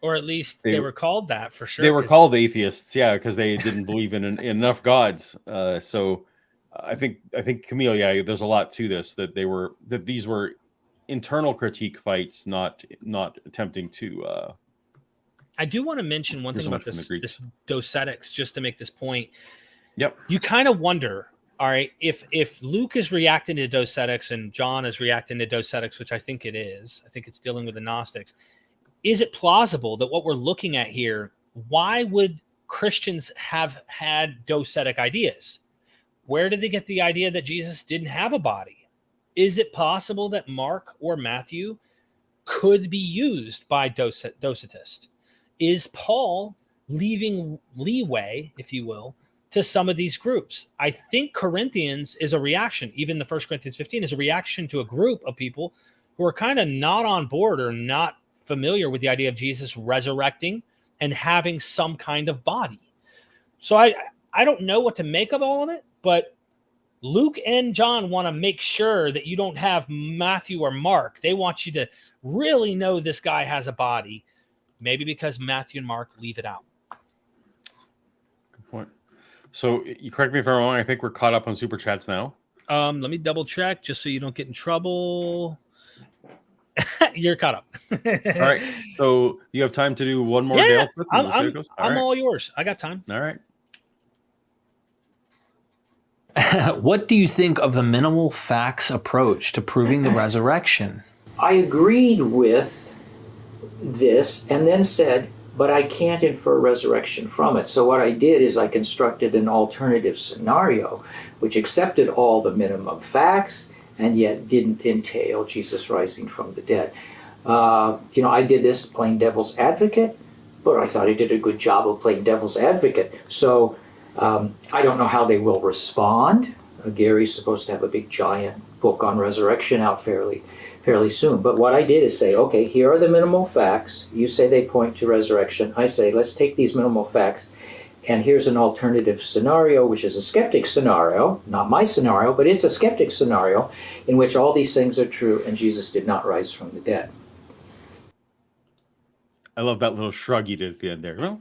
or at least they were called that for sure. They were called atheists, because they didn't believe in enough gods. So I think Camille, there's a lot to this, that these were internal critique fights, not attempting to. I do want to mention one thing about this docetics, just to make this point. Yep. You kind of wonder, all right, if Luke is reacting to docetics and John is reacting to docetics, which I think it is. I think it's dealing with the Gnostics. Is it plausible that what we're looking at here, why would Christians have had docetic ideas? Where did they get the idea that Jesus didn't have a body? Is it possible that Mark or Matthew could be used by Docetists? Is Paul leaving leeway, if you will, to some of these groups. I think Corinthians is a reaction. Even the 1 Corinthians 15 is a reaction to a group of people who are kind of not on board or not familiar with the idea of Jesus resurrecting and having some kind of body. So I don't know what to make of all of it, but Luke and John want to make sure that you don't have Matthew or Mark. They want you to really know this guy has a body, maybe because Matthew and Mark leave it out. Good point. So you correct me if I'm wrong. I think we're caught up on super chats now. Let me double check just so you don't get in trouble. You're caught up. All right. So you have time to do one more. Yeah, Dale I'm all yours. I got time. All right. What do you think of the minimal facts approach to proving the resurrection? I agreed with this and then said, but I can't infer resurrection from it. So what I did is I constructed an alternative scenario which accepted all the minimum facts and yet didn't entail Jesus rising from the dead. I did this playing devil's advocate, but I thought I did a good job of playing devil's advocate. So I don't know how they will respond. Gary's supposed to have a big giant book on resurrection out fairly soon. But what I did is say, okay, here are the minimal facts. You say they point to resurrection. I say, let's take these minimal facts, and here's an alternative scenario, which is a skeptic scenario, not my scenario, but it's a skeptic scenario in which all these things are true and Jesus did not rise from the dead. I love that little shrug you did at the end there. Well,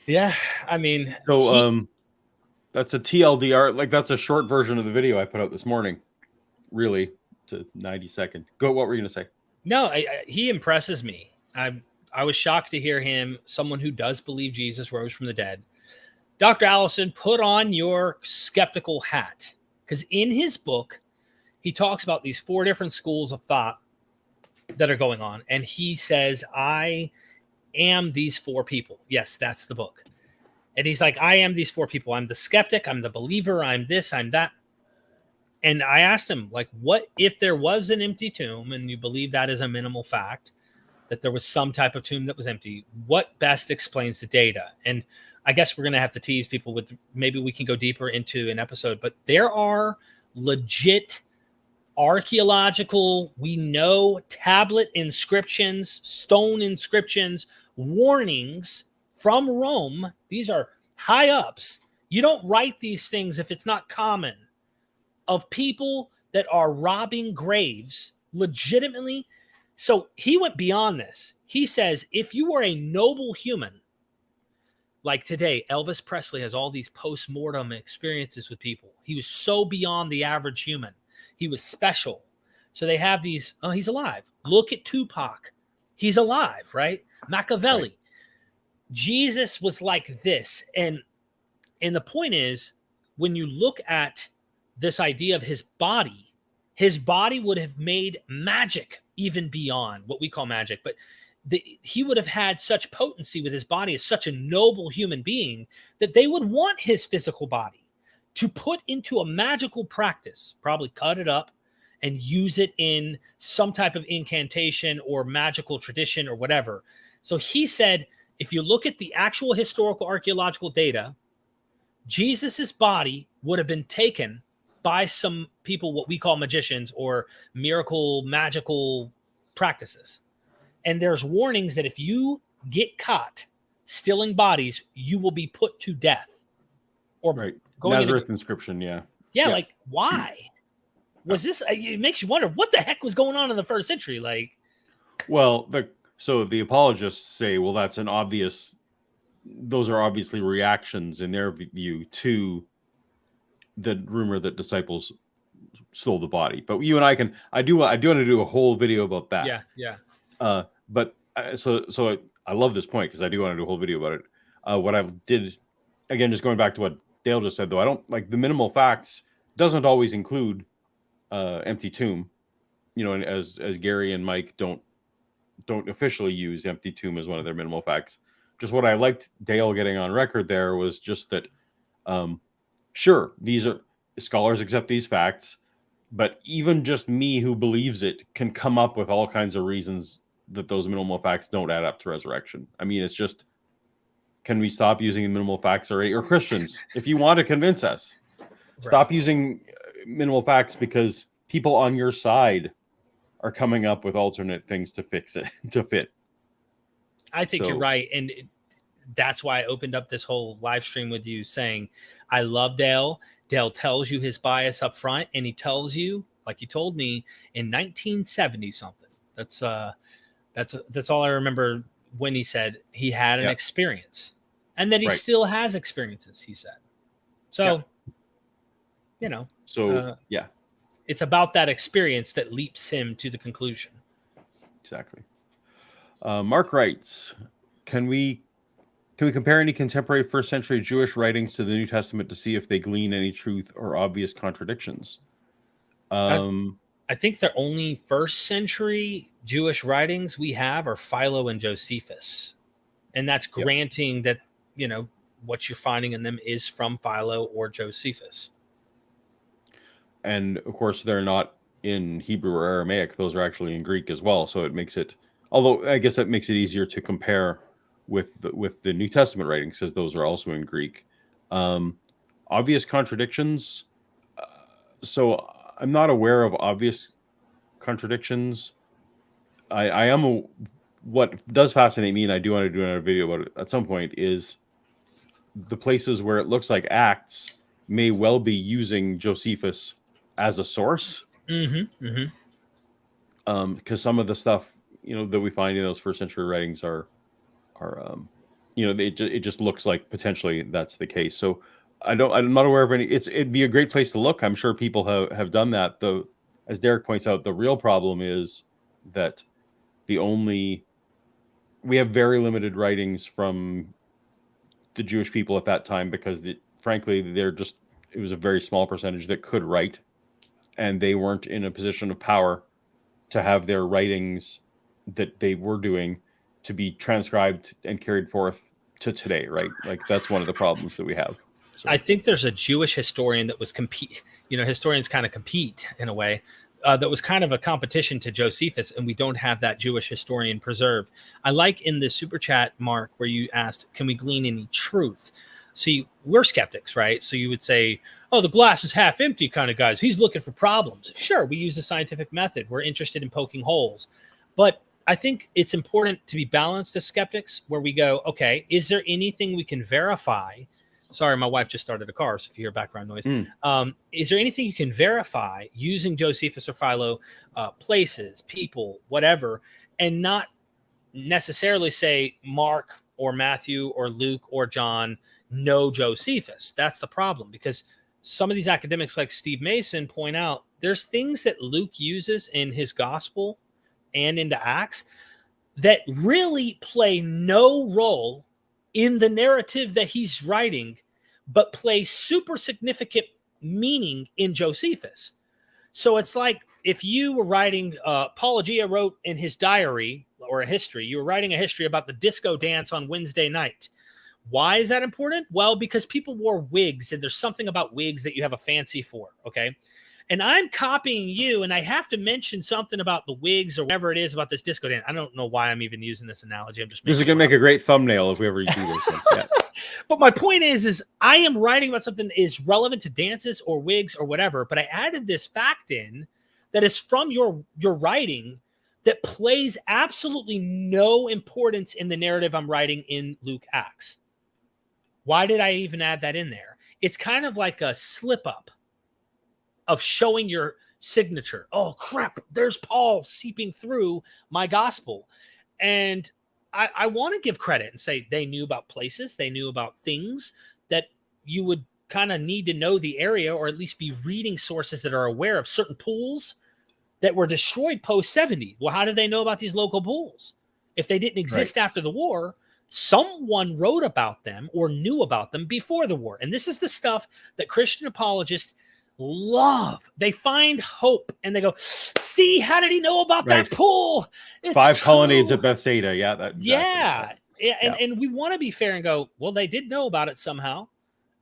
Yeah, I mean, so that's a TLDR. Like, that's a short version of the video I put out this morning. Really, to 90 second. Go. What were you gonna say? no, he impresses me. I was shocked to hear him, someone who does believe Jesus rose from the dead. Dr. Allison, put on your skeptical hat, because in his book, he talks about these 4 different schools of thought that are going on, and he says, I am these 4 people. Yes, that's the book. And he's like, I am these 4 people. I'm the skeptic, I'm the believer, I'm this, I'm that. And I asked him, like, what if there was an empty tomb and you believe that is a minimal fact, that there was some type of tomb that was empty? What best explains the data? And I guess we're going to have to tease people with, maybe we can go deeper into an episode, but there are legit archaeological, we know, tablet inscriptions, stone inscriptions, warnings from Rome. These are high ups. You don't write these things if it's not common, of people that are robbing graves legitimately. So he went beyond this. He says, if you were a noble human, like today, Elvis Presley has all these post-mortem experiences with people. He was so beyond the average human. He was special. So they have these, oh, he's alive. Look at Tupac. He's alive, right? Machiavelli. Right. Jesus was like this. And the point is, when you look at this idea of his body would have made magic even beyond what we call magic. But he would have had such potency with his body as such a noble human being that they would want his physical body to put into a magical practice, probably cut it up and use it in some type of incantation or magical tradition or whatever. So he said, if you look at the actual historical archaeological data, Jesus's body would have been taken by some people, what we call magicians or miracle magical practices. And there's warnings that if you get caught stealing bodies, you will be put to death. Or right. Nazareth inscription, yeah. Like, why? Was this, it makes you wonder what the heck was going on in the first century? Like, well, so the apologists say, well, that's an obvious, those are obviously reactions in their view to the rumor that disciples stole the body. But you and I do want to do a whole video about that. Yeah. But so I love this point, because I do want to do a whole video about it. What I did, again, just going back to what Dale just said, though, I don't like the minimal facts doesn't always include empty tomb, and as Gary and Mike don't officially use empty tomb as one of their minimal facts. Just what I liked Dale getting on record there was just that, sure, these are scholars accept these facts, but even just me who believes it can come up with all kinds of reasons that those minimal facts don't add up to resurrection. I mean, it's just, can we stop using minimal facts already? Or Christians, if you want to convince us, stop using minimal facts because people on your side are coming up with alternate things to fix it, to fit. I think you're right. And that's why I opened up this whole live stream with you saying, I love Dale. Dale tells you his bias up front, and he tells you, like he told me in 1970 something. That's all I remember when he said he had an experience, and that he still has experiences, he said. So, it's about that experience that leaps him to the conclusion. Exactly. Mark writes, can we compare any contemporary first century Jewish writings to the New Testament to see if they glean any truth or obvious contradictions? I think the only first century Jewish writings we have are Philo and Josephus. And that's granting that, what you're finding in them is from Philo or Josephus. And of course, they're not in Hebrew or Aramaic. Those are actually in Greek as well. So it makes it, although I guess that makes it easier to compare with the New Testament writings, because those are also in Greek. Obvious contradictions. So I'm not aware of obvious contradictions. I am what does fascinate me, and I do want to do another video about it at some point, is the places where it looks like Acts may well be using Josephus as a source. Because some of the stuff that we find in those first century writings are it just looks like potentially that's the case. So I'm not aware of any. It'd be a great place to look. I'm sure people have done that. Though, as Derek points out, the real problem is that we have very limited writings from the Jewish people at that time, because frankly, it was a very small percentage that could write, and they weren't in a position of power to have their writings that they were doing to be transcribed and carried forth to today, right? Like, that's one of the problems that we have. So. I think there's a Jewish historian that was historians kind of compete in a way, that was kind of a competition to Josephus, and we don't have that Jewish historian preserved. I like in the super chat, Mark, where you asked, can we glean any truth? See, we're skeptics, right? So you would say, oh, the glass is half empty kind of guys. He's looking for problems. Sure, we use the scientific method. We're interested in poking holes. But I think it's important to be balanced as skeptics, where we go, okay, is there anything we can verify? Sorry, my wife just started a car, so if you hear background noise. Is there anything you can verify using Josephus or Philo, places, people, whatever, and not necessarily say Mark or Matthew or Luke or John know Josephus? That's the problem, because some of these academics like Steve Mason point out there's things that Luke uses in his gospel and into Acts that really play no role in the narrative that he's writing, but play super significant meaning in Josephus. So it's like if you were writing, Apologia wrote in his diary or a history, you were writing a history about the disco dance on Wednesday night. Why is that important? Well, because people wore wigs, and there's something about wigs that you have a fancy for, okay? And I'm copying you, and I have to mention something about the wigs or whatever it is about this disco dance. I don't know why I'm even using this analogy. I'm just. This is going to make a great thumbnail if we ever do this. Yeah. But my point is I am writing about something that is relevant to dances or wigs or whatever, but I added this fact in that is from your writing that plays absolutely no importance in the narrative I'm writing in Luke Acts. Why did I even add that in there? It's kind of like a slip up of showing your signature. Oh, crap, there's Paul seeping through my gospel. And I want to give credit and say they knew about places, they knew about things that you would kind of need to know the area, or at least be reading sources that are aware of certain pools that were destroyed post-70. Well, how did they know about these local pools? If they didn't exist after the war, someone wrote about them or knew about them before the war. And this is the stuff that Christian apologists love. They find hope and they go, see, how did he know about that pool? It's 5 true. colonnades at Bethsaida. Yeah. And we want to be fair and go, well, they did know about it somehow.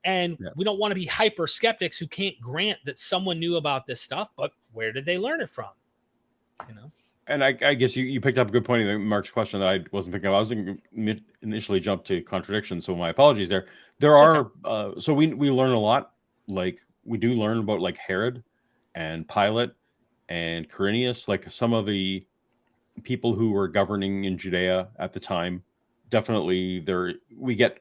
And we don't want to be hyper skeptics who can't grant that someone knew about this stuff, but where did they learn it from? And I guess you picked up a good point in Mark's question that I wasn't thinking of. I was thinking initially jumped to contradiction, so my apologies there. There It's are okay. so we learn a lot. Like we do learn about like Herod and Pilate and Quirinius, like some of the people who were governing in Judea at the time. Definitely there we get,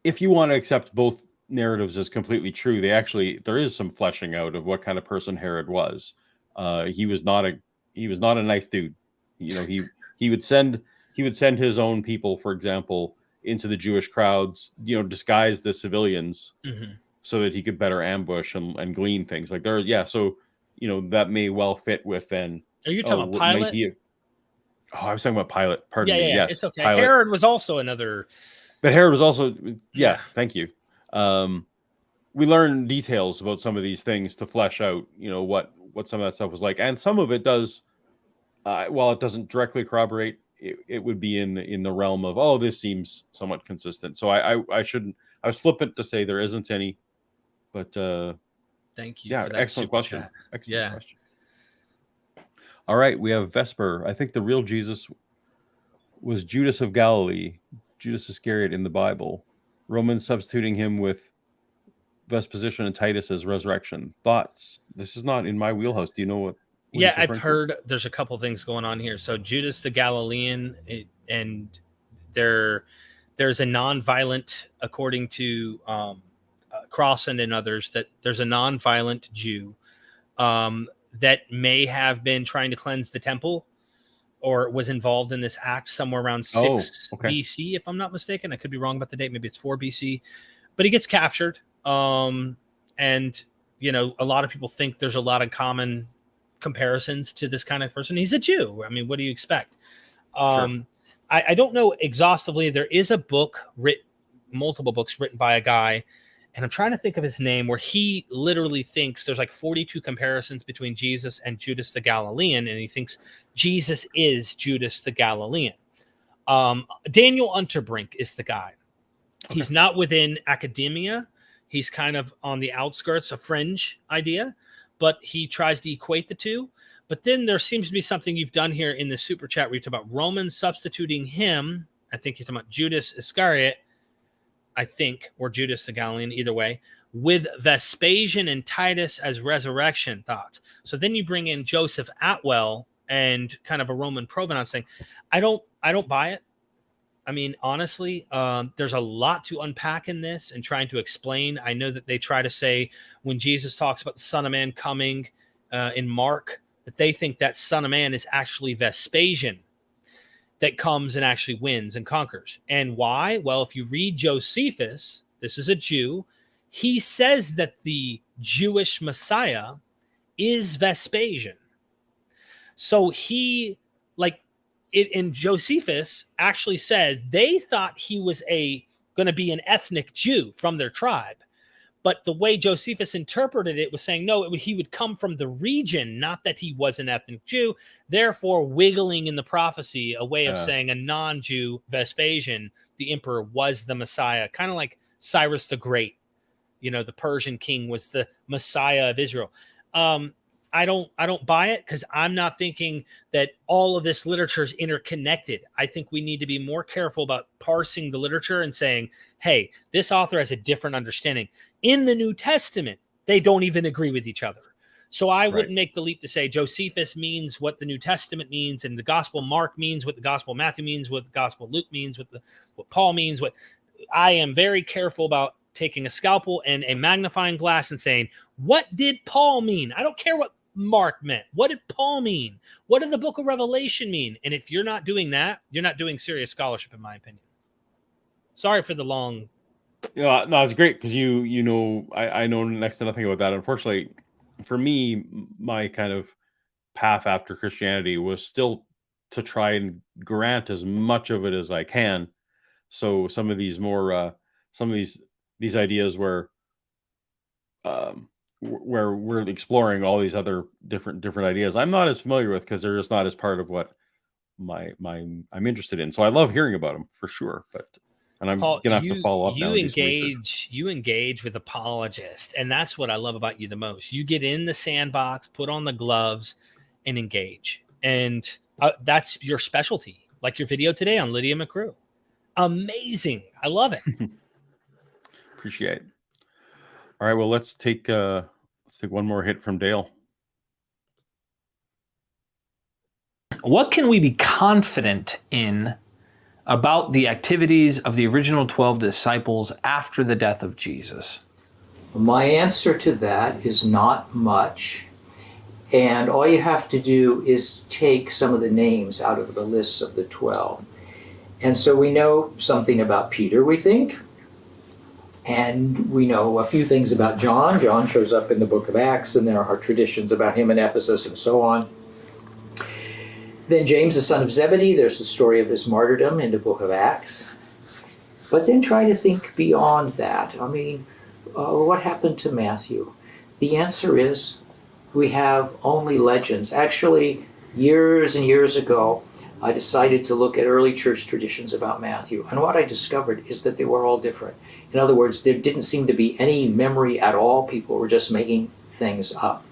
if you want to accept both narratives as completely true, there is some fleshing out of what kind of person Herod was. He was not a nice dude. You know, he would send his own people, for example, into the Jewish crowds, you know, disguise the civilians Mm-hmm. so that he could better ambush and glean things like there. Yeah, so you know that may well fit with then. Are you talking Oh, about might Pilate? he? Oh, I was talking about Pilate. Pardon Yeah, me. yeah, yeah. It's Yes, okay. Pilate. Herod was also another. But Herod was also, Yeah. yes, thank you. We learn details about some of these things to flesh out, you know, what some of that stuff was like, and some of it does. While it doesn't directly corroborate, it would be in the realm of, oh, this seems somewhat consistent. So I shouldn't. I was flippant to say there isn't any, but Thank you yeah, for that excellent super question. chat. Excellent Yeah. question. All right, we have Vesper. I think the real Jesus was Judas of Galilee, Judas Iscariot in the Bible. Romans substituting him with Vesposition and Titus as resurrection. Thoughts? This is not in my wheelhouse. Do you know what Yeah, he's I've referring to? heard there's a couple things going on here. So Judas the Galilean, and there's a non-violent, according to Crossan and others, that there's a non-violent Jew that may have been trying to cleanse the temple or was involved in this act somewhere around 6 okay. BC, if I'm not mistaken. I could be wrong about the date. Maybe it's 4 BC, but he gets captured. And, you know, a lot of people think there's a lot of common comparisons to this kind of person. He's a Jew. I mean, what do you expect? Sure. I don't know exhaustively. There is a book multiple books written by a guy, and I'm trying to think of his name, where he literally thinks there's like 42 comparisons between Jesus and Judas the Galilean, and he thinks Jesus is Judas the Galilean. Daniel Unterbrink is the guy. Okay. He's not within academia. He's kind of on the outskirts, a fringe idea, but he tries to equate the two. But then there seems to be something you've done here in the super chat where you talk about Romans substituting him. I think he's talking about Judas Iscariot, I think, or Judas the Galilean, either way, with Vespasian and Titus as resurrection thoughts. So then you bring in Joseph Atwell and kind of a Roman provenance thing. I don't buy it. I mean, honestly, there's a lot to unpack in this and trying to explain. I know that they try to say when Jesus talks about the Son of Man coming in Mark, that they think that Son of Man is actually Vespasian that comes and actually wins and conquers. And why? Well, if you read Josephus, this is a Jew, he says that the Jewish Messiah is Vespasian. So he, like, it in Josephus actually says they thought he was going to be an ethnic Jew from their tribe. But the way Josephus interpreted it was saying, no, he would come from the region, not that he was an ethnic Jew, therefore wiggling in the prophecy a way of saying a non-Jew Vespasian, the emperor, was the Messiah, kind of like Cyrus the Great. You know, the Persian king was the Messiah of Israel. I don't buy it, because I'm not thinking that all of this literature is interconnected. I think we need to be more careful about parsing the literature and saying, hey, this author has a different understanding. In the New Testament, they don't even agree with each other. So I wouldn't make the leap to say Josephus means what the New Testament means, and the Gospel Mark means what the Gospel Matthew means, what the Gospel Luke means, what Paul means. What I am very careful about taking a scalpel and a magnifying glass and saying, what did Paul mean? I don't care what Mark meant. What did Paul mean? What did the book of Revelation mean? And if you're not doing that, you're not doing serious scholarship, in my opinion. Sorry for the long. No, it's great, because you know I know next to nothing about that. Unfortunately, for me, my kind of path after Christianity was still to try and grant as much of it as I can. So some of these more some of these ideas where we're exploring all these other different ideas I'm not as familiar with, because they're just not as part of what I'm interested in. So I love hearing about them for sure, and I'm Paul, gonna have to follow up now and do some research. You engage with apologists, and that's what I love about you the most. You get in the sandbox, put on the gloves, and engage. And that's your specialty, like your video today on Lydia McCrew. Amazing. I love it. Appreciate it. All right, well, let's take one more hit from Dale. What can we be confident in about the activities of the original 12 disciples after the death of Jesus? My answer to that is not much. And all you have to do is take some of the names out of the lists of the 12. And so we know something about Peter, we think. And we know a few things about John. John shows up in the book of Acts, and there are traditions about him in Ephesus and so on. Then James, the son of Zebedee, there's the story of his martyrdom in the book of Acts. But then try to think beyond that. I mean, what happened to Matthew? The answer is we have only legends. Actually, years and years ago, I decided to look at early church traditions about Matthew. And what I discovered is that they were all different. In other words, there didn't seem to be any memory at all. People were just making things up.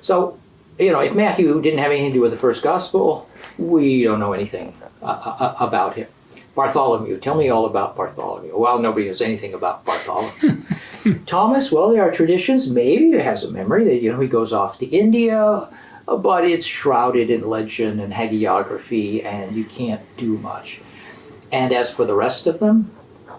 So, if Matthew didn't have anything to do with the first gospel, we don't know anything about him. Bartholomew, tell me all about Bartholomew. Well, nobody knows anything about Bartholomew. Thomas, well, there are traditions. Maybe he has a memory that, he goes off to India, but it's shrouded in legend and hagiography, and you can't do much. And as for the rest of them,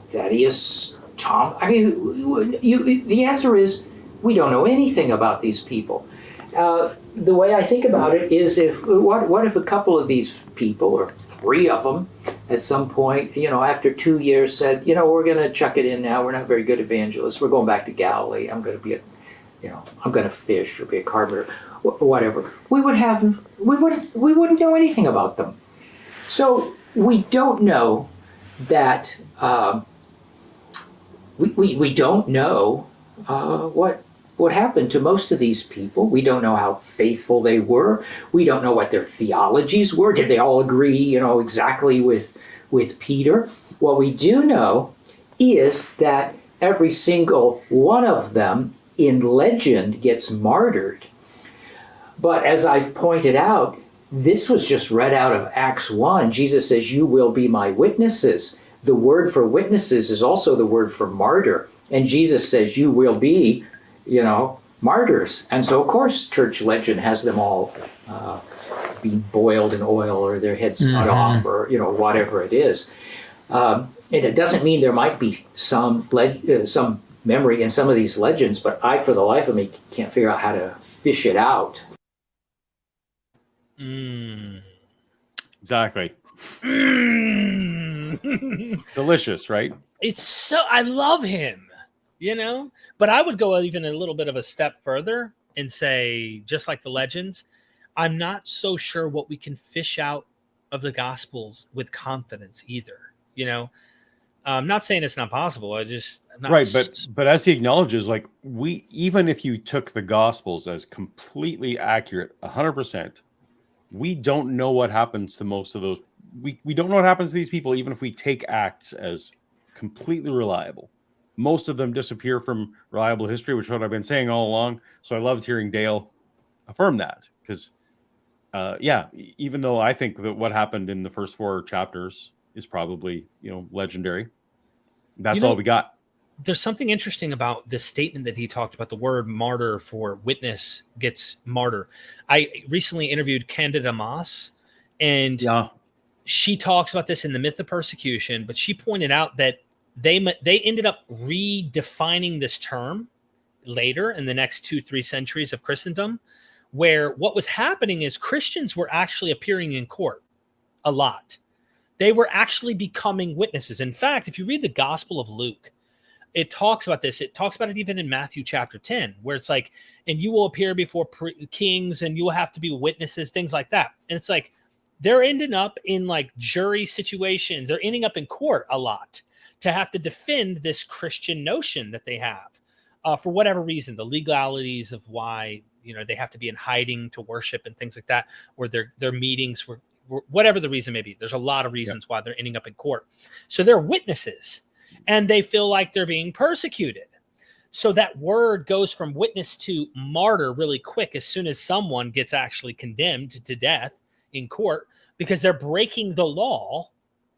Thaddeus, Tom, the answer is we don't know anything about these people. The way I think about it is what if a couple of these people, or three of them, at some point, after 2 years said, we're going to chuck it in now. We're not very good evangelists. We're going back to Galilee. I'm going to I'm going to fish or be a carpenter, whatever. We wouldn't know anything about them. So we don't know that, we don't know what happened to most of these people. We don't know how faithful they were. We don't know what their theologies were. Did they all agree, exactly with Peter? What we do know is that every single one of them in legend gets martyred. But as I've pointed out, this was just read out of Acts 1. Jesus says, "You will be my witnesses." The word for witnesses is also the word for martyr. And Jesus says, "You will be martyrs." And so, of course, church legend has them all being boiled in oil or their heads cut off or, whatever it is. And it doesn't mean there might be some memory in some of these legends, but I, for the life of me, can't figure out how to fish it out. Exactly. Delicious, right? I love him. But I would go even a little bit of a step further and say, just like the legends, I'm not so sure what we can fish out of the Gospels with confidence either. I'm not saying it's not possible. I'm not right. But as he acknowledges, like even if you took the Gospels as completely accurate, 100%, we don't know what happens to most of those. We don't know what happens to these people, even if we take Acts as completely reliable. Most of them disappear from reliable history, which is what I've been saying all along. So I loved hearing Dale affirm that because, even though I think that what happened in the first 4 chapters is probably, legendary, that's all we got. There's something interesting about this statement that he talked about, the word martyr for witness gets martyr. I recently interviewed Candida Moss, and she talks about this in The Myth of Persecution, but she pointed out that they ended up redefining this term later in the next 2-3 centuries of Christendom, where what was happening is Christians were actually appearing in court a lot. They were actually becoming witnesses. In fact, if you read the Gospel of Luke, it talks about this. It talks about it even in Matthew chapter 10, where it's like, and you will appear before kings and you will have to be witnesses, things like that. And it's like, they're ending up in like jury situations. They're ending up in court a lot to have to defend this Christian notion that they have for whatever reason, the legalities of why, they have to be in hiding to worship and things like that, or their meetings were whatever the reason may be. There's a lot of reasons why they're ending up in court. So they're witnesses and they feel like they're being persecuted. So that word goes from witness to martyr really quick as soon as someone gets actually condemned to death in court because they're breaking the law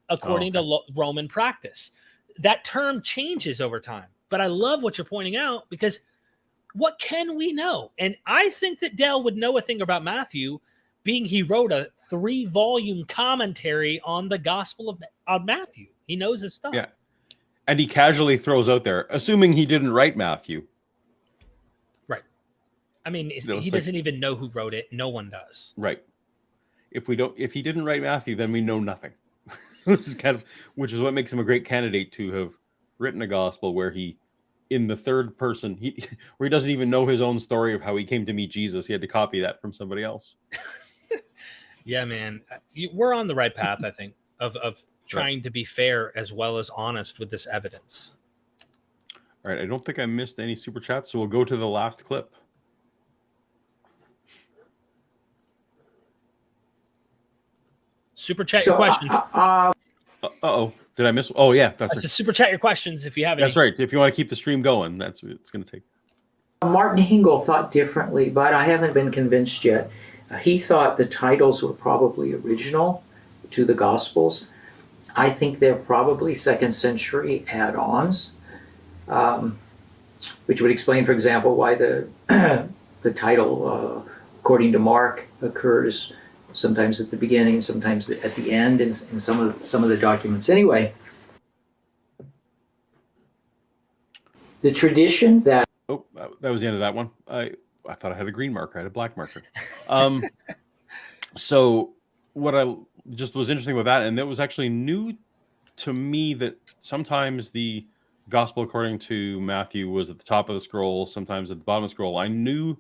according to Roman practice. That term changes over time. But I love what you're pointing out, because what can we know? And I think that Dale would know a thing about Matthew, being he wrote a 3-volume commentary on the Gospel of Matthew. He knows his stuff. Yeah. And he casually throws out there, assuming he didn't write Matthew. Right. I mean, No, he doesn't even know who wrote it. No one does. Right. If he didn't write Matthew, then we know nothing. which is what makes him a great candidate to have written a gospel where he, in the third person, where he doesn't even know his own story of how he came to meet Jesus. He had to copy that from somebody else. Yeah, man. We're on the right path, I think, of trying to be fair as well as honest with this evidence. All right. I don't think I missed any super chats, so we'll go to the last clip. Super chat your questions. Uh-oh. Did I miss? Oh, yeah. That's a super chat your questions if you have any. That's right. If you want to keep the stream going, that's what it's going to take. Martin Hingle thought differently, but I haven't been convinced yet. He thought the titles were probably original to the Gospels. I think they're probably 2nd century add-ons, which would explain, for example, why the title, according to Mark, occurs sometimes at the beginning, sometimes at the end in some of the documents. Anyway, the tradition that... Oh, that was the end of that one. I thought I had a green marker. I had a black marker. So what I just was interesting with that, and that was actually new to me, that sometimes the gospel according to Matthew was at the top of the scroll, sometimes at the bottom of the scroll. I knew,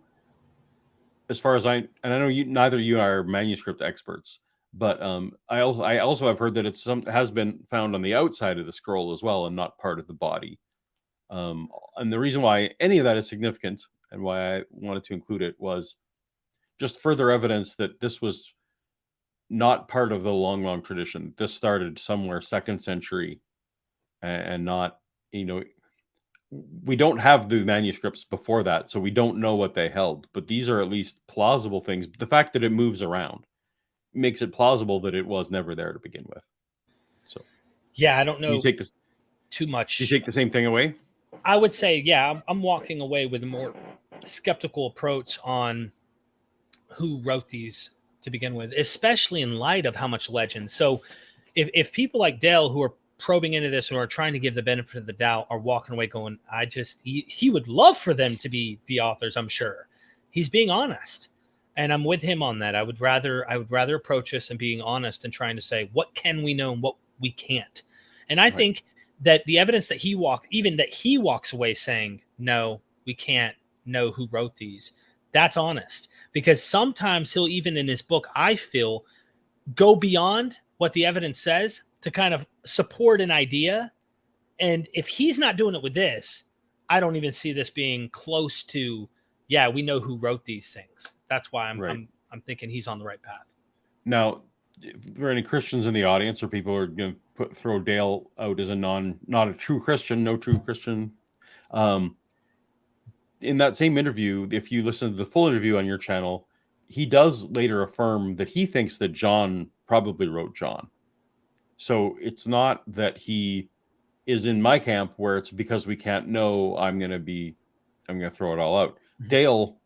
as far as I know, neither you are manuscript experts, but I also have heard that has been found on the outside of the scroll as well, and not part of the body. And the reason why any of that is significant and why I wanted to include it was just further evidence that this was not part of the long tradition. This started somewhere 2nd century, and not, we don't have the manuscripts before that, so we don't know what they held, but these are at least plausible things. The fact that it moves around makes it plausible that it was never there to begin with. So yeah, I don't know. You take this too much. You take the same thing away? I would say, yeah, I'm walking away with a more skeptical approach on who wrote these to begin with, especially in light of how much legend. So if people like Dale, who are probing into this or are trying to give the benefit of the doubt, are walking away going, he would love for them to be the authors, I'm sure. He's being honest. And I'm with him on that. I would rather approach this and being honest and trying to say, what can we know and what we can't? And I think that the evidence that he walks away saying, no, we can't know who wrote these, that's honest. Because sometimes he'll, even in his book, I feel, go beyond what the evidence says to kind of support an idea. And if he's not doing it with this, I don't even see this being close to, yeah, we know who wrote these things. That's why I'm thinking he's on the right path. Now, if there are any Christians in the audience, or people are going to throw Dale out as not a true Christian, no true Christian. In that same interview, if you listen to the full interview on your channel, he does later affirm that he thinks that John probably wrote John. So it's not that he is in my camp where it's because we can't know, I'm going to throw it all out. Mm-hmm. Dale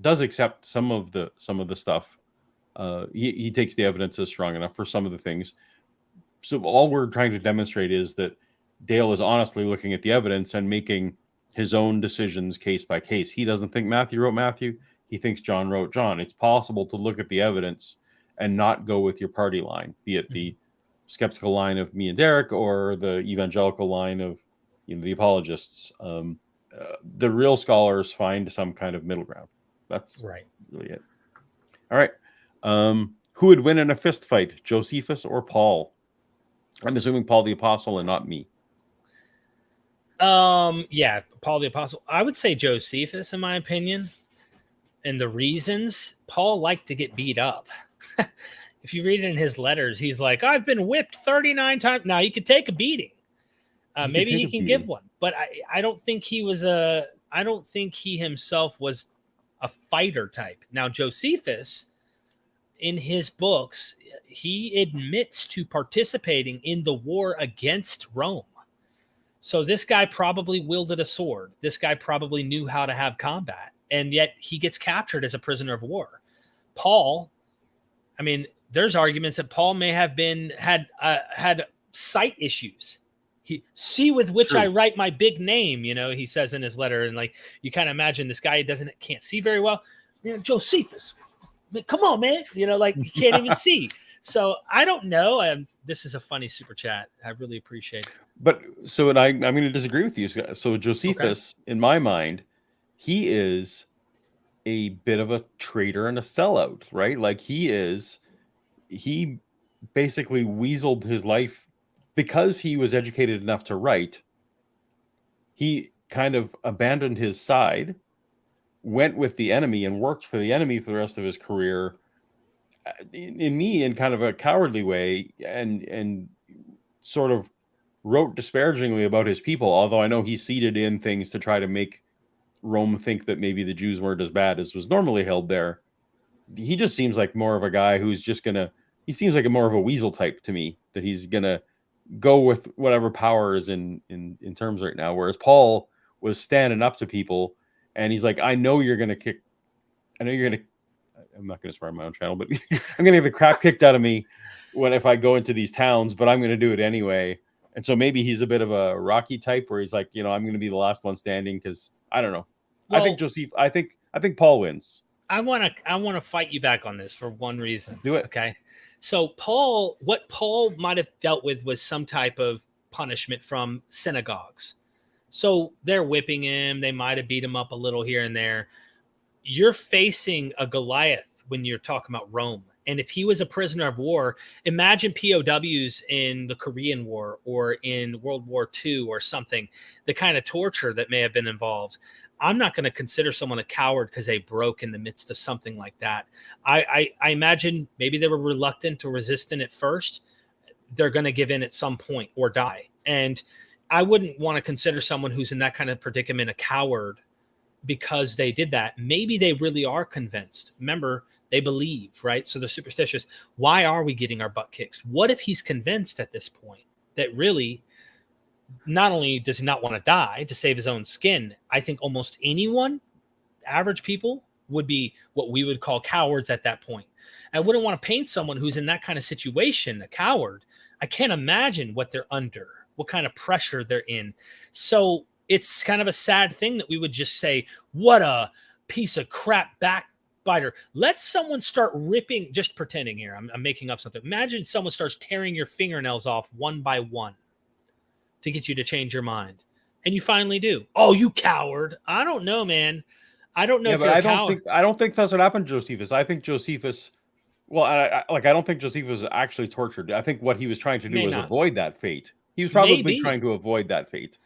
does accept some of the stuff. He takes the evidence as strong enough for some of the things. So all we're trying to demonstrate is that Dale is honestly looking at the evidence and making his own decisions case by case. He doesn't think Matthew wrote Matthew. He thinks John wrote John. It's possible to look at the evidence and not go with your party line, be it the skeptical line of me and Derek or the evangelical line of the apologists. The real scholars find some kind of middle ground. That's really it. All right. Who would win in a fist fight, Josephus or Paul? I'm assuming Paul the Apostle and not me. Yeah, Paul the Apostle. I would say Josephus, in my opinion. And the reasons, Paul liked to get beat up. If you read it in his letters, he's like, I've been whipped 39 times. Now you could take a beating. Maybe he can give one. But I don't think I don't think he himself was a fighter type. Now, Josephus in his books, he admits to participating in the war against Rome. So this guy probably wielded a sword. This guy probably knew how to have combat, and yet he gets captured as a prisoner of war. Paul, I mean, there's arguments that Paul may have had sight issues. He see with which True. I write my big name, he says in his letter, and like you kind of imagine this guy can't see very well. Josephus, come on, man, like you can't even see. So I don't know. This is a funny super chat. I really appreciate it. But so, and I'm going to disagree with you. So Josephus, in my mind, he is a bit of a traitor and a sellout, right? Like he basically weaseled his life because he was educated enough to write. He kind of abandoned his side, went with the enemy, and worked for the enemy for the rest of his career. In kind of a cowardly way, and sort of wrote disparagingly about his people. Although I know he seeded in things to try to make Rome think that maybe the Jews weren't as bad as was normally held there. He just seems like more of a guy who's just he seems like more of a weasel type to me, that he's gonna go with whatever power is in terms right now. Whereas Paul was standing up to people, and he's like, I know you're gonna kick. I know you're gonna. I'm not going to swear on my own channel, but I'm going to get the crap kicked out of me if I go into these towns, but I'm going to do it anyway. And so maybe he's a bit of a Rocky type where he's like, I'm going to be the last one standing, because I don't know. Well, I think Paul wins. I want to fight you back on this for one reason. Do it. Okay. So what Paul might have dealt with was some type of punishment from synagogues. So they're whipping him. They might have beat him up a little here and there. You're facing a Goliath when you're talking about Rome. And if he was a prisoner of war, imagine POWs in the Korean War or in World War II or something, the kind of torture that may have been involved. I'm not going to consider someone a coward because they broke in the midst of something like that. I imagine maybe they were reluctant or resistant at first. They're going to give in at some point or die. And I wouldn't want to consider someone who's in that kind of predicament a coward because they did that. Maybe they really are convinced. Remember, they believe, right? So they're superstitious. Why are we getting our butt kicked? What if he's convinced at this point that really not only does he not want to die to save his own skin, I think almost anyone, average people, would be what we would call cowards at that point. I wouldn't want to paint someone who's in that kind of situation a coward. I can't imagine what they're under, what kind of pressure they're in. So it's kind of a sad thing that we would just say, what a piece of crap backbiter. Let someone start ripping, just pretending here. I'm making up something. Imagine someone starts tearing your fingernails off one by one to get you to change your mind. And you finally do. Oh, you coward. I don't know, man. I don't know if you're a coward. I don't think that's what happened to Josephus. I think Josephus, I don't think Josephus was actually tortured. I think what he was trying to do was avoid that fate. He was probably trying to avoid that fate.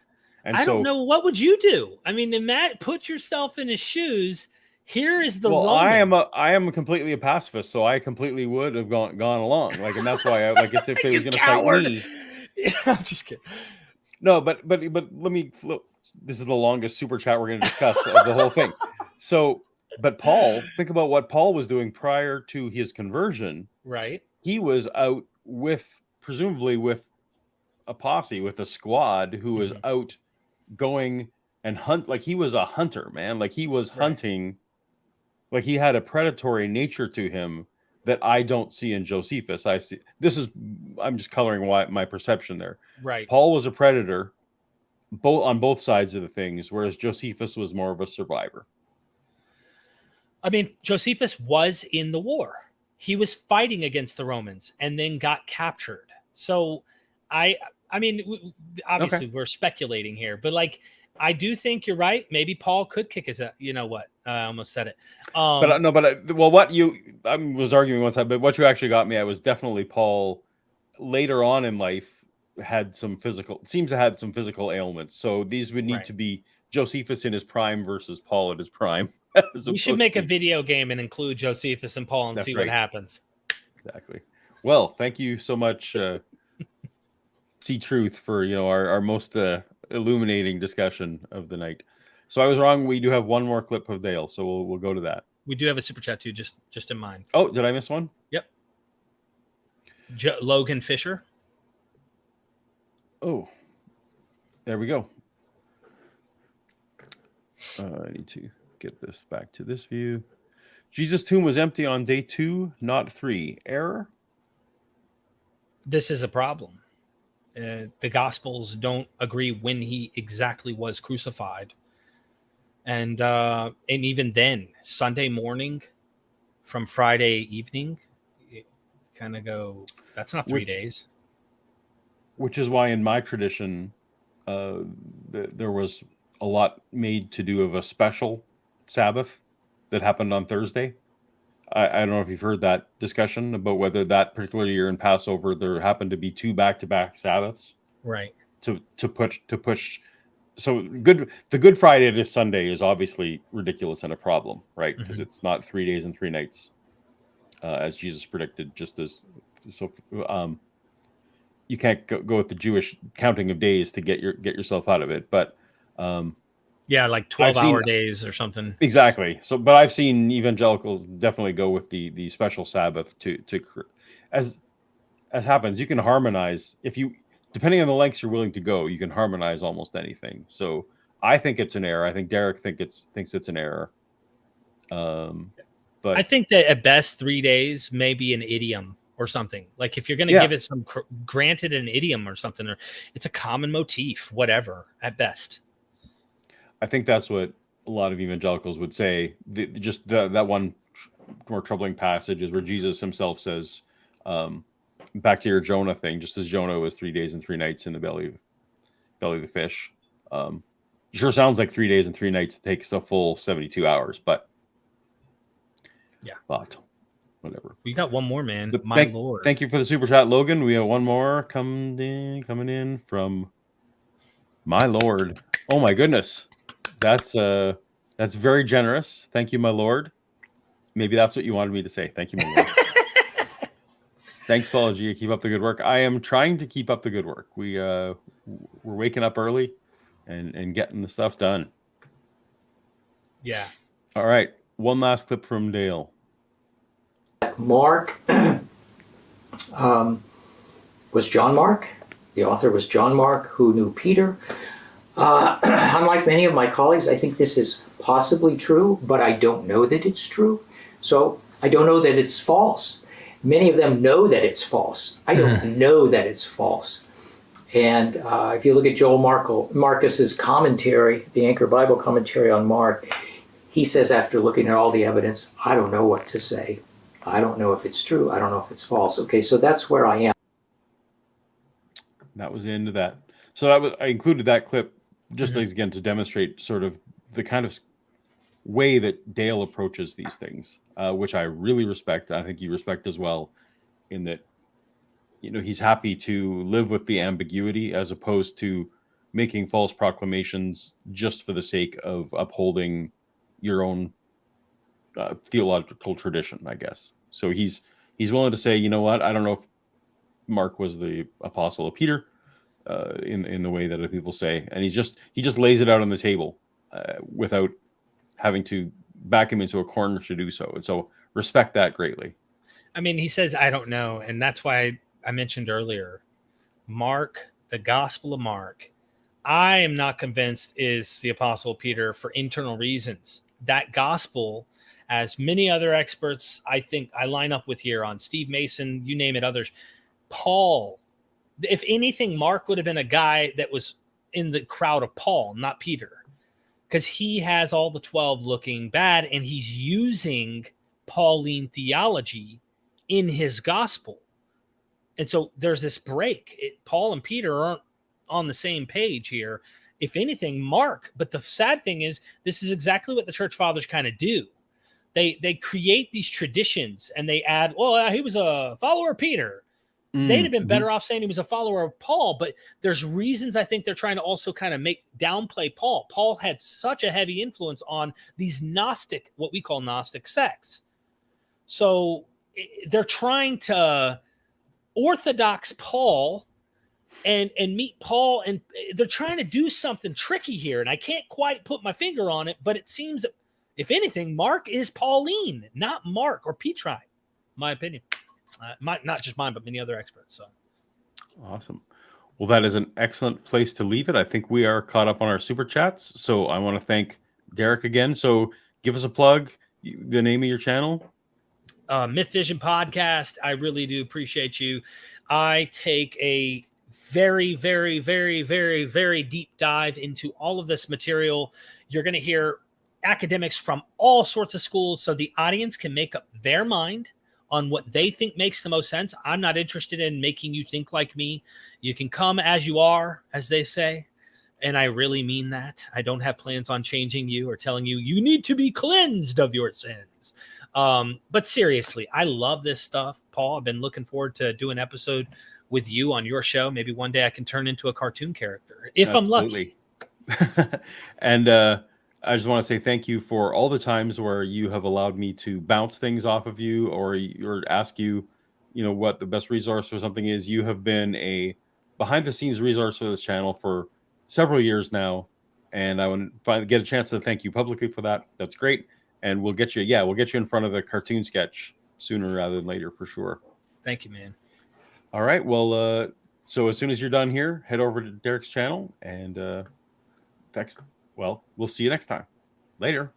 And I don't know. What would you do? I mean, put yourself in his shoes. Here is the Roman. I am completely a pacifist, so I completely would have gone along. And that's why I guess if they were going to fight me. I'm just kidding. No, but let me. This is the longest super chat we're going to discuss of the whole thing. So, but Paul, think about what Paul was doing prior to his conversion. Right. He was out presumably with a posse, with a squad who was out going and hunt. Like he was a hunter, man. Like he was hunting. Like he had a predatory nature to him that I don't see in Josephus. I'm just coloring my perception there. Right. Paul was a predator on both sides of the things, whereas Josephus was more of a survivor. I mean, Josephus was in the war. He was fighting against the Romans and then got captured. So I mean, obviously we're speculating here, but I do think you're right. Maybe Paul could kick his, I almost said it. I was arguing one time, but what you actually got me at was definitely Paul later on in life seems to have some physical ailments. So these would need to be Josephus in his prime versus Paul at his prime. We should make a video game and include Josephus and Paul and see what happens. Exactly. Well, thank you so much, See Truth, for our most illuminating discussion of the night. So I was wrong. We do have one more clip of Dale, so we'll go to that. We do have a super chat too, just in mind. Oh, did I miss one? Logan Fisher. Oh, there we go. I need to get this back to this view. Jesus' tomb was empty on day 2, not 3. Error? This is a problem. The Gospels don't agree when he exactly was crucified. And even then, Sunday morning from Friday evening, you kind of go, that's not 3 days. Which is why in my tradition, there was a lot made to do of a special Sabbath that happened on Thursday. I don't know if you've heard that discussion about whether that particular year in Passover there happened to be 2 back-to-back Sabbaths. Right. To push. So the Good Friday to Sunday is obviously ridiculous and a problem, right? Because it's not 3 days and 3 nights, as Jesus predicted. Just as so, you can't go with the Jewish counting of days to get yourself out of it. But yeah, like 12-hour days or something. Exactly. So, but I've seen evangelicals definitely go with the special Sabbath to as happens. You can harmonize if you. Depending on the lengths you're willing to go, you can harmonize almost anything. So I think it's an error. I think Derek thinks it's an error. But I think that at best 3 days may be an idiom or something. Like if you're going to give it some granted an idiom or something, or it's a common motif, whatever at best. I think that's what a lot of evangelicals would say. That one more troubling passage is where Jesus himself says, back to your Jonah thing, just as Jonah was 3 days and 3 nights in the belly of the fish. Sure sounds like 3 days and 3 nights takes a full 72 hours, but whatever. We got one more, man. Lord. Thank you for the super chat, Logan. We have one more coming in from my Lord. Oh my goodness. That's very generous. Thank you, my Lord. Maybe that's what you wanted me to say. Thank you, my Lord. Thanks, Paul G. Keep up the good work. I am trying to keep up the good work. We're waking up early and getting the stuff done. Yeah. All right. One last clip from Dale. Mark was John Mark. The author was John Mark, who knew Peter. Unlike many of my colleagues, I think this is possibly true, but I don't know that it's true. So I don't know that it's false. Many of them know that it's false. I don't know that it's false. And if you look at Joel Marcus's commentary, the Anchor Bible commentary on Mark, he says after looking at all the evidence, I don't know what to say. I don't know if it's true. I don't know if it's false. Okay, so that's where I am. That was the end of that. So I included that clip just again to demonstrate sort of the kind of way that Dale approaches these things, which I really respect. I think you respect as well, in that, he's happy to live with the ambiguity as opposed to making false proclamations just for the sake of upholding your own theological tradition, I guess. So he's willing to say, you know what, I don't know if Mark was the apostle of Peter, in the way that other people say, and he just lays it out on the table without having to back him into a corner to do so. And so respect that greatly. I mean, he says, I don't know. And that's why I mentioned earlier, Mark, the Gospel of Mark, I am not convinced is the Apostle Peter for internal reasons. That gospel, as many other experts, I think I line up with here on Steve Mason, you name it, others, Paul. If anything, Mark would have been a guy that was in the crowd of Paul, not Peter. Because he has all the 12 looking bad, and he's using Pauline theology in his gospel. And so there's this break. Paul and Peter aren't on the same page here. If anything, Mark. But the sad thing is, this is exactly what the church fathers kind of do. They create these traditions, and they add, well, he was a follower of Peter. They'd have been better off saying he was a follower of Paul, but there's reasons I think they're trying to also kind of downplay Paul. Paul had such a heavy influence on these Gnostic, what we call Gnostic sects. So they're trying to orthodox Paul and meet Paul, and they're trying to do something tricky here, and I can't quite put my finger on it, but it seems that, if anything, Mark is Pauline, not Mark or Petrine, my opinion. not just mine, but many other experts. So Awesome. Well, that is an excellent place to leave it. I think we are caught up on our super chats. So I want to thank Derek again. So give us a plug, the name of your channel. Myth Vision Podcast. I really do appreciate you. I take a very, very, very, very, very deep dive into all of this material. You're going to hear academics from all sorts of schools so the audience can make up their mind on what they think makes the most sense. I'm not interested in making you think like me. You can come as you are, as they say. And I really mean that. I don't have plans on changing you or telling you, you need to be cleansed of your sins. But seriously, I love this stuff, Paul. I've been looking forward to do an episode with you on your show. Maybe one day I can turn into a cartoon character if I'm lucky. And I just want to say thank you for all the times where you have allowed me to bounce things off of you or ask you, what the best resource or something is. You have been a behind the scenes resource for this channel for several years now. And I want to get a chance to thank you publicly for that. That's great. And we'll get you in front of the cartoon sketch sooner rather than later for sure. Thank you, man. All right. Well, so as soon as you're done here, head over to Derek's channel and we'll see you next time. Later.